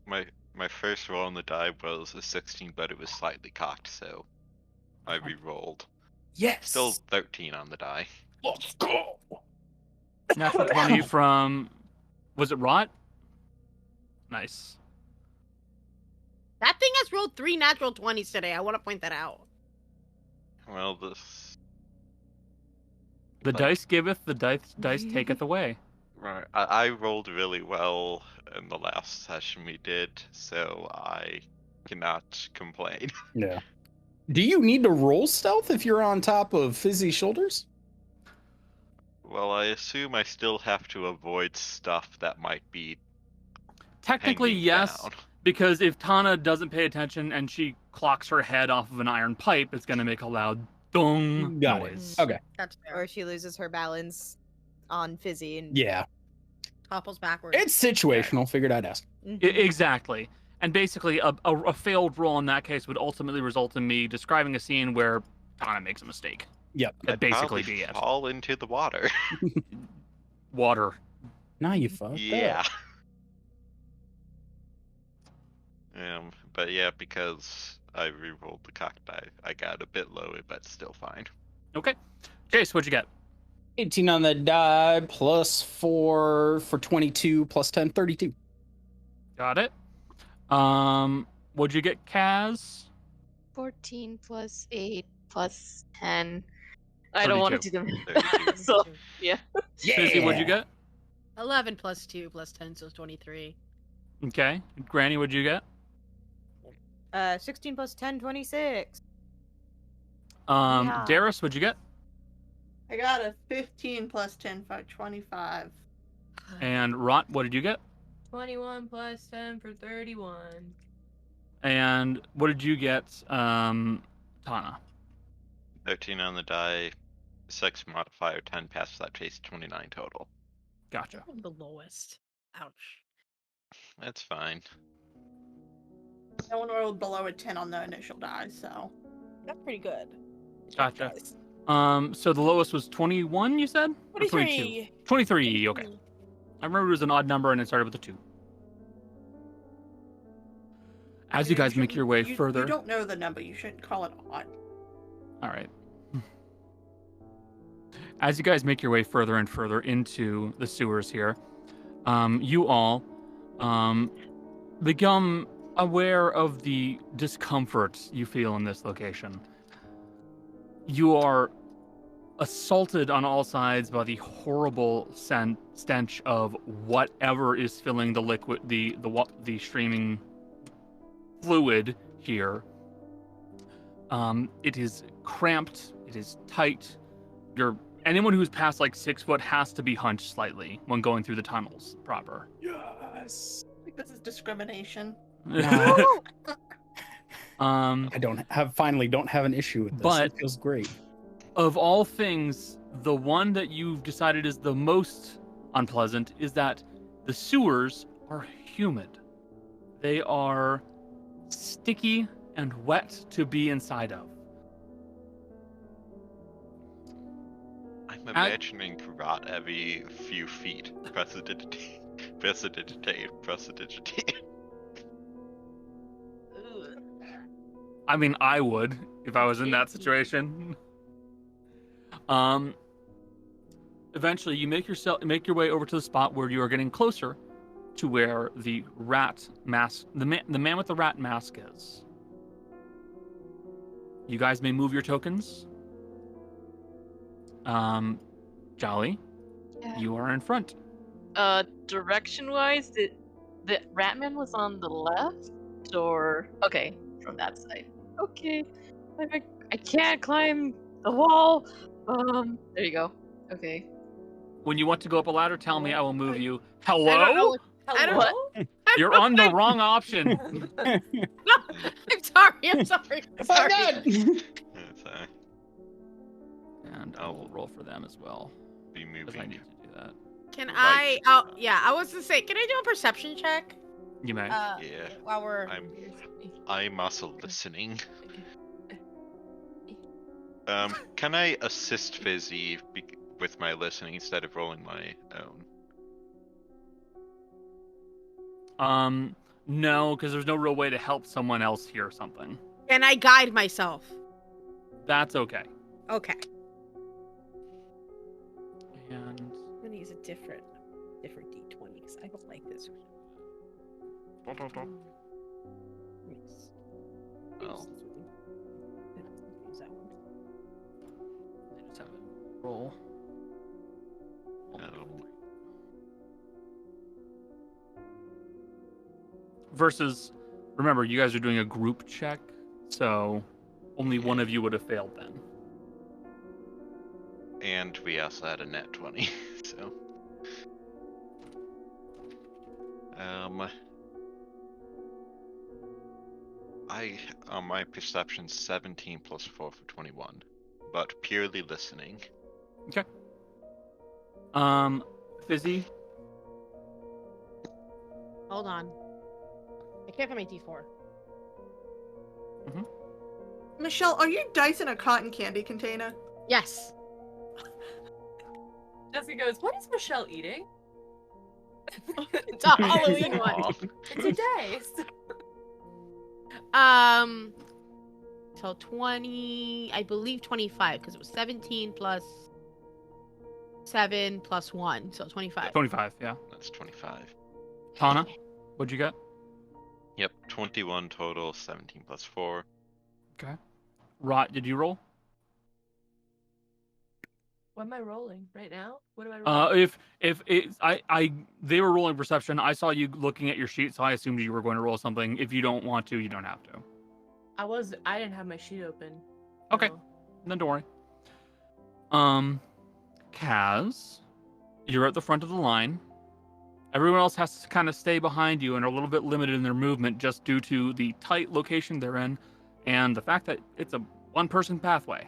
my first roll on the die was a 16, but it was slightly cocked, so I re-rolled. Yes. Still 13 on the die. Let's go. Natural 20 from, was it Rot? Nice. That thing has rolled 3 natural 20s today. I want to point that out. Well, this... The Like- dice giveth, the dice taketh away. Right, I rolled really well in the last session we did, so I cannot complain. Yeah. Do you need to roll stealth if you're on top of Fizzy's shoulders? Well, I assume I still have to avoid stuff that might be Technically, hanging yes, down. because if Tana doesn't pay attention and she clocks her head off of an iron pipe, it's going to make a loud dong Got it. noise. Okay. That's fair. Or she loses her balance on Fizzy and Yeah. Topples backwards. It's situational. Figured I'd ask. Exactly. And basically, a failed roll in that case would ultimately result in me describing a scene where Tana makes a mistake. Yep. That'd basically Probably be it. fall into the water. Water. Now you fucked Yeah. up. But yeah, because I re-rolled the cocked die, I got a bit lower, but still fine. Okay. Jace, what'd you get? 18 on the die, plus 4 for 22, plus 10, 32. Got it. What'd you get, Kaz? 14 plus 8 plus 10. I don't want to 32. do them. So, yeah. Fizzy, what'd you get? 11 plus 2 plus 10, so it's 23. Okay. Granny, what'd you get? 16 plus 10, 26. Yeah. Darius, what'd you get? I got a 15 plus 10 for 25. And Rot, what did you get? 21 plus 10 for 31. And what did you get, Tana? 13 on the die, 6 modifier, 10 past that trace, 29 total. Gotcha. The lowest. Ouch. That's fine. No one rolled below a 10 on the initial die, so that's pretty good. Gotcha. So the lowest was 21, you said? Or 22? 23, okay. I remember it was an odd number and it started with a 2. As you guys make your way further. You don't know the number. You shouldn't call it odd. All right. As you guys make your way further and further into the sewers here, you all become aware of the discomfort you feel in this location. You are assaulted on all sides by the horrible stench of whatever is filling the liquid, the streaming fluid here. It is cramped. It is tight. Anyone who's past like 6 foot has to be hunched slightly when going through the tunnels proper. Yes. I think this is discrimination. I don't have an issue with this. But it feels great. Of all things, the one that you've decided is the most unpleasant is that the sewers are humid. They are sticky and wet to be inside of. I'm imagining Rot every few feet. Prestidigitate. I mean, I would if I was in that situation. Eventually, you make your way over to the spot where you are getting closer to where the rat mask, the man with the rat mask is. You guys may move your tokens. Jolly, Yeah. you are in front. Direction-wise, the Ratman was on the left, or okay, from that side. Okay, I can't climb the wall. There you go. Okay. When you want to go up a ladder, tell me. I will move you. I don't know. Hello? I don't What? know. You're on the wrong option. No, I'm sorry. I'm sorry. I'm Oh sorry. God! And I will roll for them as well, Be because I moving. need to do that. Can Right. I? Oh, yeah. I was gonna say, can I do a perception check? You may. Yeah. While we're. I'm also listening. Can I assist Fizzy with my listening instead of rolling my own? No, because there's no real way to help someone else hear something. Can I guide myself? That's okay. Okay. And I'm gonna use a different D20 because I don't like this one. Yes. Well, Use that one. I just have a roll. Versus, remember, you guys are doing a group check, so only one of you would have failed then. and we also had a net 20, so. My perception's 17 plus 4 for 21, but purely listening. Fizzy, Hold on. I can't find my D4. Michelle, are your dice in a cotton candy container? Yes. Jessica goes, what is Michelle eating? It's a Halloween one. It's a dice. So 20, I believe 25, because it was 17 plus 7 plus 1, so 25. 25, yeah. That's 25. Tana, what'd you get? Yep, 21 total, 17 plus 4. Okay. Rot, did you roll? What am I rolling right now? What am I rolling? They were rolling perception. I saw you looking at your sheet, so I assumed you were going to roll something. If you don't want to, you don't have to. I didn't have my sheet open. Okay. so- Then don't worry. Kaz, you're at the front of the line. Everyone else has to kind of stay behind you and are a little bit limited in their movement just due to the tight location they're in and the fact that it's a one-person pathway.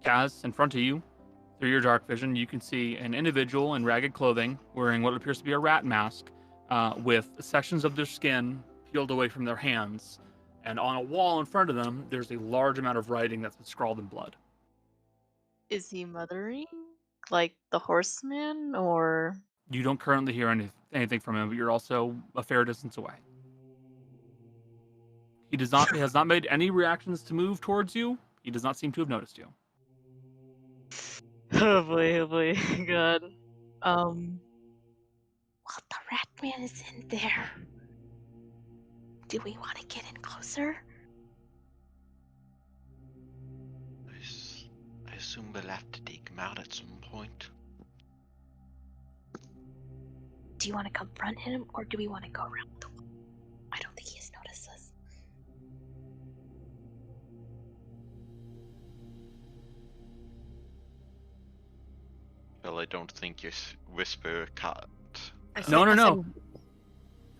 Kaz, in front of you, through your dark vision, you can see an individual in ragged clothing wearing what appears to be a rat mask with sections of their skin peeled away from their hands. And on a wall in front of them, there's a large amount of writing that's been scrawled in blood. Is he mothering? Like the horseman, or? You don't currently hear anything from him, but you're also a fair distance away. He has not made any reactions to move towards you. He does not seem to have noticed you. Oh boy, God. Well, the rat man is in there. Do we want to get in closer? I assume we'll have to take him out at some point. Do you want to confront him, or do we want to go around the wall? I don't think he has noticed us. Well, I don't think your whisper cut. No.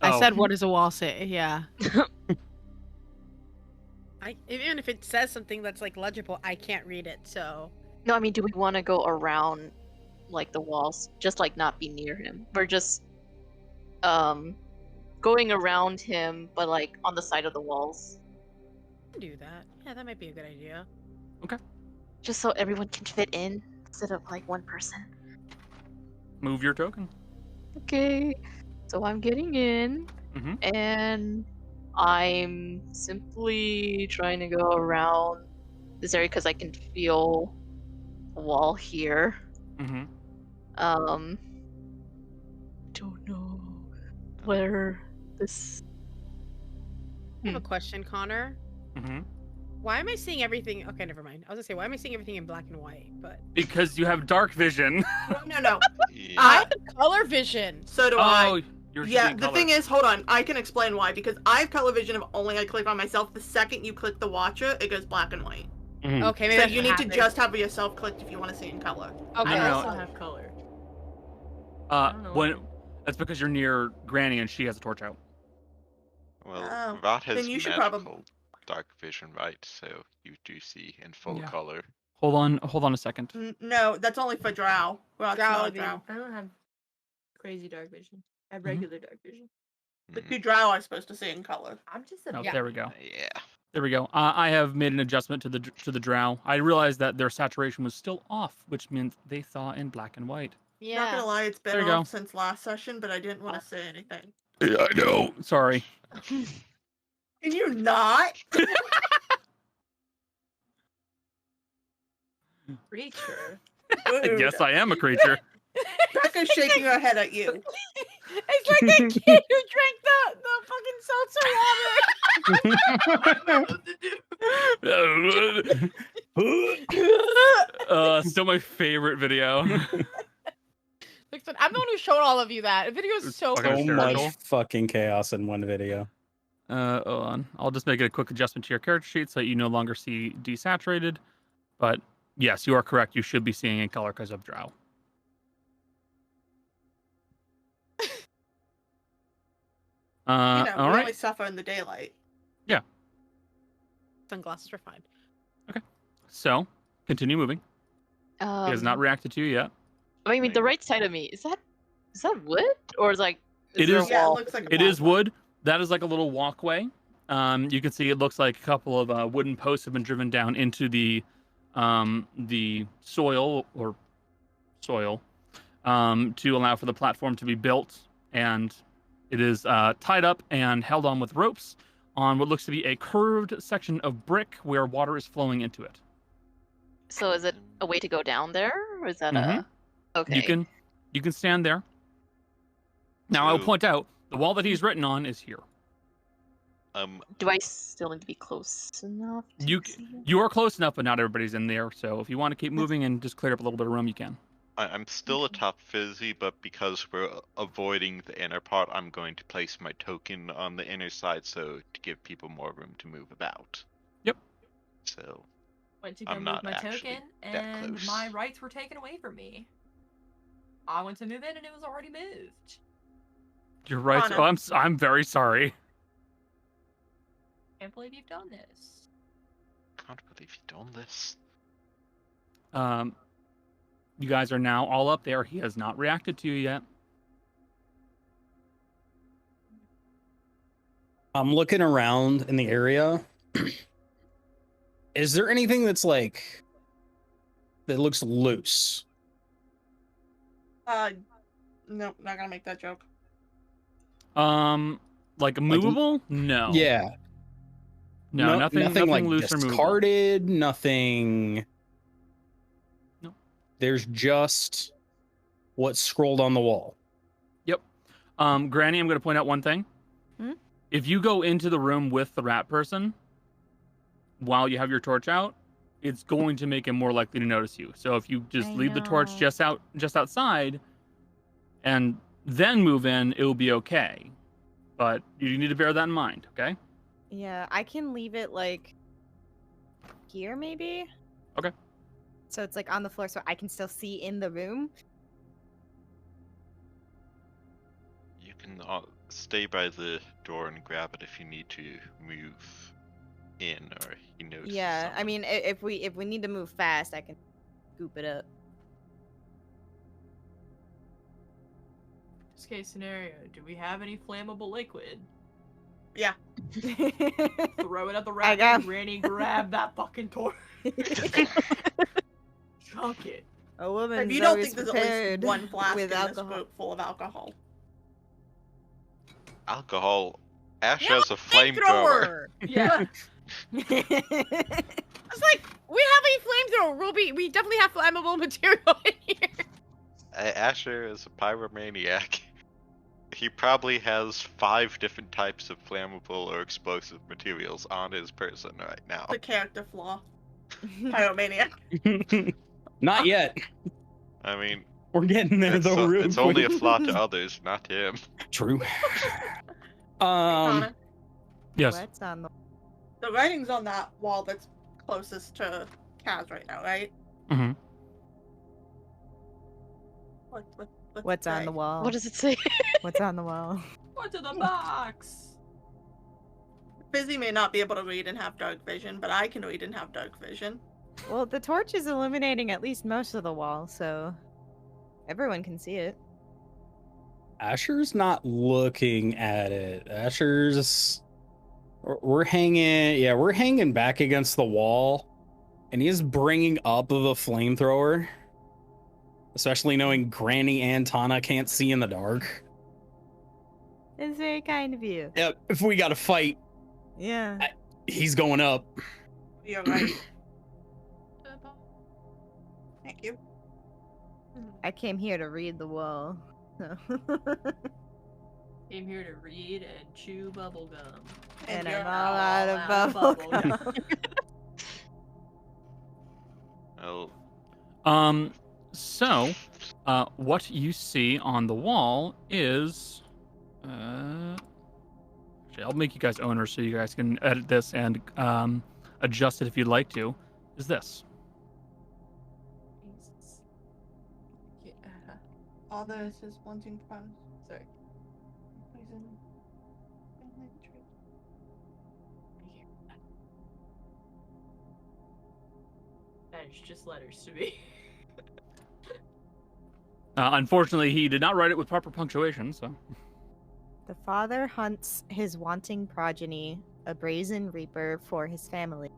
I Oh. said, what does a wall say? Yeah. Even if it says something that's like legible, I can't read it, so. No, I mean, do we want to go around, like, the walls? Just, like, not be near him? We're just, going around him, but, like, on the side of the walls. Do that. Yeah, that might be a good idea. Just so everyone can fit in, instead of, like, one person. Move your token. Okay, so I'm getting in, Mhm. and I'm simply trying to go around this area because I can feel a wall here. Mhm. Don't know where this. I have a question, Connor. Mhm. Why am I seeing everything? Okay, never mind. I was gonna say, why am I seeing everything in black and white? But Because you have dark vision. No. Yeah. I have color vision. So do Oh, I. you're Yeah, seeing the color. thing is, hold on, I can explain why. Because I have color vision of only I click on myself. The second you click the watcher, it goes black and white. Okay, maybe So that's you what need happened. to just have yourself clicked if you want to see in color. Okay. I know. also have color. I don't know. When that's because you're near Granny and she has a torch out. Well, Oh, Rot has then you should magical probably- dark vision, right? So you do see in full Yeah. color. Hold on a second. No, that's only for drow. Well, Drow, not I a drow. I don't have crazy dark vision. I have Mhm. regular dark vision. The Mm, two drow are supposed to see in color. I'm just a Oh, Yeah. there we go. yeah. There we go. I have made an adjustment to the drow. I realized that their saturation was still off, which meant they saw in black and white. Not gonna lie, it's There been you off go. since last session, but I didn't want to say anything. Yeah, I know. Sorry. Can you not? creature. I guess I am a creature. Becca's shaking her head at you. It's like that kid who drank the fucking seltzer water. Still my favorite video. I'm the one who showed all of you that. The video is so fucking So hysterical. much fucking chaos in one video. Hold on. I'll just make a quick adjustment to your character sheet so that you no longer see desaturated. But yes, you are correct. You should be seeing in color because of drow. You know, all we right. only suffer in the daylight. Sunglasses are fine. So continue moving. He has not reacted to you yet. I mean, the right side of me is that wood or is like It there is- a Yeah, it wall? looks like a It is walkway. wood. That is like a little walkway. You can see it looks like a couple of wooden posts have been driven down into the soil to allow for the platform to be built, and it is tied up and held on with ropes on what looks to be a curved section of brick where water is flowing into it. So is it a way to go down there, or is that Mhm. a okay? You can stand there. Now I'll So- point out the wall that he's written on is here. Do I still need to be close enough? To You see it? you are close enough, but not everybody's in there. So if you want to keep moving and just clear up a little bit of room, you can. I'm still a top fizzy, but because we're avoiding the inner part, I'm going to place my token on the inner side so to give people more room to move about. Yep. So Went to go I'm move not my actually token, that and close. my rights were taken away from me. I went to move in, and it was already moved. You're right. Anna. Oh, I'm very sorry. Can't believe you've done this. can't believe you've done this. You guys are now all up there. He has not reacted to you yet. I'm looking around in the area. Is there anything that's like that looks loose? No, not gonna make that joke. Like movable? No. Yeah. No, nothing like loose or movable. discarded, nothing. No. There's just what's scrolled on the wall. Yep. Granny, I'm going to point out one thing. Hmm? If you go into the room with the rat person while you have your torch out, it's going to make him more likely to notice you. So if you just I leave the torch know. just outside and then move in, it will be okay. But you need to bear that in mind, okay? Yeah, I can leave it like here, maybe. Okay. So it's like on the floor, so I can still see in the room. You can stay by the door and grab it if you need to move in or he notices Yeah, I something. mean, if we need to move fast, I can scoop it up. Worst case scenario, do we have any flammable liquid? Yeah. Throw it at the I rat got- and Granny grab that fucking torch. Chunk it. A woman's If you don't always think there's at least prepared one flask with in alcohol. this group full of alcohol. Alcohol. Ash Yeah, has a flamethrower. Yeah. It's like we have a flamethrower. We definitely have flammable material in here. Asher is a pyromaniac. He probably has 5 different types of flammable or explosive materials on his person right now. The character flaw. Pyromaniac. Not yet. I mean, We're getting there it's, though. Real it's only a quick. flaw to others, not to him. True. Connor, Yes. What's on the the writing's on that wall that's closest to Kaz right now, right? Mm-hmm. What's on the wall? What does it say? What's on the wall? What's in the box? Fizzy may not be able to read and have dark vision, but I can read and have dark vision. Well, the torch is illuminating at least most of the wall, so everyone can see it. Asher's not looking at it. Asher's. We're hanging back against the wall, and he is bringing up the flamethrower. Especially knowing Granny and Tana can't see in the dark. It's very kind of you. Yep. If we got to fight, Yeah. he's going up. You're right. Thank you. I came here to read the wall. So. Came here to read and chew bubblegum. And you're I'm all out of bubble gum. Oh, So, what you see on the wall is, actually, I'll make you guys owners so you guys can edit this and adjust it if you'd like to. Is this? Jesus. Yeah. All this is wanting fun. Sorry. Poison. That is just letters to me. Unfortunately, he did not write it with proper punctuation, so. The father hunts his wanting progeny, a brazen reaper, for his family.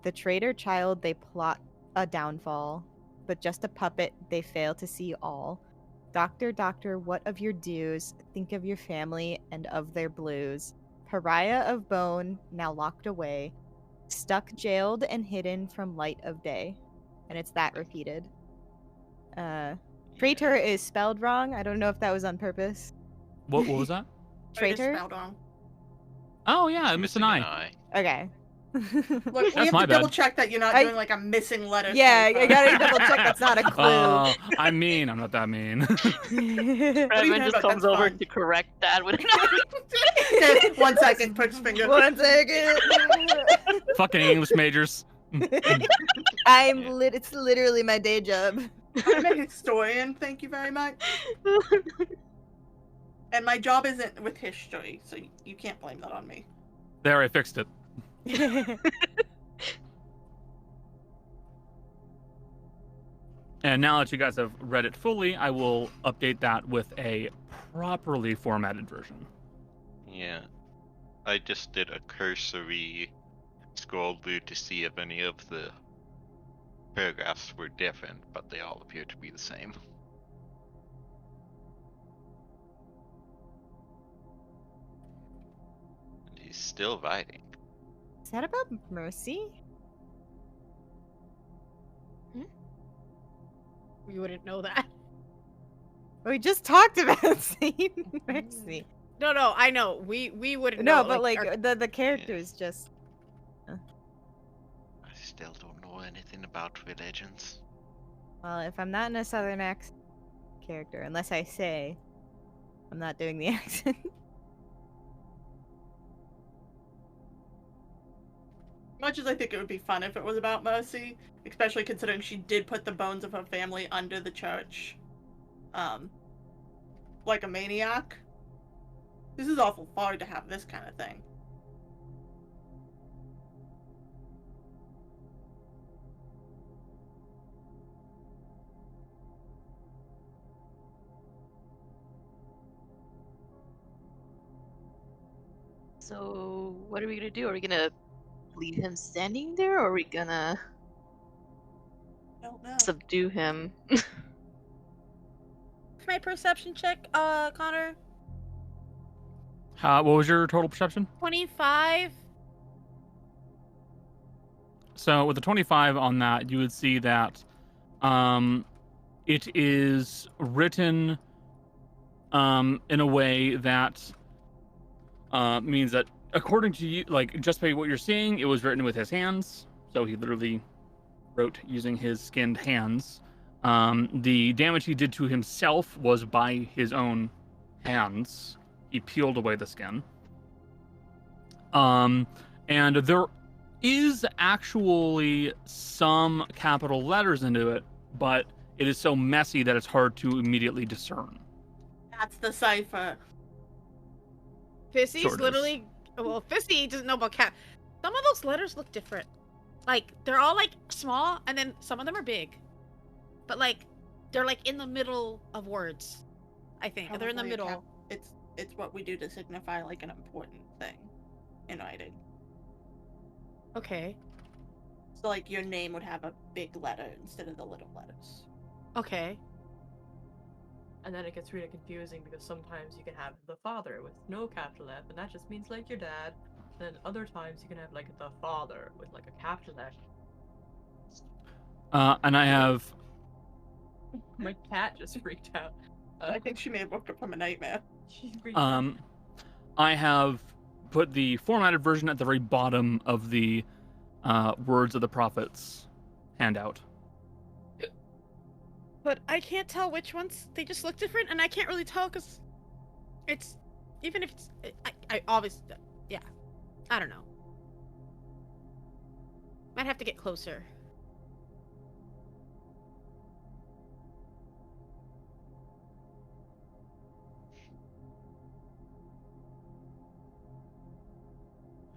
The traitor child they plot a downfall, but just a puppet they fail to see all. Doctor, doctor, what of your dues? Think of your family and of their blues. Pariah of bone, now locked away, stuck, jailed, and hidden from light of day. And it's that repeated. Traitor is spelled wrong. I don't know if that was on purpose. What was that? It is Traitor? spelled wrong. Oh, yeah, I missed an eye. Okay. Look, we have my to bad. double check that you're not I- doing like a missing letter. Yeah, typo. I gotta double check that's not a clue. Oh, I'm mean. I'm not that mean. Redmond just about? comes That's over fine. to correct that with Okay, 1 second, puts finger. 1 second. Fucking English majors. It's literally my day job. I'm a historian, thank you very much. And my job isn't with history, so you can't blame that on me. There, I fixed it. And now that you guys have read it fully, I will update that with a properly formatted version. Yeah. I just did a cursory scroll through to see if any of the paragraphs were different, but they all appear to be the same. And he's still writing. Is that about Mercy? We wouldn't know that. We just talked about saying Mercy. No, I know. We wouldn't know. No, but like our- the characters just. I still don't know anything about religions. Well, if I'm not in a Southern accent character, unless I say I'm not doing the accent. Much as I think it would be fun if it was about Mercy, especially considering she did put the bones of her family under the church, like a maniac. This is awful far to have this kind of thing. So, what are we gonna do? Are we gonna leave him standing there, or are we gonna I don't know. subdue him? my perception check, Connor. What was your total perception? 25. So with the 25 on that, you would see that it is written in a way that means that according to you, like just by what you're seeing, it was written with his hands. So he literally wrote using his skinned hands. The damage he did to himself was by his own hands. He peeled away the skin. And there is actually some capital letters into it, but it is so messy that it's hard to immediately discern. That's the cipher. Fissy's Sort of. literally. Well, Fissy doesn't know about cat. Some of those letters look different. Like, they're all, like, small, and then some of them are big. But, like, they're, like, in the middle of words, I think. They're in the Probably middle. It's what we do to signify like an important thing in writing. Okay. So like your name would have a big letter instead of the little letters. Okay. And then it gets really confusing because sometimes you can have the father with no capital F, and that just means like your dad. Then other times you can have like the father with like a capital F. And I have My cat just freaked out. I think she may have woke up from a nightmare. She freaked out. I have put the formatted version at the very bottom of the Words of the Prophets handout. But I can't tell which ones. They just look different, and I can't really tell because it's. Even if it's. I obviously. Yeah. I don't know. Might have to get closer.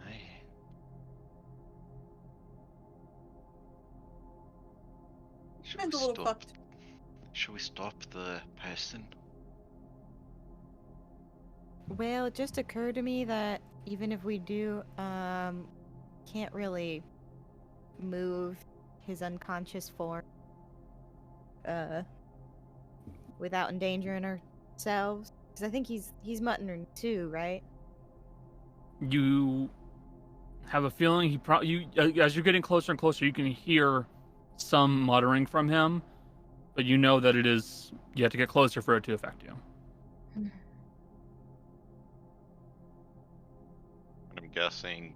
Aye. Should Mine's a we little stop? fucked. Should we stop the person? Well, it just occurred to me that even if we do, can't really move his unconscious form, without endangering ourselves. Because I think he's muttering too, right? You have a feeling you as you're getting closer and closer, you can hear some muttering from him, but you know that you have to get closer for it to affect you. I'm guessing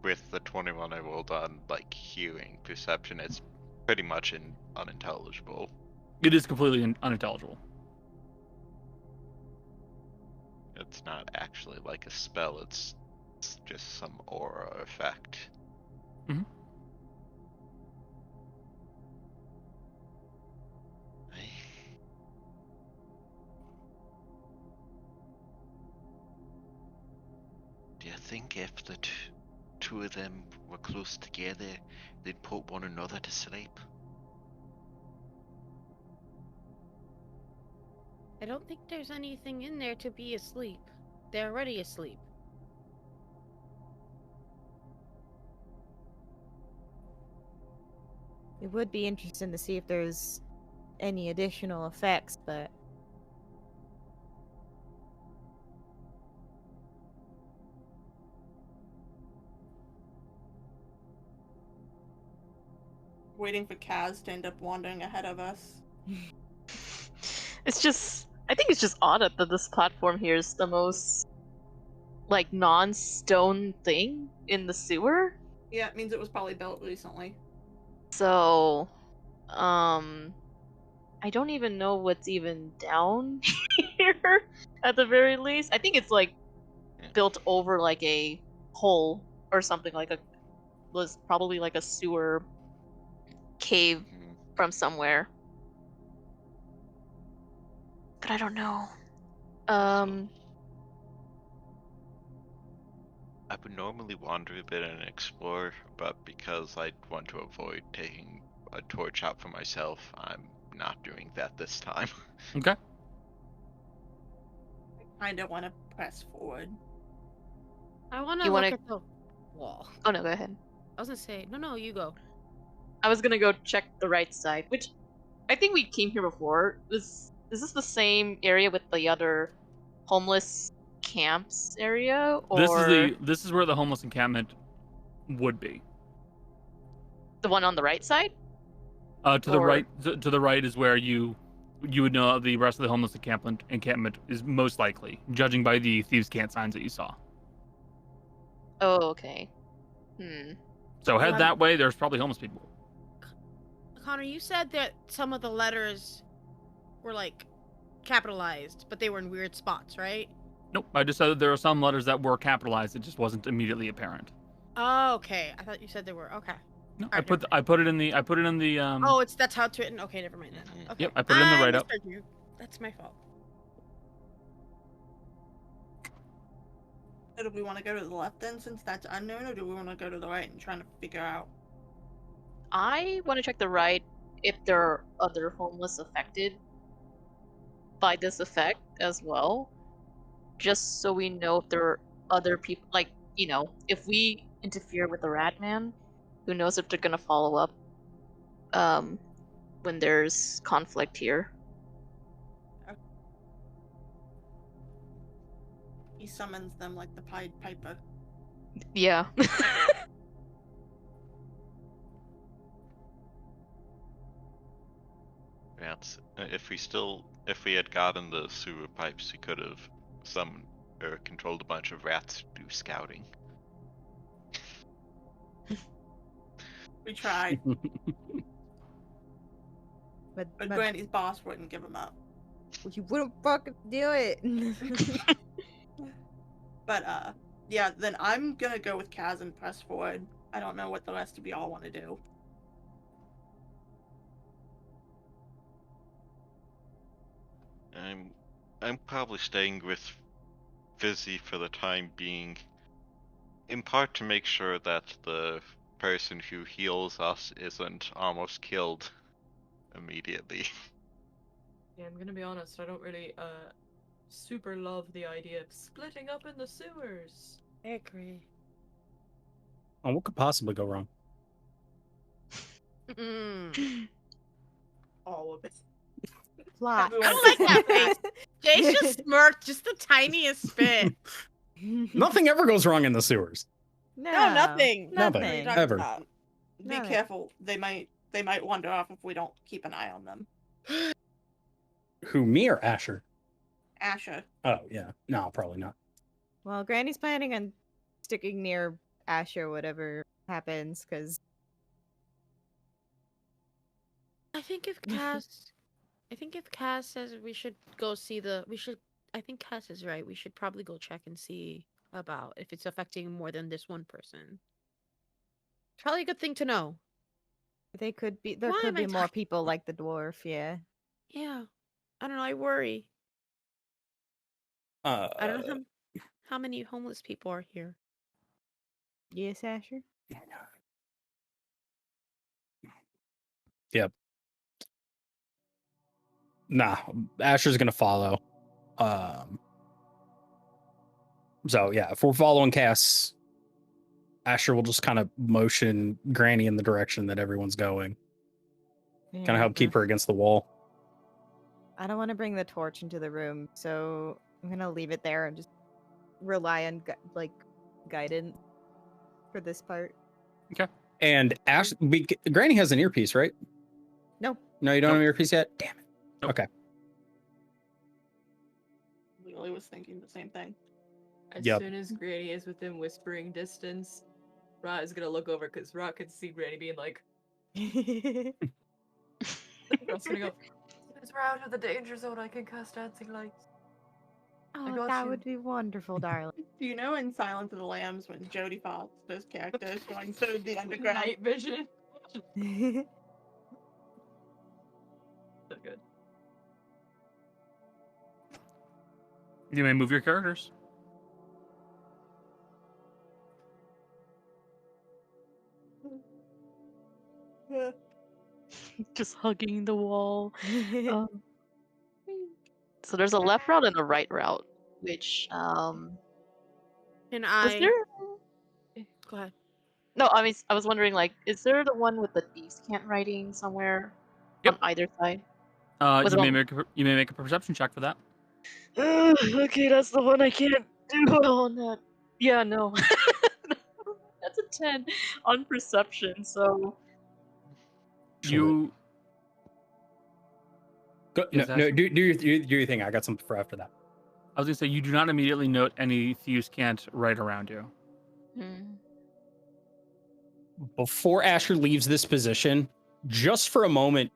with the 21 I rolled on like hearing perception, it's pretty much unintelligible. It is completely unintelligible. It's not actually like a spell, it's just some aura effect. Mhm. Do you think if the two of them were close together, they'd put one another to sleep? I don't think there's anything in there to be asleep. They're already asleep. It would be interesting to see if there's any additional effects, but waiting for Kaz to end up wandering ahead of us. It's just, I think it's just odd that this platform here is the most, like, non-stone thing in the sewer. Yeah, it means it was probably built recently. So, I don't even know what's even down here at the very least. I think it's like built over like a hole or something, like was probably like a sewer cave Mhm. from somewhere. But I don't know. I would normally wander a bit and explore, but because I want to avoid taking a torch out for myself, I'm not doing that this time. Okay. I don't want to press forward. I want to You look wanna- at the wall. Oh no, go ahead. I was gonna say, no, you go. I was gonna go check the right side, which I think we came here before. Is this the same area with the other homeless camps area, or This is where the homeless encampment would be. the one on the right side? To the Or- right, to the right is where you would know the rest of the homeless encampment is most likely, judging by the thieves' cant signs that you saw. Oh, okay. So head Well, that way. There's probably homeless people. Connor, you said that some of the letters were like capitalized, but they were in weird spots, right? Nope. I just said that there are some letters that were capitalized. It just wasn't immediately apparent. Oh, okay. I thought you said they were. Okay. No, Alright, never I put it in the Oh, that's how it's written. Okay, never mind then. Mhm. Okay. Yep, I put it in the write-up. misheard you. That's my fault. So do we want to go to the left then, since that's unknown, or do we want to go to the right and try to figure out? I want to check the right if there are other homeless affected by this effect as well, just so we know if there are other people. Like, you know, if we interfere with the rat man, who knows if they're gonna follow up when there's conflict here. He summons them like the Pied Piper. Yeah. That's if we had gotten the sewer pipes, we could have summoned or controlled a bunch of rats to do scouting. We tried, But but Granny's boss wouldn't give him up. you wouldn't fucking do it. But yeah, then I'm gonna go with Kaz and press forward. I don't know what the rest of y'all want to do. I'm probably staying with Fizzy for the time being, in part to make sure that the person who heals us isn't almost killed immediately. Yeah, I'm gonna be honest, I don't really super love the idea of splitting up in the sewers. I agree. Oh, what could possibly go wrong? All of it. Plot. Everyone- I don't like that face. Jay's just smirked just the tiniest bit. Nothing ever goes wrong in the sewers. No, nothing. Nothing. Nothing. What are you talking Ever. about? Be Nothing. careful. They might wander off if we don't keep an eye on them. Who, me or Asher? Asher. Oh, yeah. No, probably not. Well, Granny's planning on sticking near Asher, whatever happens, because I think if Cass says we should go see I think Cass is right. We should probably go check and see about if it's affecting more than this one person. It's probably a good thing to know. there Why could be am I more talking- people like the dwarf. Yeah. Yeah. I don't know. I worry. I don't know how many homeless people are here. Yes, Asher. Yep. Nah, Asher's gonna follow. So yeah, if we're following Cass, Asher will just kind of motion Granny in the direction that everyone's going. Kind of help keep her against the wall. I don't want to bring the torch into the room, so I'm gonna leave it there and just rely on guidance for this part. And Granny has an earpiece, right? No. No, you don't Nope. have an earpiece yet? Damn it. Nope. Okay. Lily was thinking the same thing. As Yep. soon as Granny is within whispering distance, Ra is gonna look over because Ra could see Granny being like, Ra's gonna go, as we're out of the danger zone, I can cast dancing lights. Oh, got that you. would be wonderful, darling. Do you know in Silence of the Lambs when Jodie Foster's character is going through the underground? Night vision. So good. You may move your characters. Just hugging the wall. Um, so there's a left route and a right route, which Can was I? there? Go ahead. No, I was wondering, like, is there the one with the thieves' cant writing somewhere Yep. on either side? You may make a perception check for that. Okay, that's the one I can't do well on that. Yeah, no. That's a 10 on perception, so You Go, no, Yes, no, Asher? do your thing. I got something for after that. I was gonna say you do not immediately note any thieves' cant right around you. Before Asher leaves this position, just for a moment,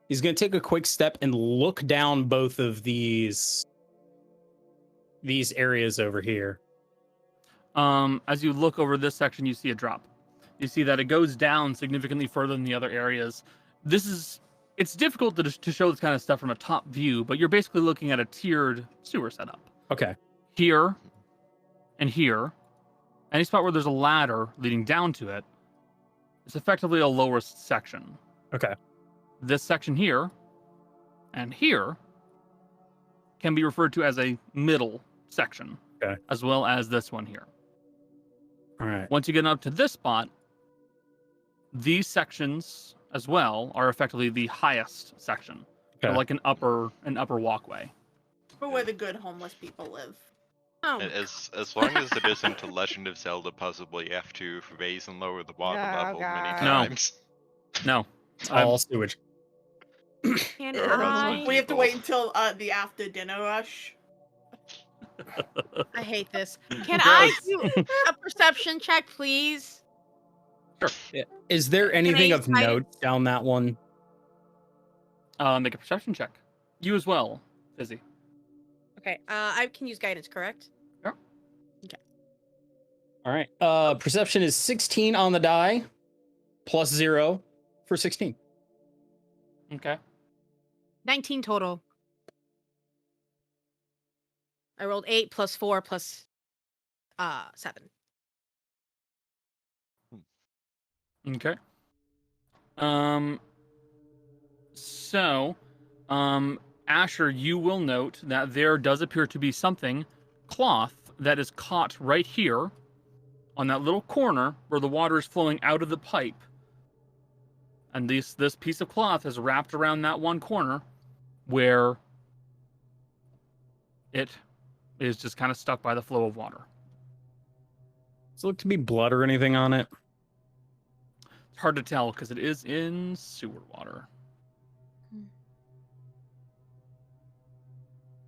he's going to take a quick step and look down both of these areas over here. As you look over this section, you see a drop. You see that it goes down significantly further than the other areas. It's difficult to show this kind of stuff from a top view, but you're basically looking at a tiered sewer setup. Okay. Here and here, any spot where there's a ladder leading down to it, it's effectively a lower section. Okay. This section here and here can be referred to as a middle section, Okay. as well as this one here. All right. Once you get up to this spot, these sections as well are effectively the highest section. So Okay. like an upper walkway. For where the good homeless people live. Oh, As long as it isn't a Legend of Zelda puzzle where you have to raise and lower the water Oh, level many God. No. times. No. It's all sewage. can There are I? also We have to people. wait until the after dinner rush. I hate this. Can I do a perception check, please? Yeah. Is there anything use of guidance? note down that one? Make a perception check. You as well, Fizzy. Okay. I can use guidance, correct? All right. Perception is 16 on the die, plus 0 for 16. Okay. 19 total. I rolled 8 plus 4 plus 7. Okay. So, Asher, you will note that there does appear to be something, cloth, that is caught right here on that little corner where the water is flowing out of the pipe. And this piece of cloth is wrapped around that one corner where it is just kind of stuck by the flow of water. Does it look to be blood or anything on it? It's hard to tell because it is in sewer water.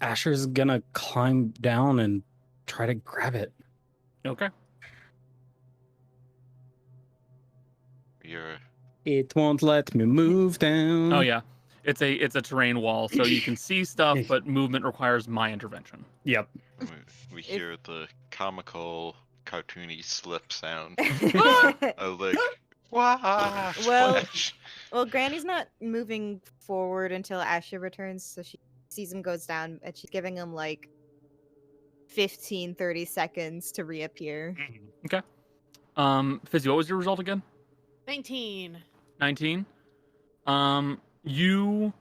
Asher's gonna climb down and try to grab it. Okay. It won't let me move down. Oh yeah. It's a terrain wall, so you can see stuff, but movement requires my intervention. Yep. We hear the comical, cartoony slip sound. well, Like, wah! Well- Splash. Granny's not moving forward until Asher returns, so she sees him goes down, and she's giving him like 15-30 seconds to reappear. Okay. Fizzy, what was your result again? 19. 19. You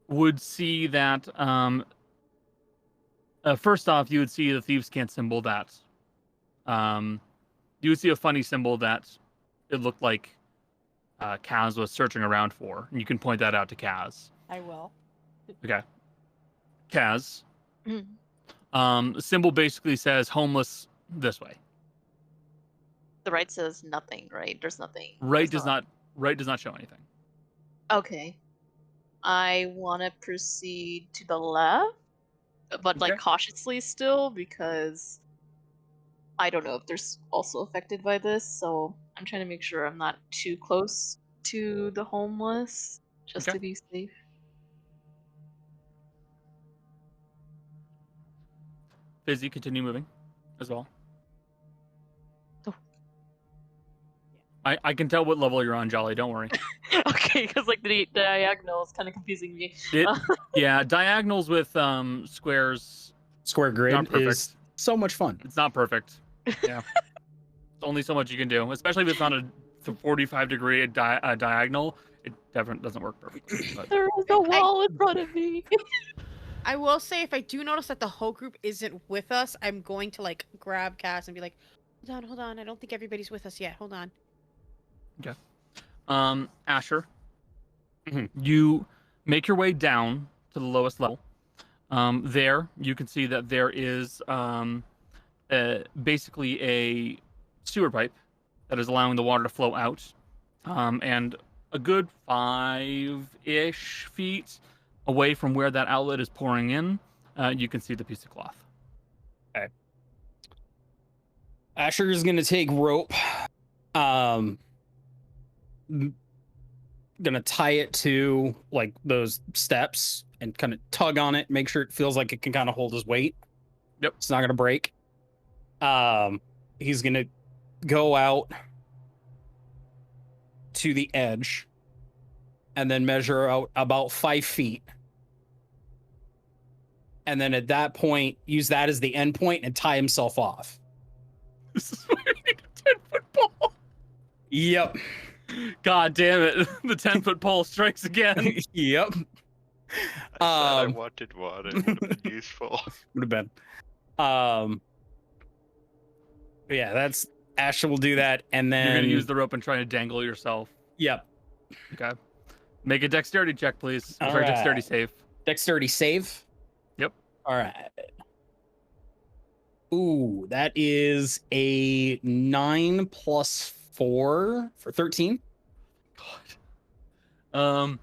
would see that first off, you would see the thieves' cant symbol that you would see a funny symbol that it looked like Kaz was searching around for. And you can point that out to Kaz. I will. Okay. Kaz. The symbol basically says homeless this way. The right says nothing, right? There's nothing. Right there's does not show anything. Okay. I want to proceed to the left, but like Okay. cautiously still, because I don't know if they're also affected by this, so I'm trying to make sure I'm not too close to the homeless, just Okay. to be safe. Fizzy, continue moving as well. Oh. I can tell what level you're on, Jolly. Don't worry. Okay, because like the diagonal is kind of confusing me. Yeah, diagonals with squares. Square grid Not perfect. is so much fun. It's not perfect. Yeah. There's only so much you can do, especially if it's not a 45-degree diagonal. It definitely doesn't work perfectly. But... There is a wall in front of me. I will say, if I do notice that the whole group isn't with us, I'm going to like grab Cass and be like, hold on, I don't think everybody's with us yet. Hold on. Okay. Asher, you make your way down to the lowest level. There, you can see that there is basically a sewer pipe that is allowing the water to flow out. And a good 5-ish feet away from where that outlet is pouring in, you can see the piece of cloth. Okay. Asher is going to take rope. Gonna tie it to like those steps and kind of tug on it, make sure it feels like it can kind of hold his weight. Yep. It's not gonna break. He's gonna go out to the edge and then measure out about 5 feet. And then at that point, use that as the end point and tie himself off. This is why we need a 10-foot pole. Yep. God damn it. The 10-foot pole strikes again. Yep. I wanted one. It would have been useful. Would have been. Yeah, that's Asher will do that, and then You're going to use the rope and try to dangle yourself. Yep. Okay. Make a dexterity check, please. All Sorry, right. dexterity save. Dexterity save. Yep. All right. Ooh, that is a 9 plus 4 for 13. God.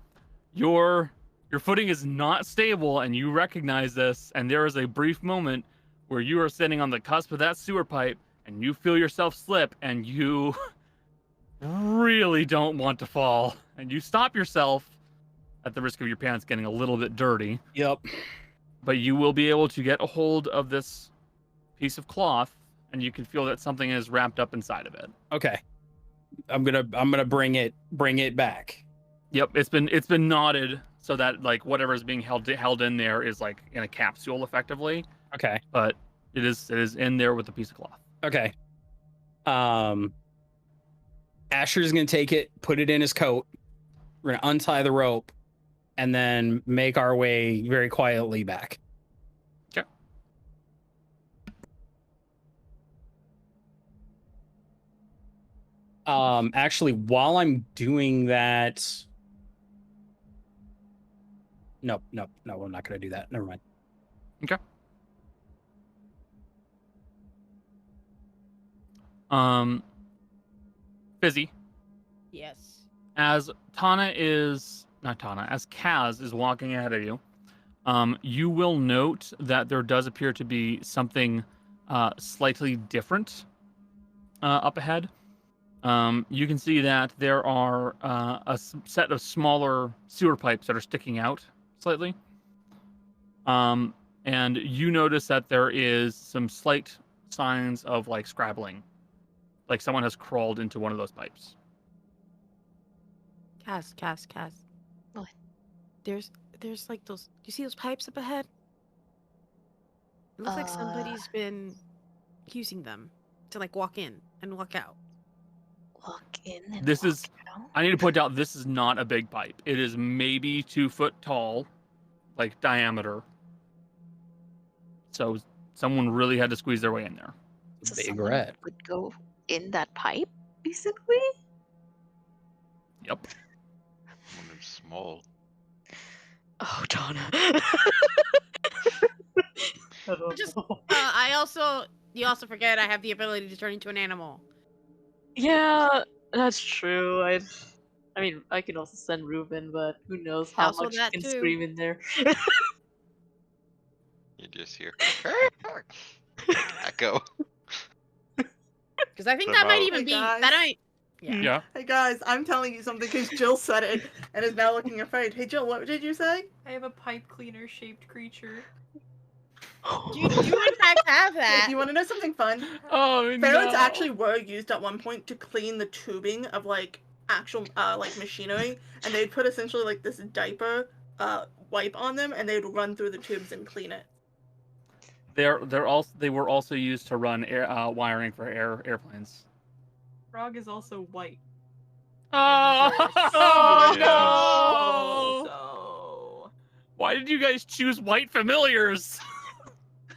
Your footing is not stable, and you recognize this. And there is a brief moment where you are sitting on the cusp of that sewer pipe, and you feel yourself slip, and you really don't want to fall, and you stop yourself at the risk of your pants getting a little bit dirty. Yep. But you will be able to get a hold of this piece of cloth, and you can feel that something is wrapped up inside of it. Okay. I'm gonna bring it back. Yep, it's been knotted so that like whatever is being held in there is like in a capsule effectively. Okay. But it is in there with a piece of cloth. Okay. Asher's gonna take it, put it in his coat. We're gonna untie the rope, and then make our way very quietly back. Okay. Actually, while I'm doing that, no, I'm not gonna do that. Never mind. Okay. Fizzy, Yes. as Kaz is walking ahead of you, you will note that there does appear to be something slightly different up ahead. You can see that there are a set of smaller sewer pipes that are sticking out slightly. And you notice that there is some slight signs of like scrabbling. Like someone has crawled into one of those pipes. Cass. What? There's like those. Do you see those pipes up ahead? It looks like somebody's been using them to like walk in and walk out. Walk in and This walk is- out? I need to point out this is not a big pipe. It is maybe 2 foot tall, like diameter. So someone really had to squeeze their way in there. So Big someone red. would go in that pipe, basically? Yep. One is small. Oh, Donna. You also forget I have the ability to turn into an animal. Yeah, that's true. I mean, I could also send Ruben, but who knows how Also much he that can too. scream in there. You just hear echo. Because I think that might Somehow- even Hey, be guys. that I. Yeah. Yeah. Hey guys, I'm telling you something because Jill said it and is now looking afraid. Hey Jill, what did you say? I have a pipe cleaner shaped creature. You do in fact have Hey, that. do you want to know something fun? Oh Ferrets no. actually were used at one point to clean the tubing of like actual like machinery, and they'd put essentially like this diaper wipe on them, and they'd run through the tubes and clean it. They were also used to run wiring for airplanes. Frog is also white. Oh, Oh, no! So Why did you guys choose white familiars?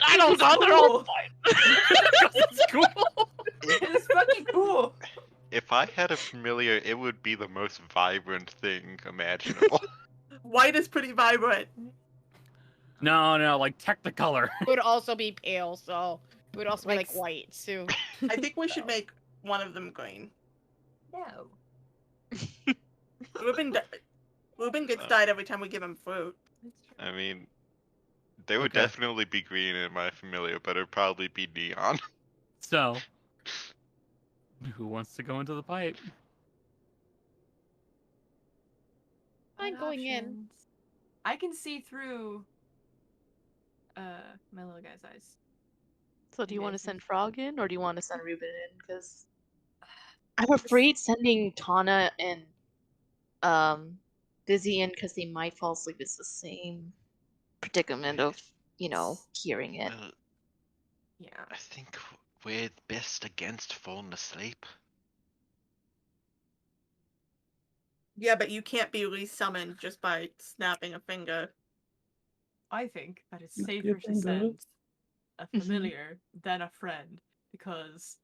I don't know. They're all white. 'Cause it's cool. it's fucking cool. If I had a familiar, it would be the most vibrant thing imaginable. White is pretty vibrant. No, like Technicolor. It would also be pale, so it would also be Like like white too. I think we should make one of them green. No. Ruben gets dyed every time we give him fruit. I mean, they would Okay. definitely be green in my familiar, but it'd probably be neon. So, who wants to go into the pipe? I'm going in. Options. I can see through my little guy's eyes. So do you want to Amazing. send Frog in, or do you want to send Ruben in? Because I'm afraid sending Tana and Busy in, because they might fall asleep. It's the same predicament of, hearing it. Well, Yeah. I think we're best against falling asleep. Yeah, but you can't be resummoned just by snapping a finger. I think that it's Snap safer your to fingers. send a familiar than a friend because,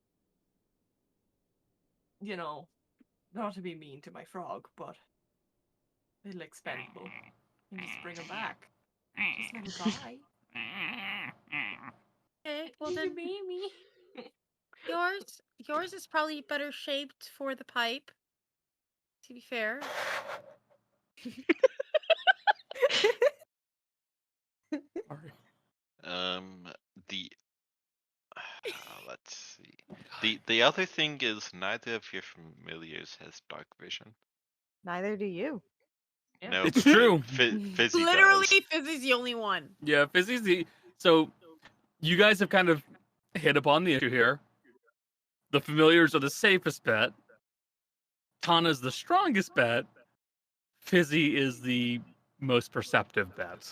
not to be mean to my frog, but little expendable. You just bring him back. Just let him die. Okay, well then me. yours is probably better shaped for the pipe. To be fair. Sorry. The let's see. The other thing is neither of your familiars has dark vision. Neither do you. Yeah. No, It's true. Fizzy Literally, does. Fizzy's the only one. Yeah, Fizzy's the. So, you guys have kind of hit upon the issue here. The familiars are the safest bet. Tana's the strongest bet. Fizzy is the most perceptive bet.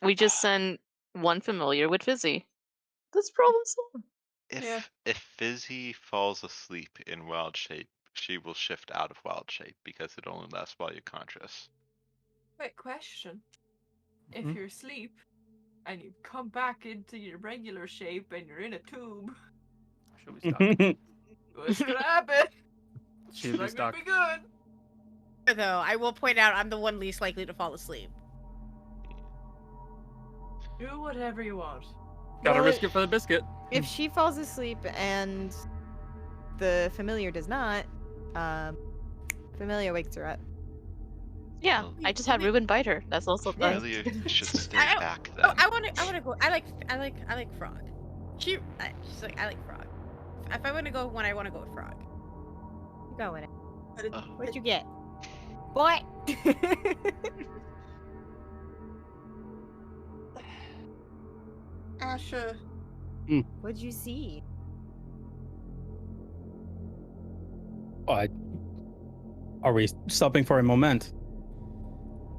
We just send one familiar with Fizzy. That's problem solved. If Fizzy falls asleep in wild shape, she will shift out of wild shape because it only lasts while you're conscious. Wait, question. If Mhm. you're asleep and you come back into your regular shape and you're in a tube, She'll be stuck. what's gonna happen? She'll be Not stuck. gonna be good. Though I will point out, I'm the one least likely to fall asleep. Do whatever you want. Gotta Well, risk it for the biscuit. If she falls asleep and the familiar does not, familiar wakes her up. Yeah, Well, I just had Ruben bite her. That's also Yeah. Familiar should stay I- back Oh, then. I wanna go. I like Frog. She's like, I like Frog. If I wanna go with one, I wanna go with Frog. You go with it. But it, What'd you get? Boy! Asher, What'd you see? Are we stopping for a moment?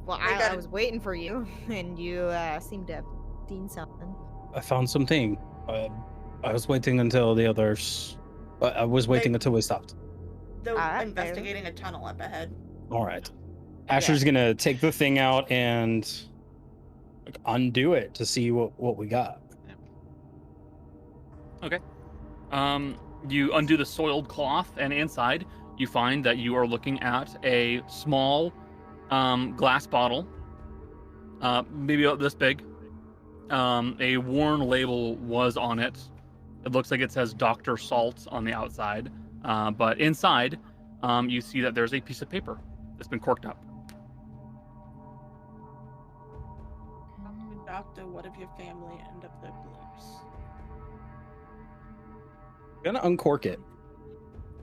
Well, I I got it. was waiting for you, and you seemed to have seen something. I found something. I was waiting until the others. I was waiting until we stopped. they're Alright, investigating a tunnel up ahead. All right. Asher's gonna take the thing out and undo it to see what we got. You undo the soiled cloth, and inside you find that you are looking at a small glass bottle, maybe about this big. A worn label was on it. It looks like it says Dr. Salt on the outside. But inside, you see that there's a piece of paper that's been corked up. Doctor, what if your family end up their beliefs? I'm gonna uncork it.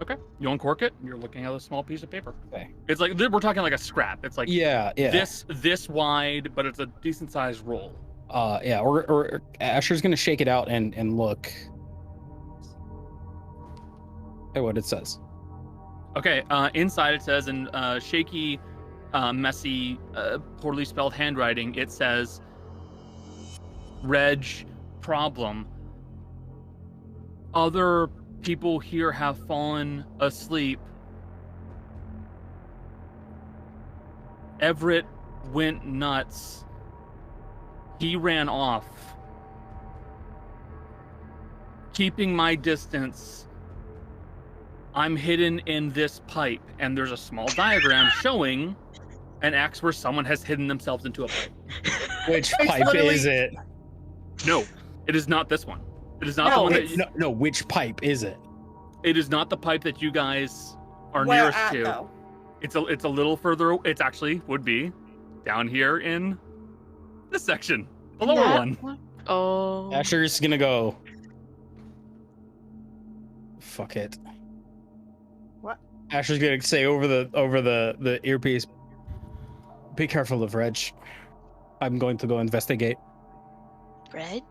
Okay, you uncork it. You're looking at a small piece of paper. Okay. It's like we're talking like a scrap. It's like Yeah. this wide, but it's a decent sized roll. Yeah. Or Asher's gonna shake it out and look at what it says. Okay, inside it says in shaky, messy, poorly spelled handwriting, it says, Reg, problem. Other people here have fallen asleep. Everett went nuts. He ran off. Keeping my distance. I'm hidden in this pipe, and there's a small diagram showing an axe where someone has hidden themselves into a pipe. Which pipe is it? No, it is not this one. It is not the one that. No. Which pipe is it? It is not the pipe that you guys are Where nearest at, to. though? It's a little further. It's actually would be down here in this section, the lower one. Oh. Asher's gonna go. Fuck it. What? Asher's gonna say over the earpiece. Be careful of Reg. I'm going to go investigate. Reg?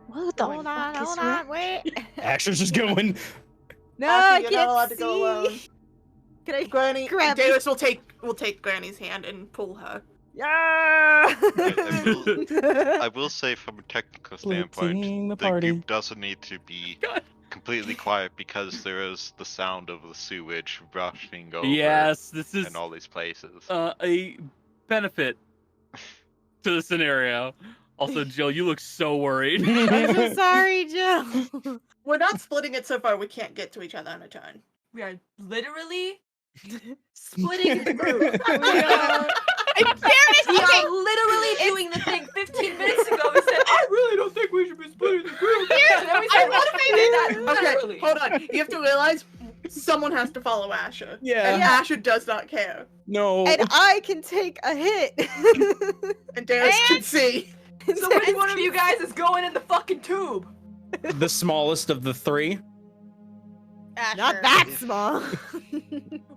What the Hold fuck is on, Reg? wait. Asher's just going. No, Asher, I you're can't not allowed to go see. alone. Can I Granny, grab Darius will take Granny's hand and pull her. Yeah. I will say, from a technical Splitting standpoint, the the party. group doesn't need to be completely quiet because there is the sound of the sewage rushing over. Yes, this is in all these places. a benefit to the scenario. Also, Jill, you look so worried. I'm so sorry, Jill. We're not splitting it so far we can't get to each other on a turn. We are literally splitting the group. We are literally doing the thing 15 minutes ago. We said, I really don't think we should be splitting the group. And then we said, what if we did that? Okay, Literally. hold on. You have to realize someone has to follow Asher. Yeah. And Asher does not care. No. And I can take a hit. And Darius can see. So which one of you guys is going in the fucking tube? The smallest of the three. Asher. Not that small.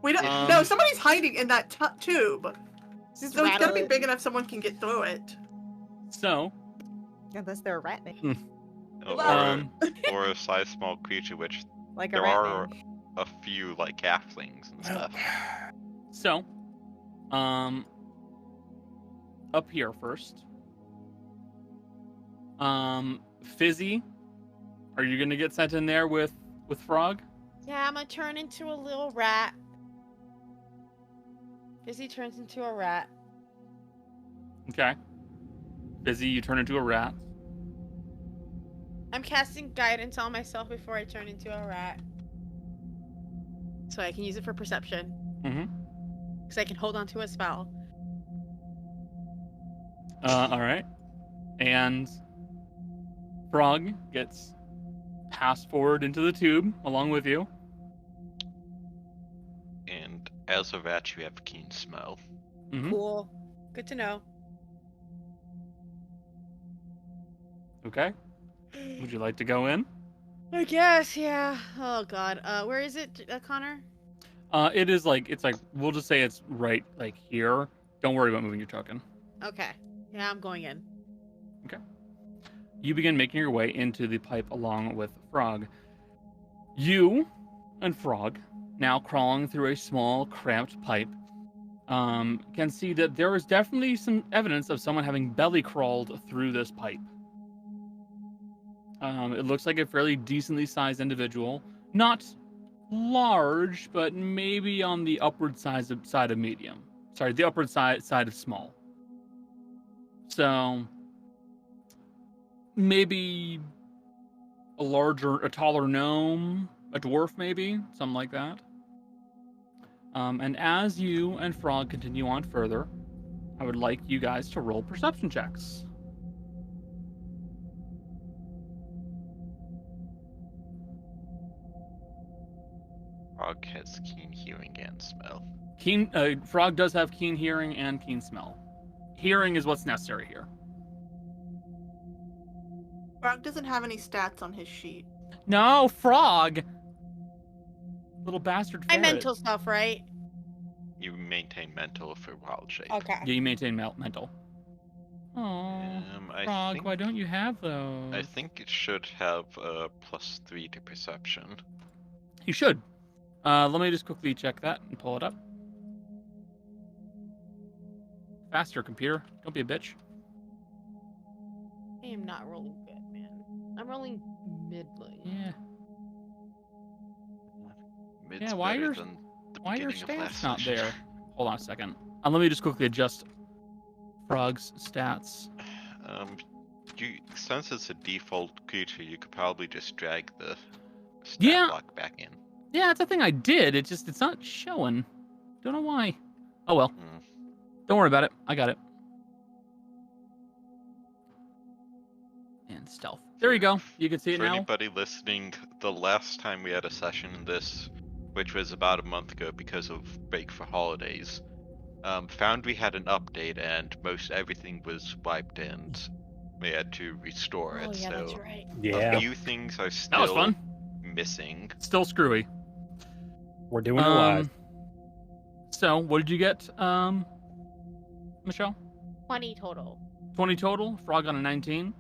We don't. No, somebody's hiding in that tube. Just So it's rattle gotta be it. big enough someone can get through it. So, Unless they're a rat man. Or a size small creature, which Like a there rat are man. a few like halflings and stuff. so, up here first. Fizzy, are you gonna get sent in there with Frog? Yeah, I'm gonna turn into a little rat. Fizzy turns into a rat. Okay. Fizzy, you turn into a rat. I'm casting guidance on myself before I turn into a rat. So I can use it for perception. Mm-hmm. Because I can hold on to a spell. All right. And Frog gets passed forward into the tube along with you. And as a rat, you have keen smell. Mm-hmm. Cool. Good to know. Okay. Would you like to go in? I guess, yeah. Oh god. Where is it, Connor? It is like we'll just say it's right like here. Don't worry about moving your token. Okay. Yeah, I'm going in. You begin making your way into the pipe along with Frog. You and Frog, now crawling through a small, cramped pipe, can see that there is definitely some evidence of someone having belly crawled through this pipe. It looks like a fairly decently sized individual. Not large, but maybe on the upward side of medium. Sorry, the upward side of small. So maybe a taller gnome, a dwarf maybe, something like that. And as you and Frog continue on further, I would like you guys to roll perception checks. Frog has keen hearing and smell. Frog does have keen hearing and keen smell. Hearing is what's necessary here. Frog doesn't have any stats on his sheet. No, Frog! Little bastard I ferret. mental stuff, right? You maintain mental for wild shape. Okay. Yeah, you maintain mental. Oh, I Frog, think, why don't you have those? I think it should have a +3 to perception. You should. Let me just quickly check that and pull it up. Faster, computer. Don't be a bitch. I am not rolling good, man. I'm rolling midly. Yeah. Mid's Yeah, why better are than the why are beginning of stats last not session. there? Hold on a second. Let me just quickly adjust Frog's stats. Since it's a default creature, you could probably just drag the stat Yeah. block back in. Yeah, it's a thing I did. It's not showing. Don't know why. Oh well. Hmm. Don't worry about it. I got it. And stealth. There you go. You can see it For now. anybody listening, the last time we had a session in this, which was about a month ago because of break for holidays, found we had an update and most everything was wiped and we had to restore Oh it. yeah, that's So right. a few things are That was still fun. missing. Still screwy. We're doing it live. So, what did you get, Michelle? 20 total. 20 total. Frog on a 19.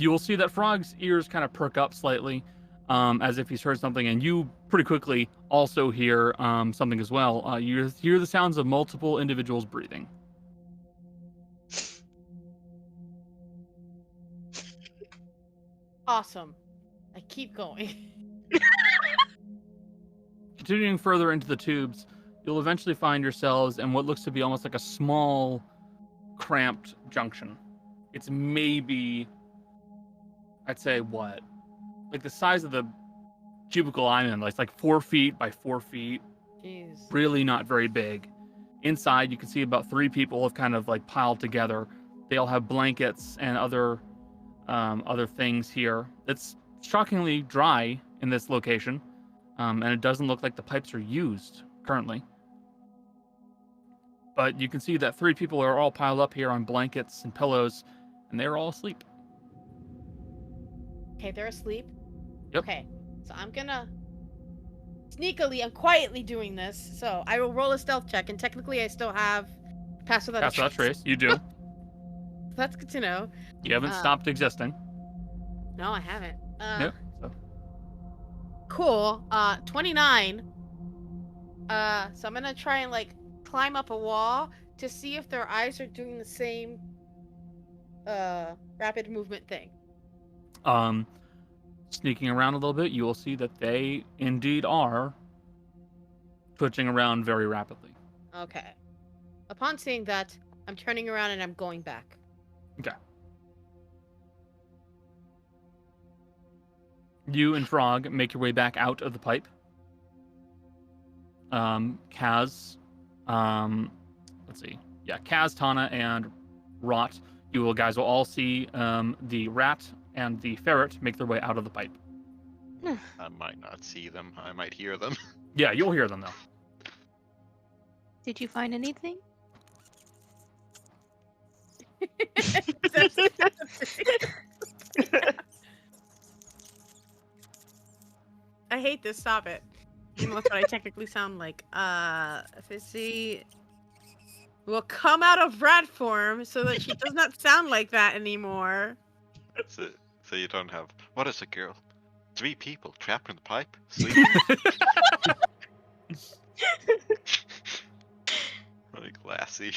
You will see that Frog's ears kind of perk up slightly, as if he's heard something, and you pretty quickly also hear something as well. You hear the sounds of multiple individuals breathing. Awesome. I keep going. Continuing further into the tubes, you'll eventually find yourselves in what looks to be almost like a small, cramped junction. It's maybe, I'd say, what? Like the size of the cubicle I'm in. It's like 4 feet by 4 feet. Jeez. Really not very big. Inside, you can see about 3 people have kind of like piled together. They all have blankets and other things here. It's shockingly dry in this location, and it doesn't look like the pipes are used currently. But you can see that 3 people are all piled up here on blankets and pillows, and they're all asleep. Okay, they're asleep. Yep. Okay, so I'm gonna sneakily and quietly doing this. So I will roll a stealth check, and technically I still have pass without That's a that trace. You do. That's good to know. You haven't stopped existing. No, I haven't. Yep. So. Cool. 29. So I'm gonna try and like climb up a wall to see if their eyes are doing the same rapid movement thing. Sneaking around a little bit, you will see that they indeed are twitching around very rapidly. Okay. Upon seeing that, I'm turning around and I'm going back. Okay. You and Frog make your way back out of the pipe. Kaz, let's see. Yeah, Kaz, Tana, and Rot. You guys will all see the rat and the ferret make their way out of the pipe. I might not see them. I might hear them. Yeah, you'll hear them though. Did you find anything? I hate this. Stop it. You know what I technically sound like. Fizzy will come out of rat form so that she does not sound like that anymore. That's it. So you don't have. What is a girl? 3 people trapped in the pipe, sleeping. Like Lassie.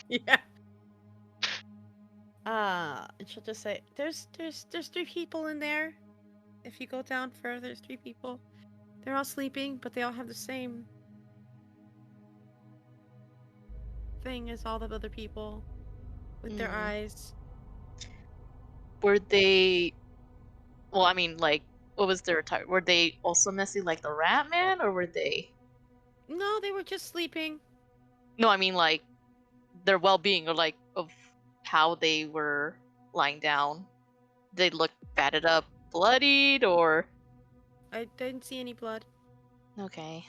Yeah. And she'll just say, "There's 3 people in there. If you go down further, there's 3 people. They're all sleeping, but they all have the same thing as all the other people, with their eyes." Were they? Well, I mean, like, what was their type? Were they also messy like the rat man, or were they? No, they were just sleeping. No, I mean like their well-being, or like of how they were lying down. They look battered up, bloodied, or I didn't see any blood. Okay.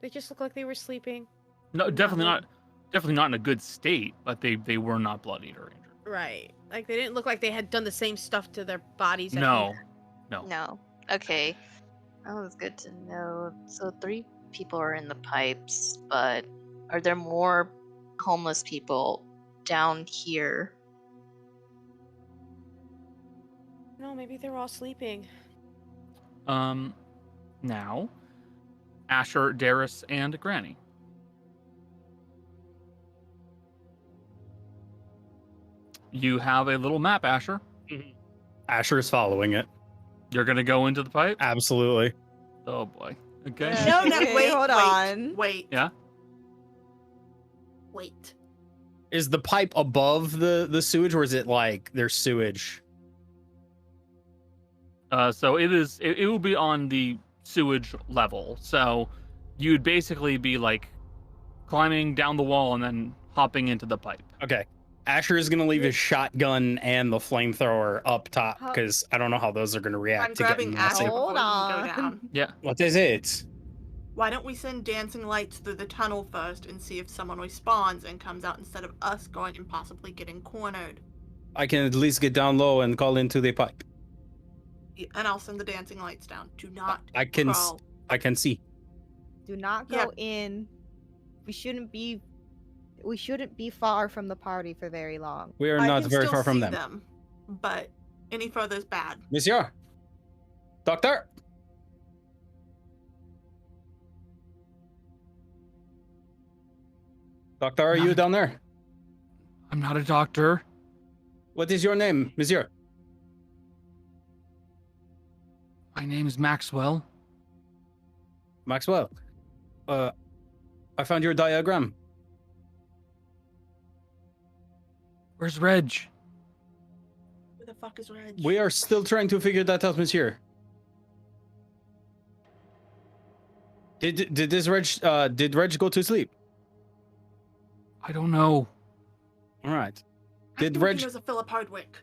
They just look like they were sleeping. No, definitely they- not. Definitely not in a good state, but they were not bloodied or injured. Right. Like, they didn't look like they had done the same stuff to their bodies. I No, think. no. No. Okay. That was good to know. So 3 people are in the pipes, but are there more homeless people down here? No, maybe they were all sleeping. Now, Asher, Darius, and Granny. You have a little map, Asher. Asher is following it. You're gonna go into the pipe. Absolutely. Oh boy. Okay. No, no, Okay, wait, hold wait, on. Wait. Yeah. Wait. Is the pipe above the sewage, or is it like there's sewage? So it is. It will be on the sewage level. So you'd basically be like climbing down the wall and then hopping into the pipe. Okay. Asher is going to leave his shotgun and the flamethrower up top How- because I don't know how those are going to I'm react to getting grabbing Asher massive. before Hold we can on. go down. Yeah. What is it? Why don't we send dancing lights through the tunnel first and see if someone respawns and comes out instead of us going and possibly getting cornered? I can at least get down low and call into the pipe. Yeah, and I'll send the dancing lights down. Do not I can crawl. I can see. Do not go in. We shouldn't be far from the party for very long. We are I not can very still far from see them. But any further is bad. Monsieur. Doctor. Doctor, are you down there? I'm not a doctor. What is your name, monsieur? My name is Maxwell. Maxwell. I found your diagram. Where's Reg? Where the fuck is Reg? We are still trying to figure that out, monsieur. Did Reg go to sleep? I don't know. All right. Ask Did him if Reg? he knows a Philip Hardwick.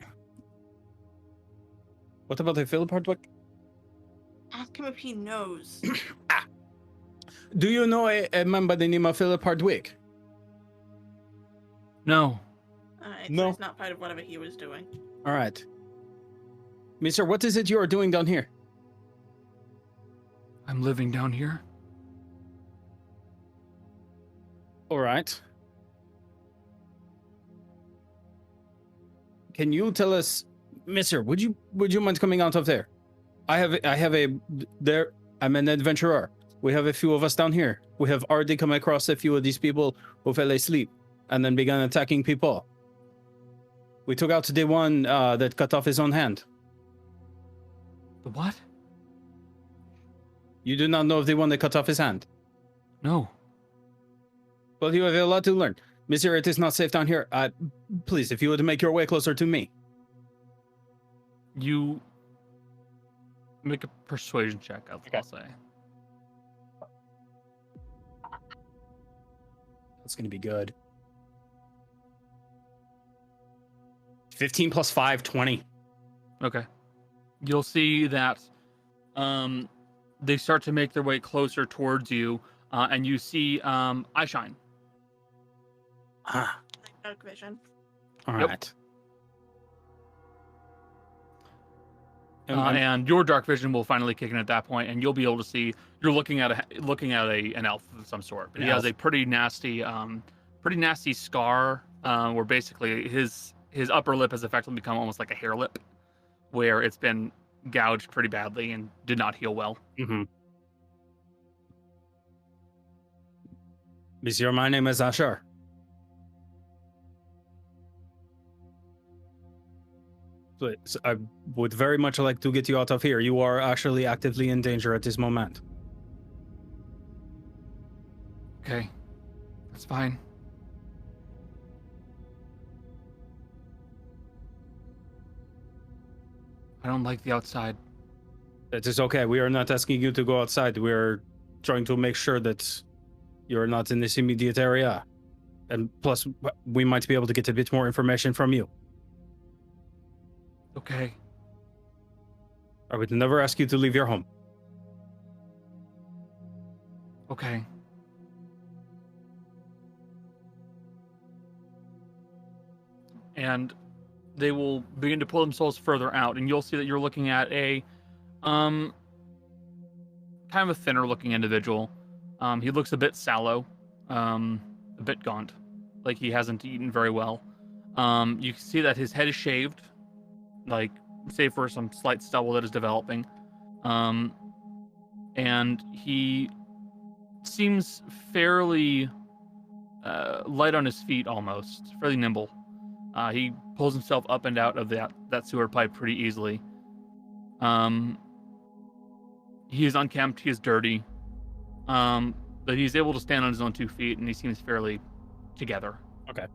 What about the Philip Hardwick? Ask him if he knows. Do you know a man by the name of Philip Hardwick? No. Alright, No. so it's not part of whatever he was doing. All right. Mister, what is it you are doing down here? I'm living down here. All right. Can you tell us, Mister? Would you mind coming out of there? I'm an adventurer. We have a few of us down here. We have already come across a few of these people who fell asleep and then began attacking people. We took out the one that cut off his own hand. The what? You do not know of the one that cut off his hand. No. Well, you have a lot to learn. Monsieur, it is not safe down here. Please, if you would make your way closer to me. You make a persuasion check, I'll say. That's going to be good. 15 plus 5, 20. Okay. You'll see that they start to make their way closer towards you, and you see Eyeshine. Ah, Dark vision. all Yep. right. And your dark vision will finally kick in at that point, and you'll be able to see. You're looking at an elf of some sort. But he has a pretty nasty scar, where basically his upper lip has effectively become almost like a hair lip, where it's been gouged pretty badly and did not heal well. Mm-hmm. Monsieur, my name is Asher. Please, I would very much like to get you out of here. You are actually actively in danger at this moment. Okay, that's fine. I don't like the outside. It is okay. We are not asking you to go outside. We are trying to make sure that you're not in this immediate area. And plus, we might be able to get a bit more information from you. Okay. I would never ask you to leave your home. Okay. And they will begin to pull themselves further out, and you'll see that you're looking at a kind of a thinner looking individual. He looks a bit sallow, a bit gaunt, like he hasn't eaten very well. You can see that his head is shaved, like save for some slight stubble that is developing. And he seems fairly light on his feet, almost fairly nimble. He pulls himself up and out of that sewer pipe pretty easily. He is unkempt, he is dirty, but he's able to stand on his own 2 feet, and he seems fairly together. Okay.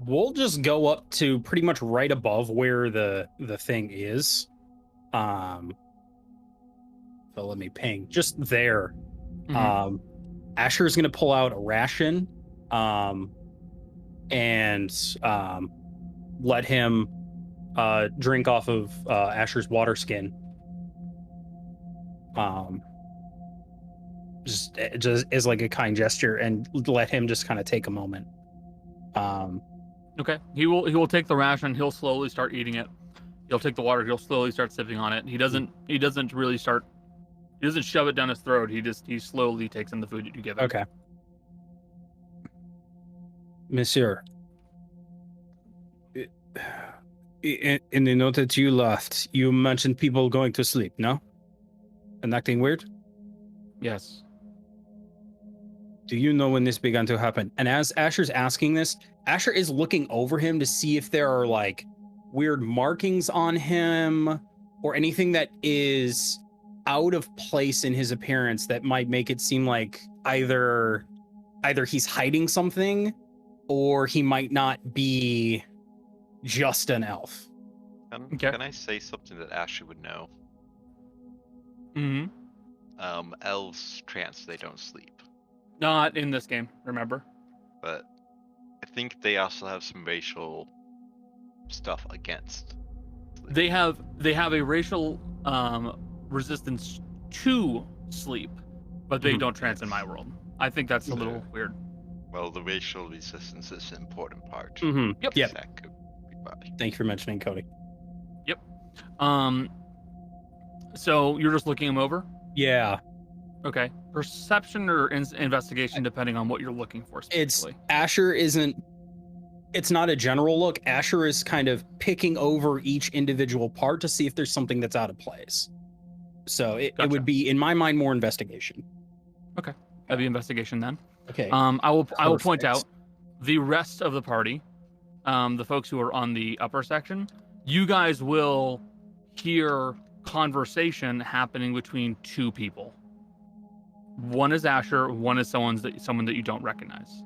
We'll just go up to pretty much right above where the thing is. So let me ping just there. Mhm. Asher's gonna pull out a ration, and let him drink off of Asher's water skin. Just as like a kind gesture, and let him just kind of take a moment. Okay. He will take the ration. He'll slowly start eating it. He'll take the water. He'll slowly start sipping on it. He doesn't really start. He doesn't shove it down his throat. He slowly takes in the food that you give him. Okay. Monsieur, in the note that you left, you mentioned people going to sleep, no? And acting weird? Yes. Do you know when this began to happen? And as Asher's asking this, Asher is looking over him to see if there are like weird markings on him or anything that is out of place in his appearance that might make it seem like either he's hiding something or he might not be just an elf. Can I say something that Ashley would know? Mm-hmm. Elves trance, they don't sleep. Not in this game, remember? But I think they also have some racial stuff against sleep. They have a racial resistance to sleep, but they don't trance in my world. I think that's a little weird. Well, the racial resistance is an important part. Yep. That could be body. Thank you for mentioning Cody. Yep. So you're just looking him over? Yeah. Okay. Perception or investigation, depending on what you're looking for specifically. It's not a general look. Asher is kind of picking over each individual part to see if there's something that's out of place. So it would be, in my mind, more investigation. Okay. That'd be investigation then. Okay. I will point out the rest of the party, the folks who are on the upper section, you guys will hear conversation happening between 2 people. One is Asher, one is someone that you don't recognize.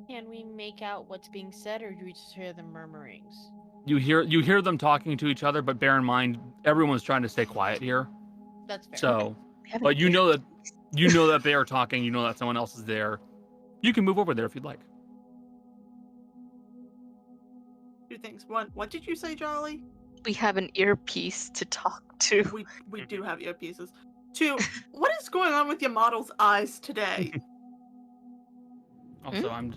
Can we make out what's being said, or do we just hear the murmurings? You hear them talking to each other, but bear in mind everyone's trying to stay quiet here. That's fair. So, but you know that they are talking. You know that someone else is there. You can move over there if you'd like. 2 things. 1, what did you say, Jolly? We have an earpiece to talk to. We do have earpieces. 2, what is going on with your model's eyes today? Also, I'm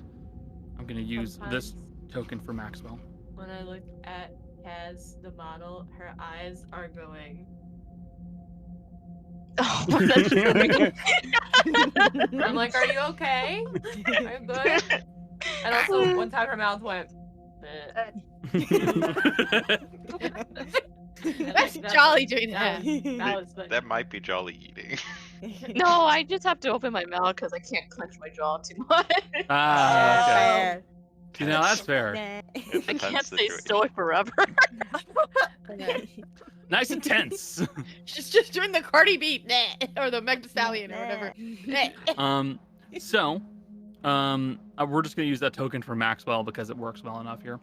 gonna use this token for Maxwell. When I look at Kaz, the model, her eyes are going. Oh, that's just I'm like, are you okay? Are you good? And also, one time her mouth went. That's Jolly doing that. That was funny. That might be Jolly eating. No, I just have to open my mouth because I can't clench my jaw too much. Okay. You know, that's fair. I can't stay stoic forever. Nice and tense. She's just doing the Cardi B, or the Meg Thee Stallion, or whatever. So, we're just gonna use that token for Maxwell because it works well enough here.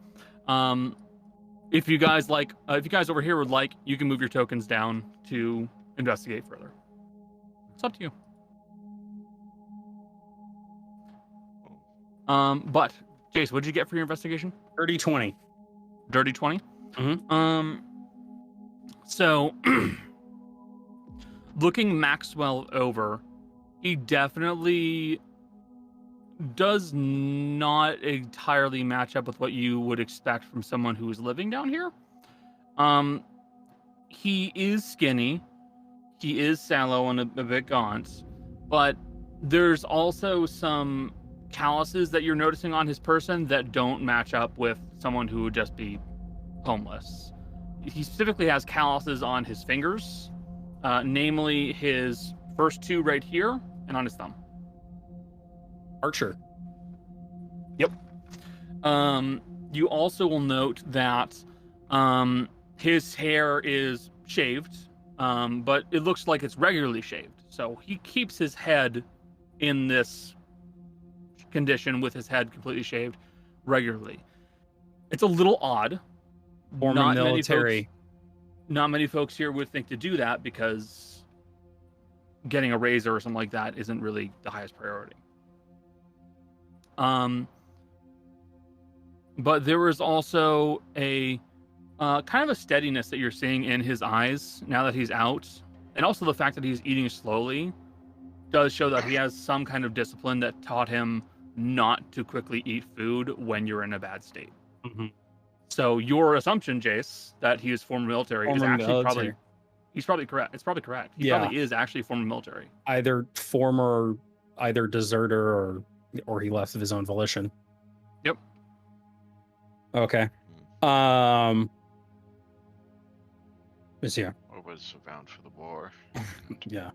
If you guys over here would like, you can move your tokens down to investigate further. It's up to you. But Jace, what did you get for your investigation? Dirty 20. Dirty 20? Mm-hmm. So looking Maxwell over, he definitely does not entirely match up with what you would expect from someone who is living down here. He is skinny, he is sallow and a bit gaunt, but there's also some calluses that you're noticing on his person that don't match up with someone who would just be homeless. He specifically has calluses on his fingers, namely his first two right here and on his thumb. Archer. Yep. You also will note that his hair is shaved, but it looks like it's regularly shaved. So he keeps his head in this condition with his head completely shaved regularly. It's a little odd. Former military. Not many folks here would think to do that because getting a razor or something like that isn't really the highest priority. But there is also a kind of a steadiness that you're seeing in his eyes now that he's out, and also the fact that he's eating slowly does show that he has some kind of discipline that taught him not to quickly eat food when you're in a bad state. Mm-hmm. So your assumption, Jace, that he is former military is actually probably correct. It's probably correct. He probably is actually former military. Either former, either deserter, or he left of his own volition. Yep. Okay. Is here. Or was around for the war. Yeah.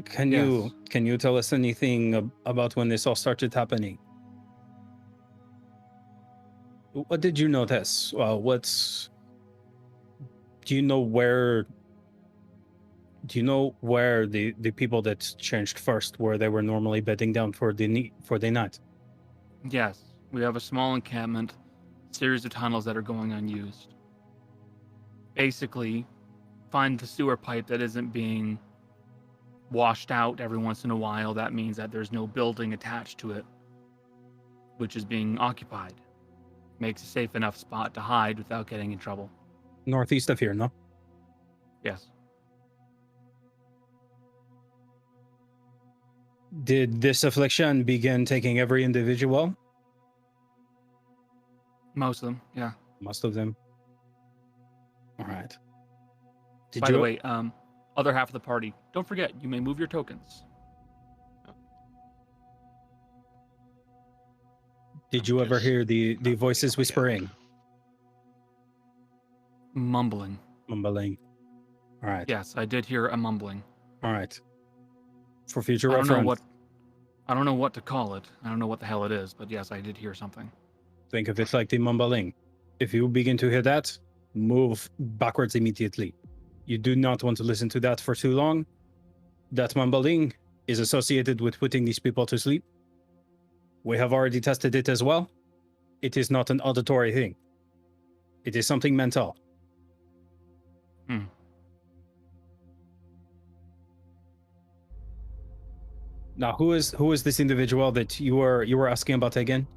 Can you tell us anything about when this all started happening? What did you notice? Do you know where the people that changed first, where they were normally bedding down for the night? Yes, we have a small encampment, series of tunnels that are going unused. Basically, find the sewer pipe that isn't being washed out every once in a while. That means that there's no building attached to it, which is being occupied. Makes a safe enough spot to hide without getting in trouble. Northeast of here, no? Yes. Did this affliction begin taking every individual? Most of them, yeah. Most of them. All right. By the way, other half of the party, don't forget, you may move your tokens. Did you ever hear the voices whispering? Mumbling. Mumbling. All right. Yes, I did hear a mumbling. All right. For future reference. I don't know what to call it. I don't know what the hell it is, but yes, I did hear something. Think of it like the mumbling. If you begin to hear that, move backwards immediately. You do not want to listen to that for too long. That mumbling is associated with putting these people to sleep. We have already tested it as well. It is not an auditory thing. It is something mental. Now, who is this individual that you were asking about again?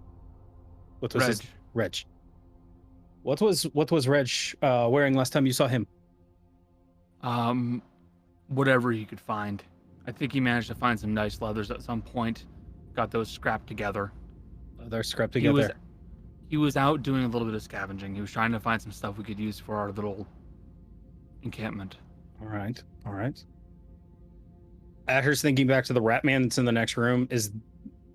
What was his Reg? What was Reg wearing last time you saw him? Whatever he could find. I think he managed to find some nice leathers at some point. Got those scrapped together. They're scrapped together. He was out doing a little bit of scavenging. He was trying to find some stuff we could use for our little encampment. All right. Asher's thinking back to the rat man that's in the next room is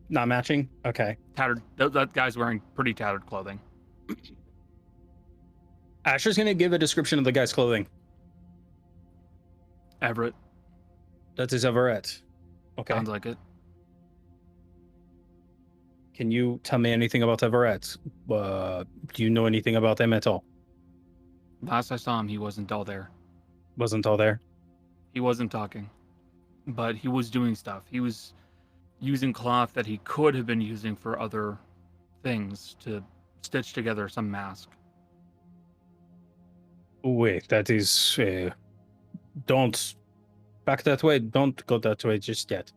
not matching. Okay. Tattered. That guy's wearing pretty tattered clothing. Asher's gonna give a description of the guy's clothing. Everett. That is Everett. Okay. Sounds like it. Can you tell me anything about Everett? Do you know anything about him at all? Last I saw him, he wasn't all there. Wasn't all there? He wasn't talking. But he was doing stuff. He was using cloth that he could have been using for other things to stitch together some mask. Wait, that is... don't... Back that way. Don't go that way just yet.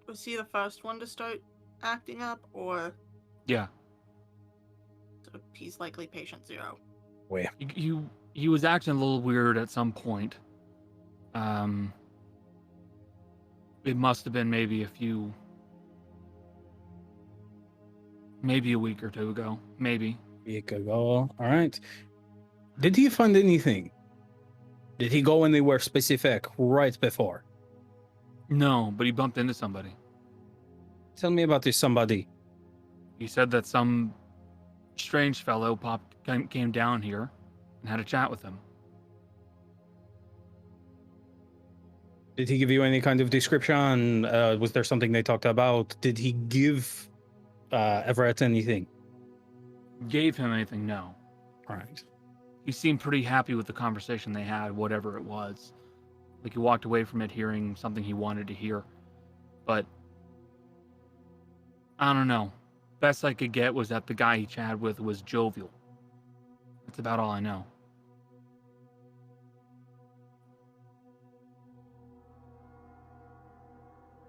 Was he the first one to start acting up, or? Yeah. So he's likely patient 0. Where? He was acting a little weird at some point. It must have been maybe a week or 2 ago. Maybe. Week ago. All right. Did he find anything? Did he go anywhere specific right before? No, but he bumped into somebody. Tell me about this somebody. He said that some strange fellow came down here and had a chat with him. Did he give you any kind of description? Was there something they talked about? Did he give Everett anything? Gave him anything? No. All right. He seemed pretty happy with the conversation they had, whatever it was. Like he walked away from it hearing something he wanted to hear. But I don't know. Best I could get was that the guy he chatted with was jovial. That's about all I know.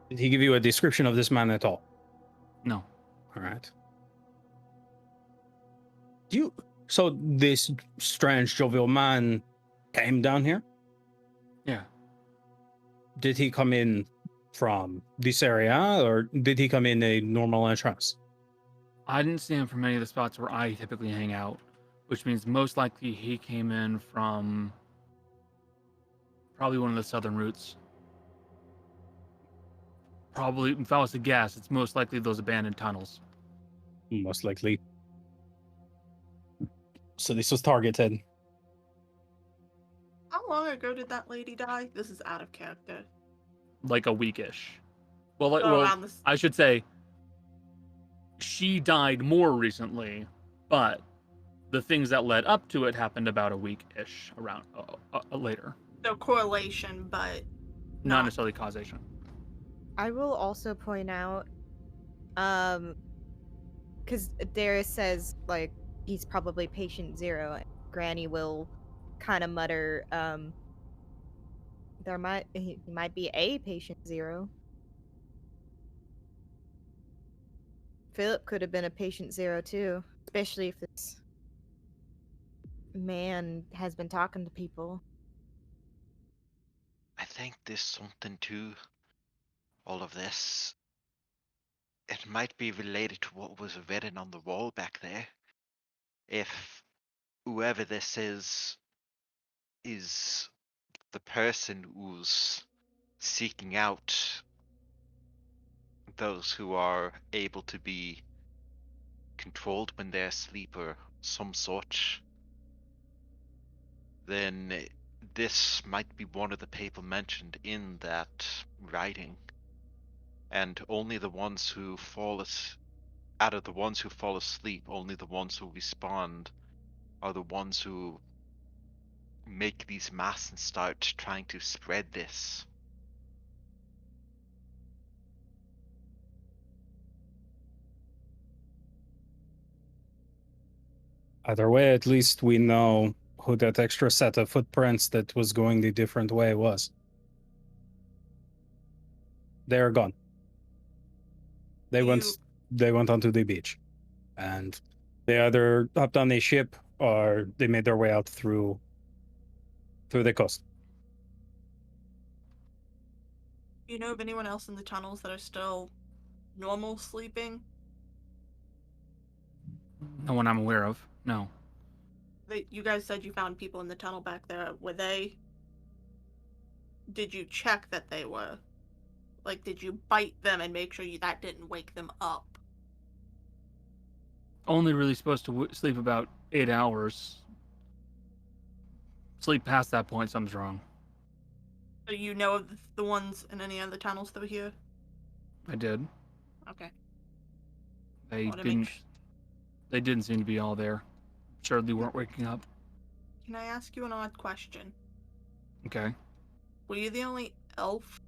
Did he give you a description of this man at all? No. All right. So this strange jovial man came down here? Yeah. Did he come in from this area, or did he come in a normal entrance? I didn't see him from any of the spots where I typically hang out, which means most likely he came in from probably one of the southern routes. Probably, if I was to guess, it's most likely those abandoned tunnels. Most likely. So this was targeted. How long ago did that lady die? This is out of character. Like a weekish. Well, around this. I should say she died more recently, but the things that led up to it happened about a week-ish around later. No correlation, but Not necessarily causation. I will also point out, because Darius says, like, he's probably patient 0. Granny will kind of mutter, he might be a patient 0. Philip could have been a patient 0 too, especially if this man has been talking to people. I think there's something to all of this. It might be related to what was written on the wall back there. If whoever this is the person who's seeking out those who are able to be controlled when they're asleep or some such, then this might be one of the people mentioned in that writing. And only the ones who out of the ones who fall asleep, only the ones who respond are the ones who make these masks and start trying to spread this. Either way, at least we know who that extra set of footprints that was going the different way was. They are gone. They went onto the beach, and they either hopped on a ship or they made their way out through the coast. Do you know of anyone else in the tunnels that are still normal sleeping? No one I'm aware of. No. You guys said you found people in the tunnel back there. Did you check that they were? Like, did you bite them and make sure that didn't wake them up? Only really supposed to sleep about 8 hours. Sleep past that point, something's wrong. Do you know of the ones in any other tunnels that were here? I did. Okay. They didn't seem to be all there. Sure, they weren't waking up. Can I ask you an odd question? Okay. Were you the only elf?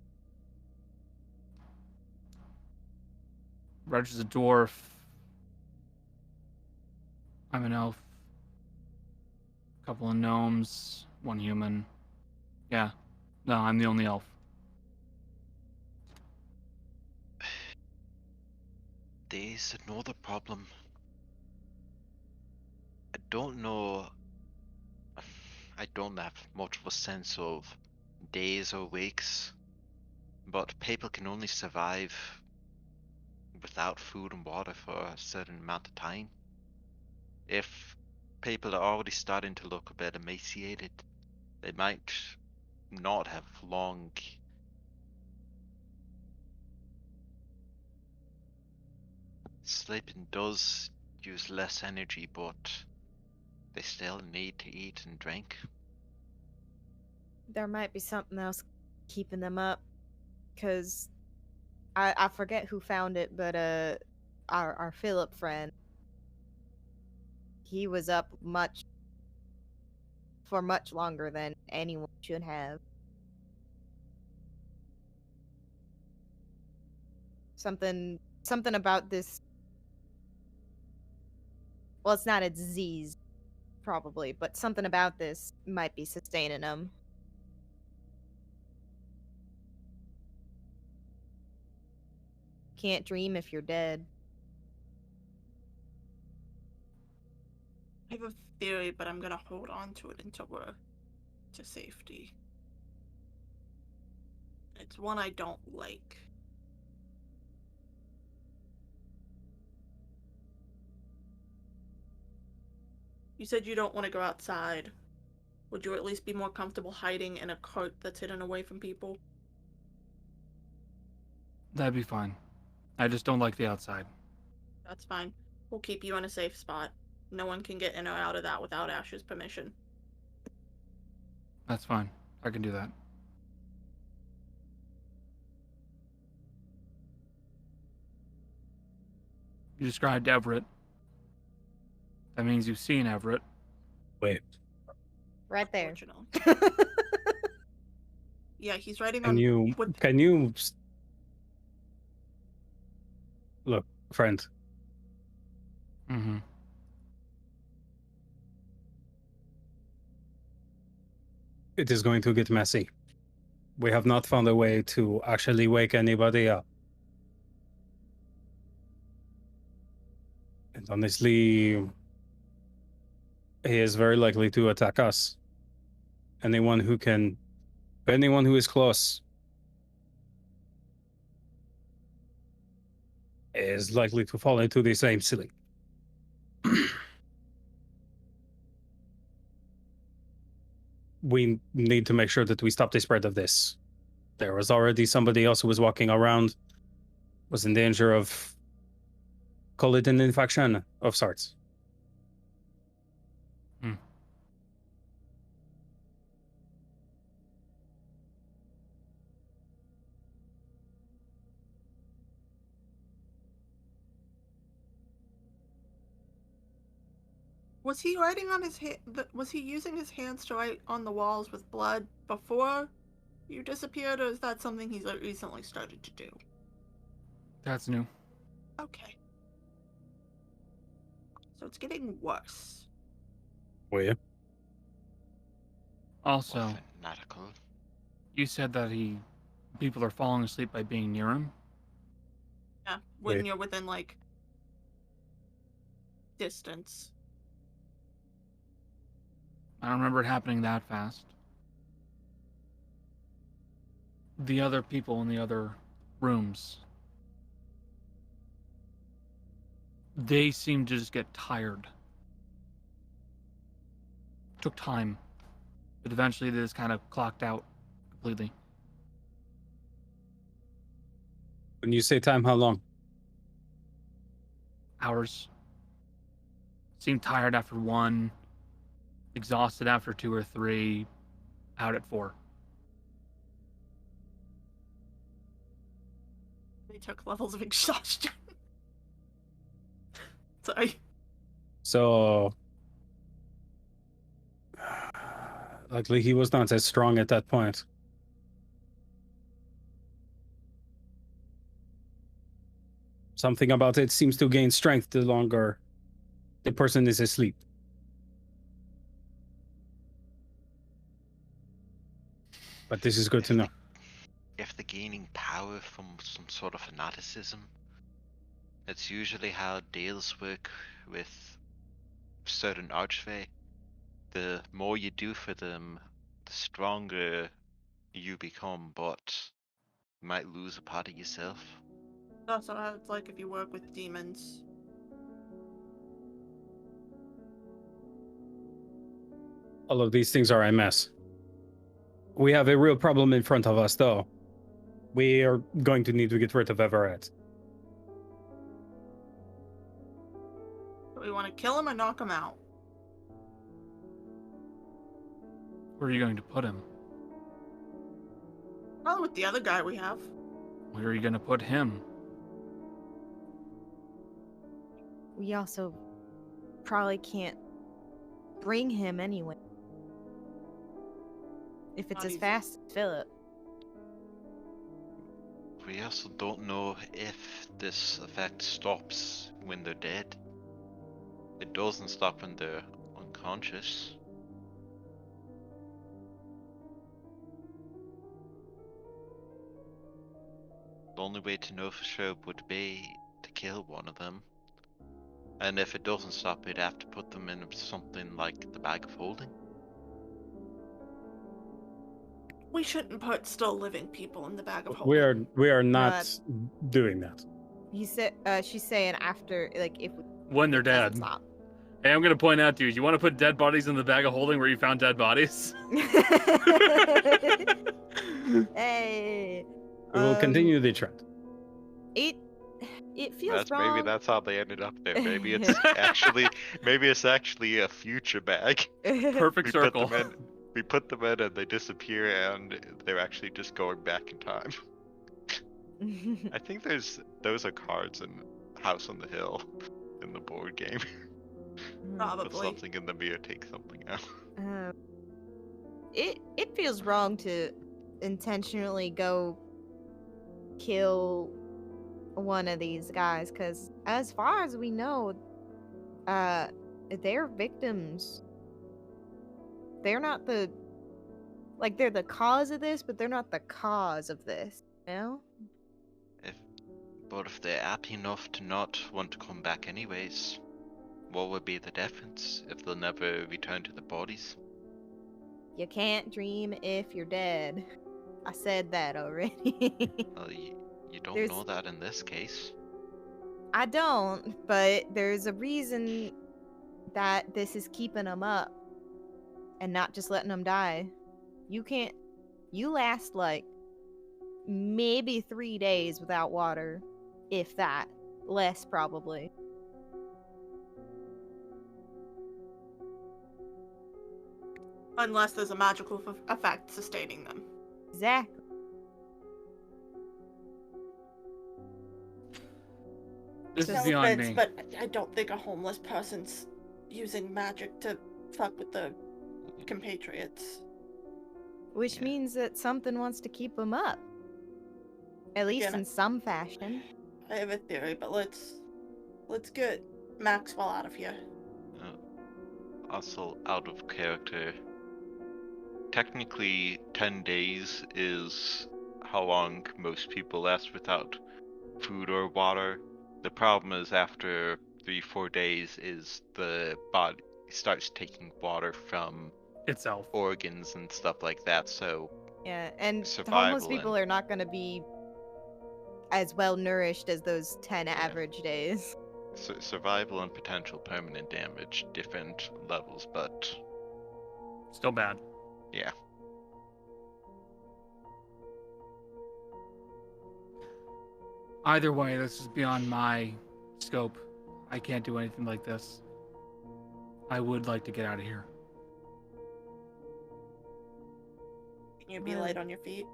Reg is a dwarf. I'm an elf. A couple of gnomes. One human. Yeah. No, I'm the only elf. There's another problem. don't know. I don't have much of a sense of days or weeks, but people can only survive without food and water for a certain amount of time. If people are already starting to look a bit emaciated, they might not have long. Sleeping does use less energy, but they still need to eat and drink. There might be something else keeping them up, because I forget who found it, but our Philip friend, he was up for much longer than anyone should have. Something about this. Well, it's not a disease, probably, but something about this might be sustaining him. Can't dream if you're dead. I have a theory, but I'm gonna hold on to it until we're to safety. It's one I don't like. You said you don't want to go outside. Would you at least be more comfortable hiding in a cart that's hidden away from people? That'd be fine. I just don't like the outside. That's fine. We'll keep you in a safe spot. No one can get in or out of that without Ash's permission. That's fine. I can do that. You described Everett. That means you've seen Everett. Wait. Right there. Unfortunately. Yeah, he's writing on. Can you look, friend? Mm-hmm. It is going to get messy. We have not found a way to actually wake anybody up. And honestly, he is very likely to attack us. Anyone who is close is likely to fall into the same sleep. We need to make sure that we stop the spread of this. There was already somebody else who was walking around, was in danger of, call it an infection of sorts. Was he writing on his was he using his hands to write on the walls with blood before you disappeared, or is that something he's recently started to do? That's new. Okay. So it's getting worse. Were you? Also, Fanatical. you said that people are falling asleep by being near him. Yeah, when you're within, like, distance. I don't remember it happening that fast. The other people in the other rooms, they seemed to just get tired. Took time, but eventually they just kind of clocked out completely. When you say time, how long? Hours. Seemed tired after 1, exhausted after 2 or 3, out at 4. They took levels of exhaustion. Sorry. So, likely he was not as strong at that point. Something about it seems to gain strength the longer the person is asleep. But this is good to know. If they're gaining power from some sort of fanaticism, that's usually how deals work with certain archfey, the more you do for them, the stronger you become, but you might lose a part of yourself. That's what it's like if you work with demons. All of these things are a mess. We have a real problem in front of us, though. We are going to need to get rid of Everett. Do we want to kill him or knock him out? Where are you going to put him? Probably with the other guy we have. Where are you going to put him? We also probably can't bring him anyway. If it's Not as easy. fast as Philip. We also don't know if this effect stops when they're dead. It doesn't stop when they're unconscious. The only way to know for sure would be to kill one of them. And if it doesn't stop, we'd have to put them in something like the bag of holding. We shouldn't put still living people in the bag of holding. We are not doing that. He said, she's saying after, like, if When they're it doesn't dead. stop. Hey, I'm going to point out to you, you want to put dead bodies in the bag of holding where you found dead bodies? Hey. We will continue the trend. It feels wrong. Maybe that's how they ended up there. Maybe it's actually a future bag. Perfect circle. We put them in and they disappear, and they're actually just going back in time. I think those are cards in House on the Hill in the board game. Put Probably. something in the mirror, take something out. It feels wrong to intentionally go kill one of these guys, because as far as we know, they're victims. They're not they're the cause of this, but they're not the cause of this, you know? But if they're happy enough to not want to come back anyways, what would be the difference if they'll never return to the bodies? You can't dream if you're dead. I said that already. Well, you don't There's- know that in this case. I don't, but there's a reason that this is keeping them up and not just letting them die. You last like maybe 3 days without water, if that. Less probably. Unless there's a magical effect sustaining them. Exactly. This is No beyond offense, me. but I don't think a homeless person's using magic to fuck with the compatriots. Which means that something wants to keep them up. At least Again, in some fashion. I have a theory, but let's get Maxwell out of here. Also, out of character. Technically, 10 days is how long most people last without food or water. The problem is after 3-4 days is the body starts taking water from Itself. organs and stuff like that, so Yeah, and the Survival homeless people are not going to be as well nourished as those 10 average days. survival and potential permanent damage, different levels, but Still bad. yeah. Either way, this is beyond my scope. I can't do anything like this. I would like to get out of here. Can you be light on your feet?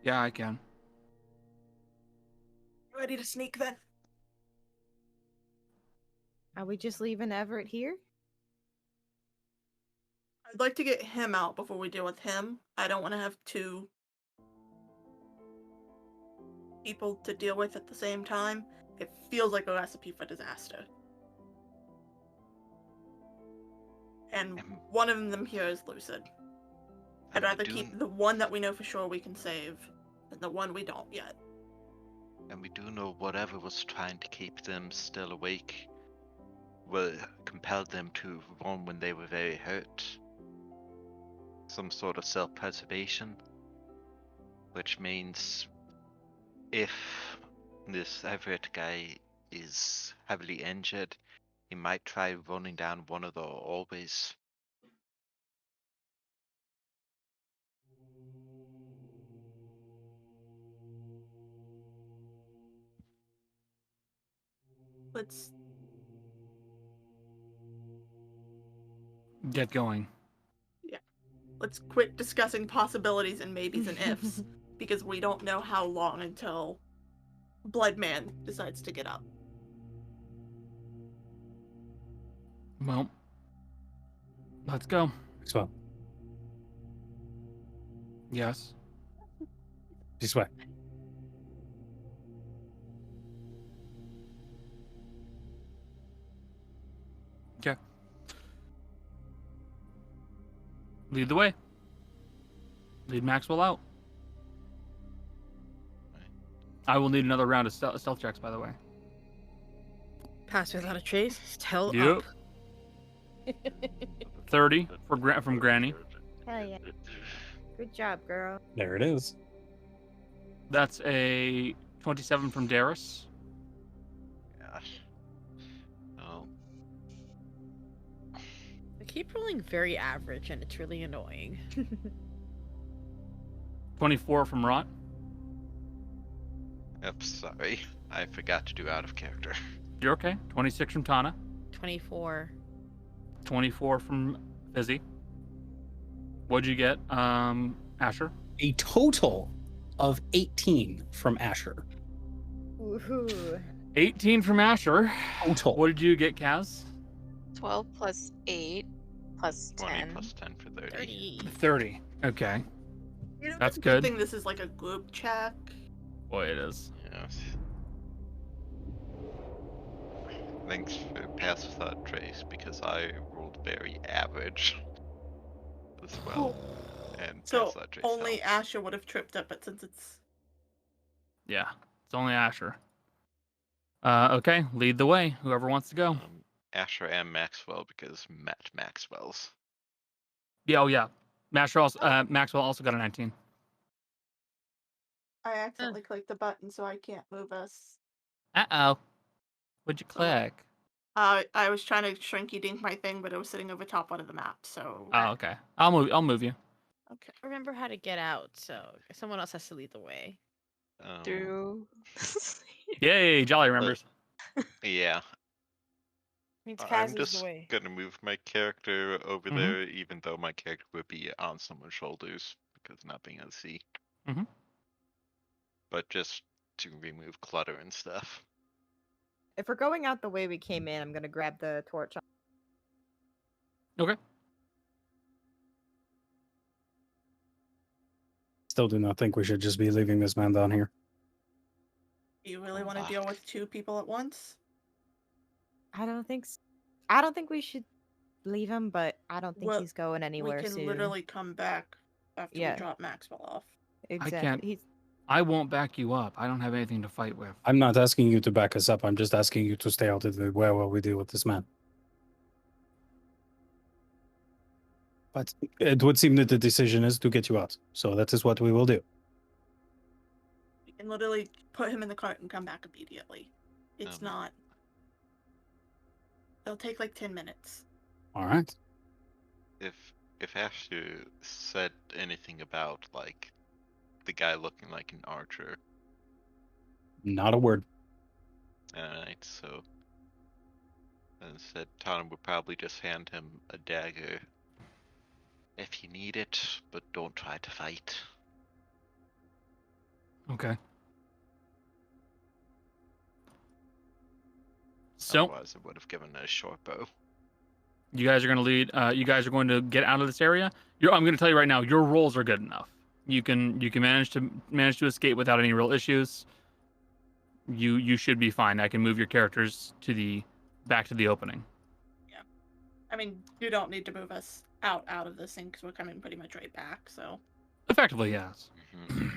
Yeah, I can. Ready to sneak then? Are we just leaving Everett here? I'd like to get him out before we deal with him. I don't want to have two people to deal with at the same time. It feels like a recipe for disaster. And one of them here is lucid. I'd rather keep the one that we know for sure we can save than the one we don't yet. And we do know whatever was trying to keep them still awake compelled them to run when they were very hurt. Some sort of self-preservation. Which means if this Everett guy is heavily injured, he might try running down one of the hallways. Let's Get going. let's quit discussing possibilities and maybes and ifs because we don't know how long until Bloodman decides to get up. Well, let's go. So, Yes. this way. Okay. Lead the way. Lead Maxwell out. I will need another round of stealth checks, by the way. Pass without a trace. Stealth Yep. up. 30 from Granny. Hell yeah. Good job, girl. There it is. That's a 27 from Darius. Gosh. Oh, I keep rolling very average, and it's really annoying. 24 from Rot. yep, sorry. I forgot to do out of character. You're okay. 26 from Tana. 24. 24 from Fizzy. What'd you get, Asher? A total of 18 from Asher. Woohoo. 18 from Asher. Total. What did you get, Kaz? 12 plus 8 plus 20 10. plus 10 for 30. 30. 30. Okay. You know, That's it's a good. thing this is like a group check. Boy, it is. Yes. Thanks for pass without trace because I rolled very average as well. And So pass without trace only helps. Asher would have tripped up, but since it's Yeah. It's only Asher. Okay. Lead the way. Whoever wants to go. Asher and Maxwell because Matt Maxwell's. Yeah. Oh, yeah. Maxwell also got a 19. I accidentally clicked the button, so I can't move us. Uh-oh. What'd you click? I was trying to shrinky dink my thing, but it was sitting over top one of the maps. So Oh, okay. I'll move you. okay. Remember how to get out, so someone else has to lead the way. Through. Yay, Jolly remembers. Yeah, Means I'm Kaz leads just the way. gonna move my character over Mhm. there, even though my character would be on someone's shoulders because not being able to see. Mhm. But just to remove clutter and stuff. If we're going out the way we came in, I'm gonna grab the torch. Okay. Still do not think we should just be leaving this man down here. Do you really want to deal with two people at once? I don't think. I don't think we should leave him, but I don't think Well, he's going anywhere we can soon. literally come back after Yeah. we drop Maxwell off. Exactly. can't- I won't back you up. I don't have anything to fight with. I'm not asking you to back us up. I'm just asking you to stay out of the way while we deal with this man. But it would seem that the decision is to get you out. So that is what we will do. We can literally put him in the cart and come back immediately. It's Um, not. It'll take like 10 minutes. All right. If Asher said anything about like the guy looking like an archer, Not a word. alright, so instead Tana would probably just hand him a dagger if you need it, but don't try to fight. Okay. So Otherwise, I would have given a short bow. you guys are going to lead. You guys are going to get out of this area. I'm going to tell you right now. Your rolls are good enough. You can manage to escape without any real issues. You should be fine. I can move your characters back to the opening. I mean, you don't need to move us out of this thing because we're coming pretty much right back. So Effectively, yes. Mhm.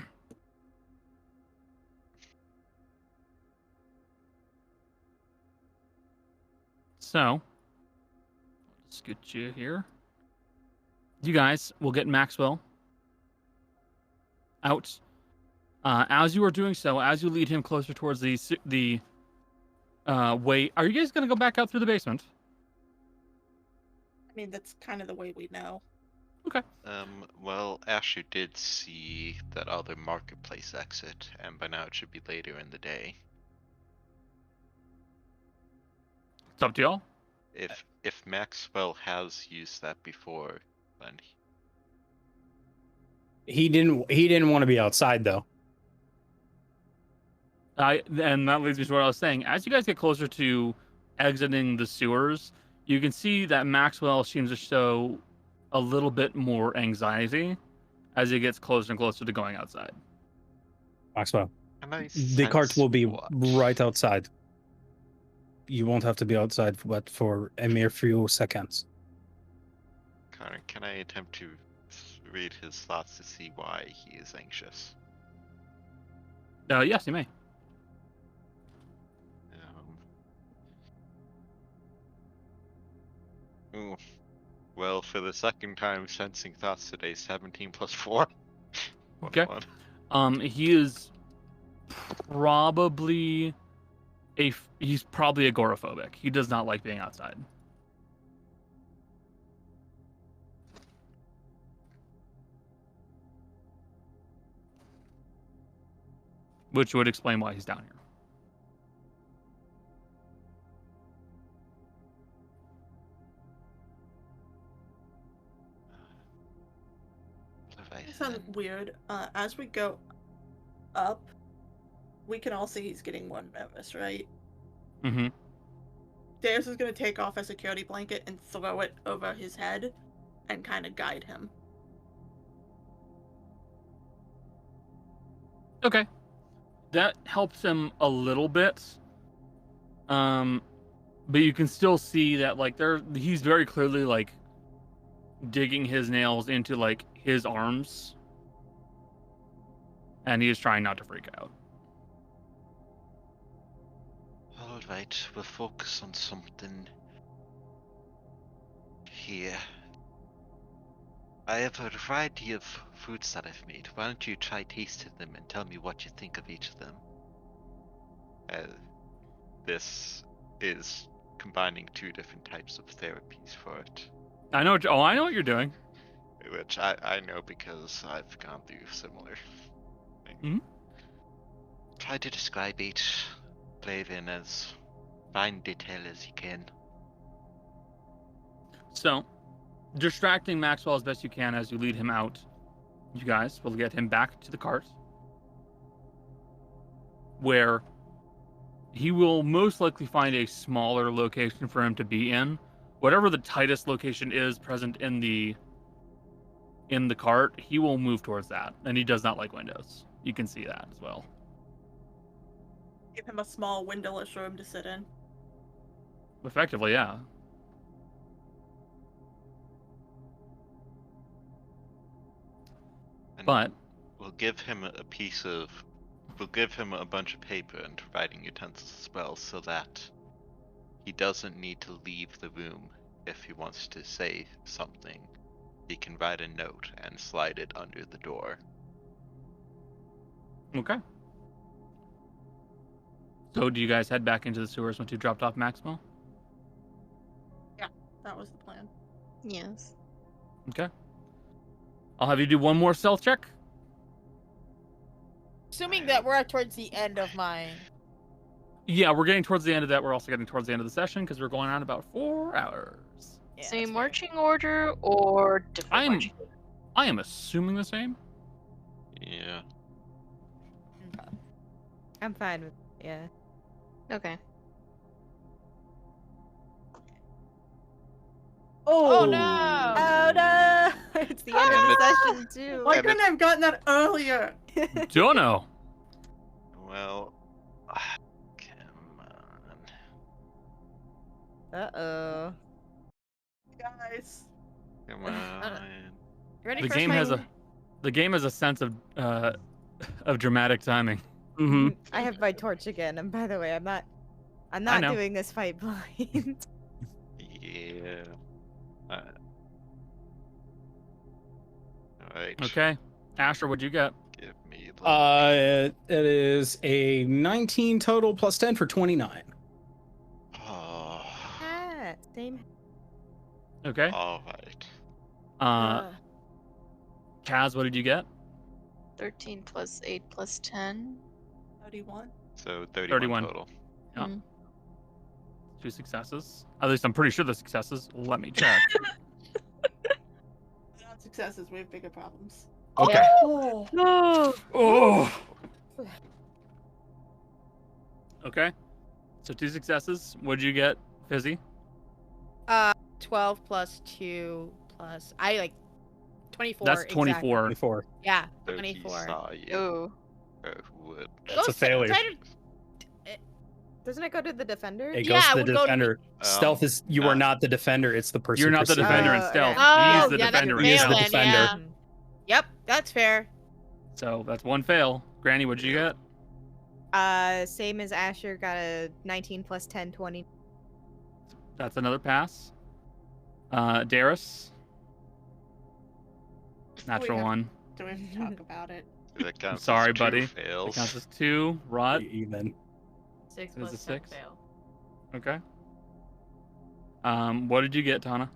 So, let's get you here. You guys will get Maxwell out. As you are doing so, as you lead him closer towards the way, are you guys going to go back out through the basement? I mean, that's kind of the way we know. Okay. Well, Asher did see that other marketplace exit, and by now it should be later in the day. It's up to y'all. If Maxwell has used that before, then He didn't want to be outside though. And that leads me to what I was saying. As you guys get closer to exiting the sewers, you can see that Maxwell seems to show a little bit more anxiety as he gets closer and closer to going outside. Maxwell, can I the cart sense will be what? right outside. You won't have to be outside but for a mere few seconds. Connor, can I attempt to read his thoughts to see why he is anxious? Yes, you may. Ooh. Well, for the second time sensing thoughts today, 17 plus 4. Okay. 21. He is probably he's probably agoraphobic. He does not like being outside. Which would explain why he's down here. It sounds weird. As we go up, we can all see he's getting more nervous, right? Mm-hmm. Darius is going to take off a security blanket and throw it over his head and kind of guide him. Okay. That helps him a little bit. But you can still see that like he's very clearly like digging his nails into like his arms. And he is trying not to freak out. Alright, we'll focus on something here. I have a variety of foods that I've made. Why don't you try tasting them and tell me what you think of each of them? This is combining two different types of therapies for it. I know what you're doing. Which I know because I've gone through similar things. Mm-hmm. Try to describe each flavor in as fine detail as you can. So, distracting Maxwell as best you can as you lead him out. You guys will get him back to the cart, where he will most likely find a smaller location for him to be in. Whatever the tightest location is present in the cart, he will move towards that. And he does not like windows. You can see that as well. Give him a small windowless room to sit in. Effectively, yeah. And But we'll give him a bunch of paper and writing utensils as well, so that he doesn't need to leave the room if he wants to say something. He can write a note and slide it under the door. okay. So do you guys head back into the sewers once you dropped off Maxwell? Yeah, that was the plan. Yes. Okay. I'll have you do one more stealth check. Assuming that we're towards the end of mine. Yeah, we're getting towards the end of that. We're also getting towards the end of the session because we're going on about 4 hours. Yeah, Same that's fair. marching order or different marching order? I am assuming the same. Yeah. Okay. I'm fine with yeah. Okay. Oh no! Oh no! It's the end of the session too. Why And couldn't I have gotten that earlier? Don't know. Well, come on. Uh-oh. Guys. Come on. Ready The for game my- has a sense of dramatic timing. Mm-hmm. I have my torch again, and by the way, I'm not know. doing this fight blind. Yeah. Alright. Okay. Asher, what'd you get? Give me the. It is a 19 total plus 10 for 29. Oh. Ah, same. Okay. Alright. Kaz, what did you get? 13 plus 8 plus 10. 31. So 31, 31. total. Yeah. Mm. 2 successes. At least I'm pretty sure the successes. Let me check. Without successes, we have bigger problems. Okay. Oh. No. Oh. Okay. So 2 successes. What'd you get, Fizzy? 12 plus 2 plus 24. That's exactly. 24. 24. Yeah, So he 24. saw you. Oh. Or would. That's a failure. Doesn't it go to the defender? It goes Yeah, to it the would go to me. defender. Stealth is you are not the defender. It's the person. You're not the pursuing defender you. in stealth. Oh, He's the yeah, defender that's in He is fail the stealth. then, defender. yeah. Yep, that's fair. So that's 1 fail. Granny, what'd you get? Same as Asher, got a 19 plus 10, 20. That's another pass. Darius. Natural have- 1. Do we have to talk about it? That counts as sorry, 2 buddy. That Fails. counts as 2. Rot. Even. 6 It is plus a 10 6. fail. Okay. What did you get, Tana?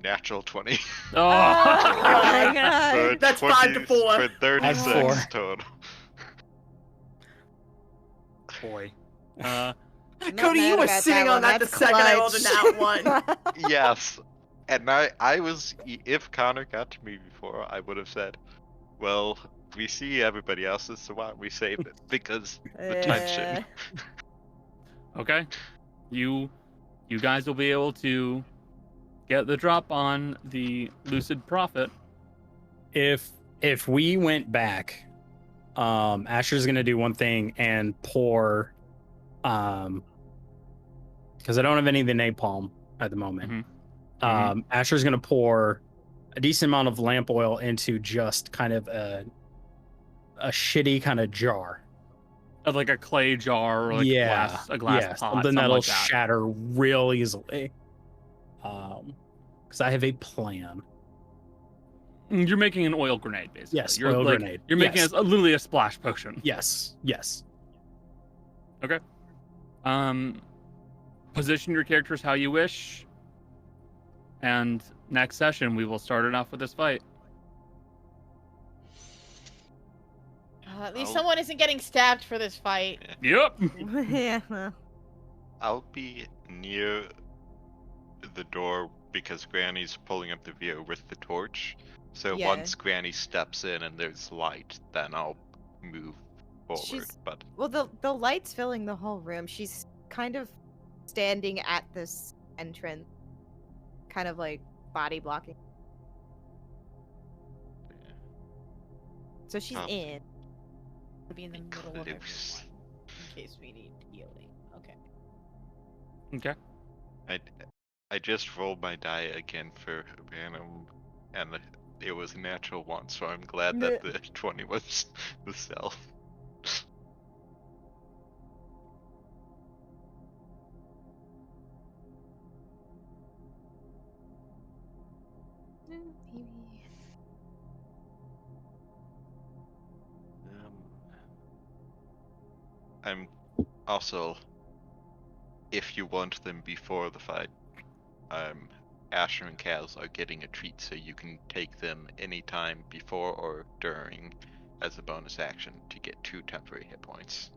Natural 20. Oh! Oh my god. For That's 5 to 4. For 36 4. total. Boy. I'm not Cody, you mad were about sitting that on one, that the that's second I rolled a clutch. nat 1. Yes. And I was, if Connor got to me before, I would have said, well, we see everybody else's, so why don't we save it? Because the tension. Okay. You guys will be able to get the drop on the Lucid Prophet. If we went back, Asher's gonna do one thing and pour, because I don't have any of the napalm at the moment. Asher's gonna pour a decent amount of lamp oil into just kind of a shitty kind of jar. Of like a clay jar or like a glass pot. Something that'll like that. shatter real easily. Because I have a plan. You're making an oil grenade, basically. Yes, you're oil like, grenade. You're making Yes. literally a splash potion. Yes. Okay. Position your characters how you wish. And next session, we will start it off with this fight. At least Oh. someone isn't getting stabbed for this fight. Yep. Yeah. well, I'll be near the door because Granny's pulling up the view with the torch. So Yeah. once Granny steps in and there's light, then I'll move forward. She's- But Well, the light's filling the whole room. She's kind of standing at this entrance, kind of like body blocking. So she's Oh. in. To be in the middle of everyone close. in case we need healing. Okay. Okay. I just rolled my die again for Venom, and it was a natural 1, so I'm glad that the 20 was the stealth. I'm also, if you want them before the fight, Asher and Kaz are getting a treat, so you can take them anytime before or during as a bonus action to get 2 temporary hit points.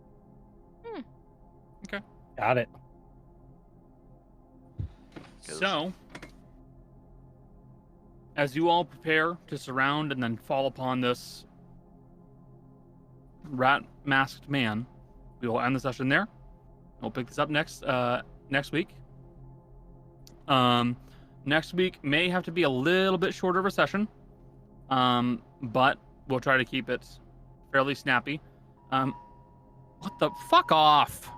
Got it. So, as you all prepare to surround and then fall upon this rat-masked man, we will end the session there. We'll pick this up next week. Next week may have to be a little bit shorter of a session, but we'll try to keep it fairly snappy. What the fuck off?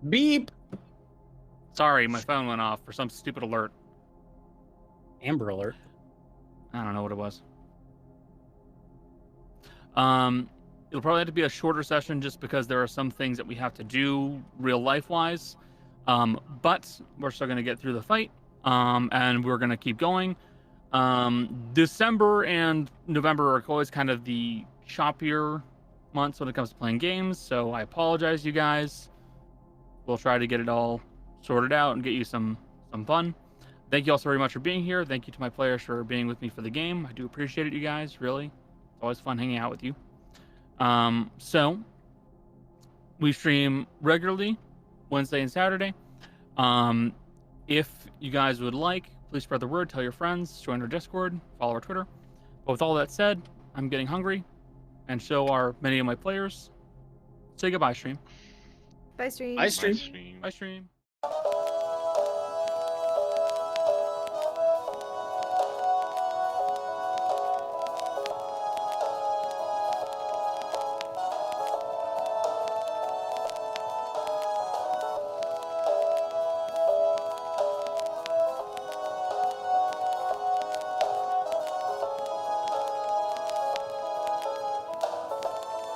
Beep. Sorry, my phone went off for some stupid alert. Amber alert. I don't know what it was. It'll probably have to be a shorter session just because there are some things that we have to do real life wise But we're still going to get through the fight, and we're going to keep going. December and November are always kind of the choppier months when it comes to playing games, so I apologize, you guys. We'll try to get it all sorted out and get you some fun. Thank you all so very much for being here. Thank you to my players for being with me for the game. I do appreciate it, you guys, really. It's always fun hanging out with you. So, we stream regularly, Wednesday and Saturday. If you guys would like, please spread the word, tell your friends, join our Discord, follow our Twitter. But with all that said, I'm getting hungry, and so are many of my players. Say goodbye, stream. Bye, stream. Bye, stream. My stream. Bye, stream.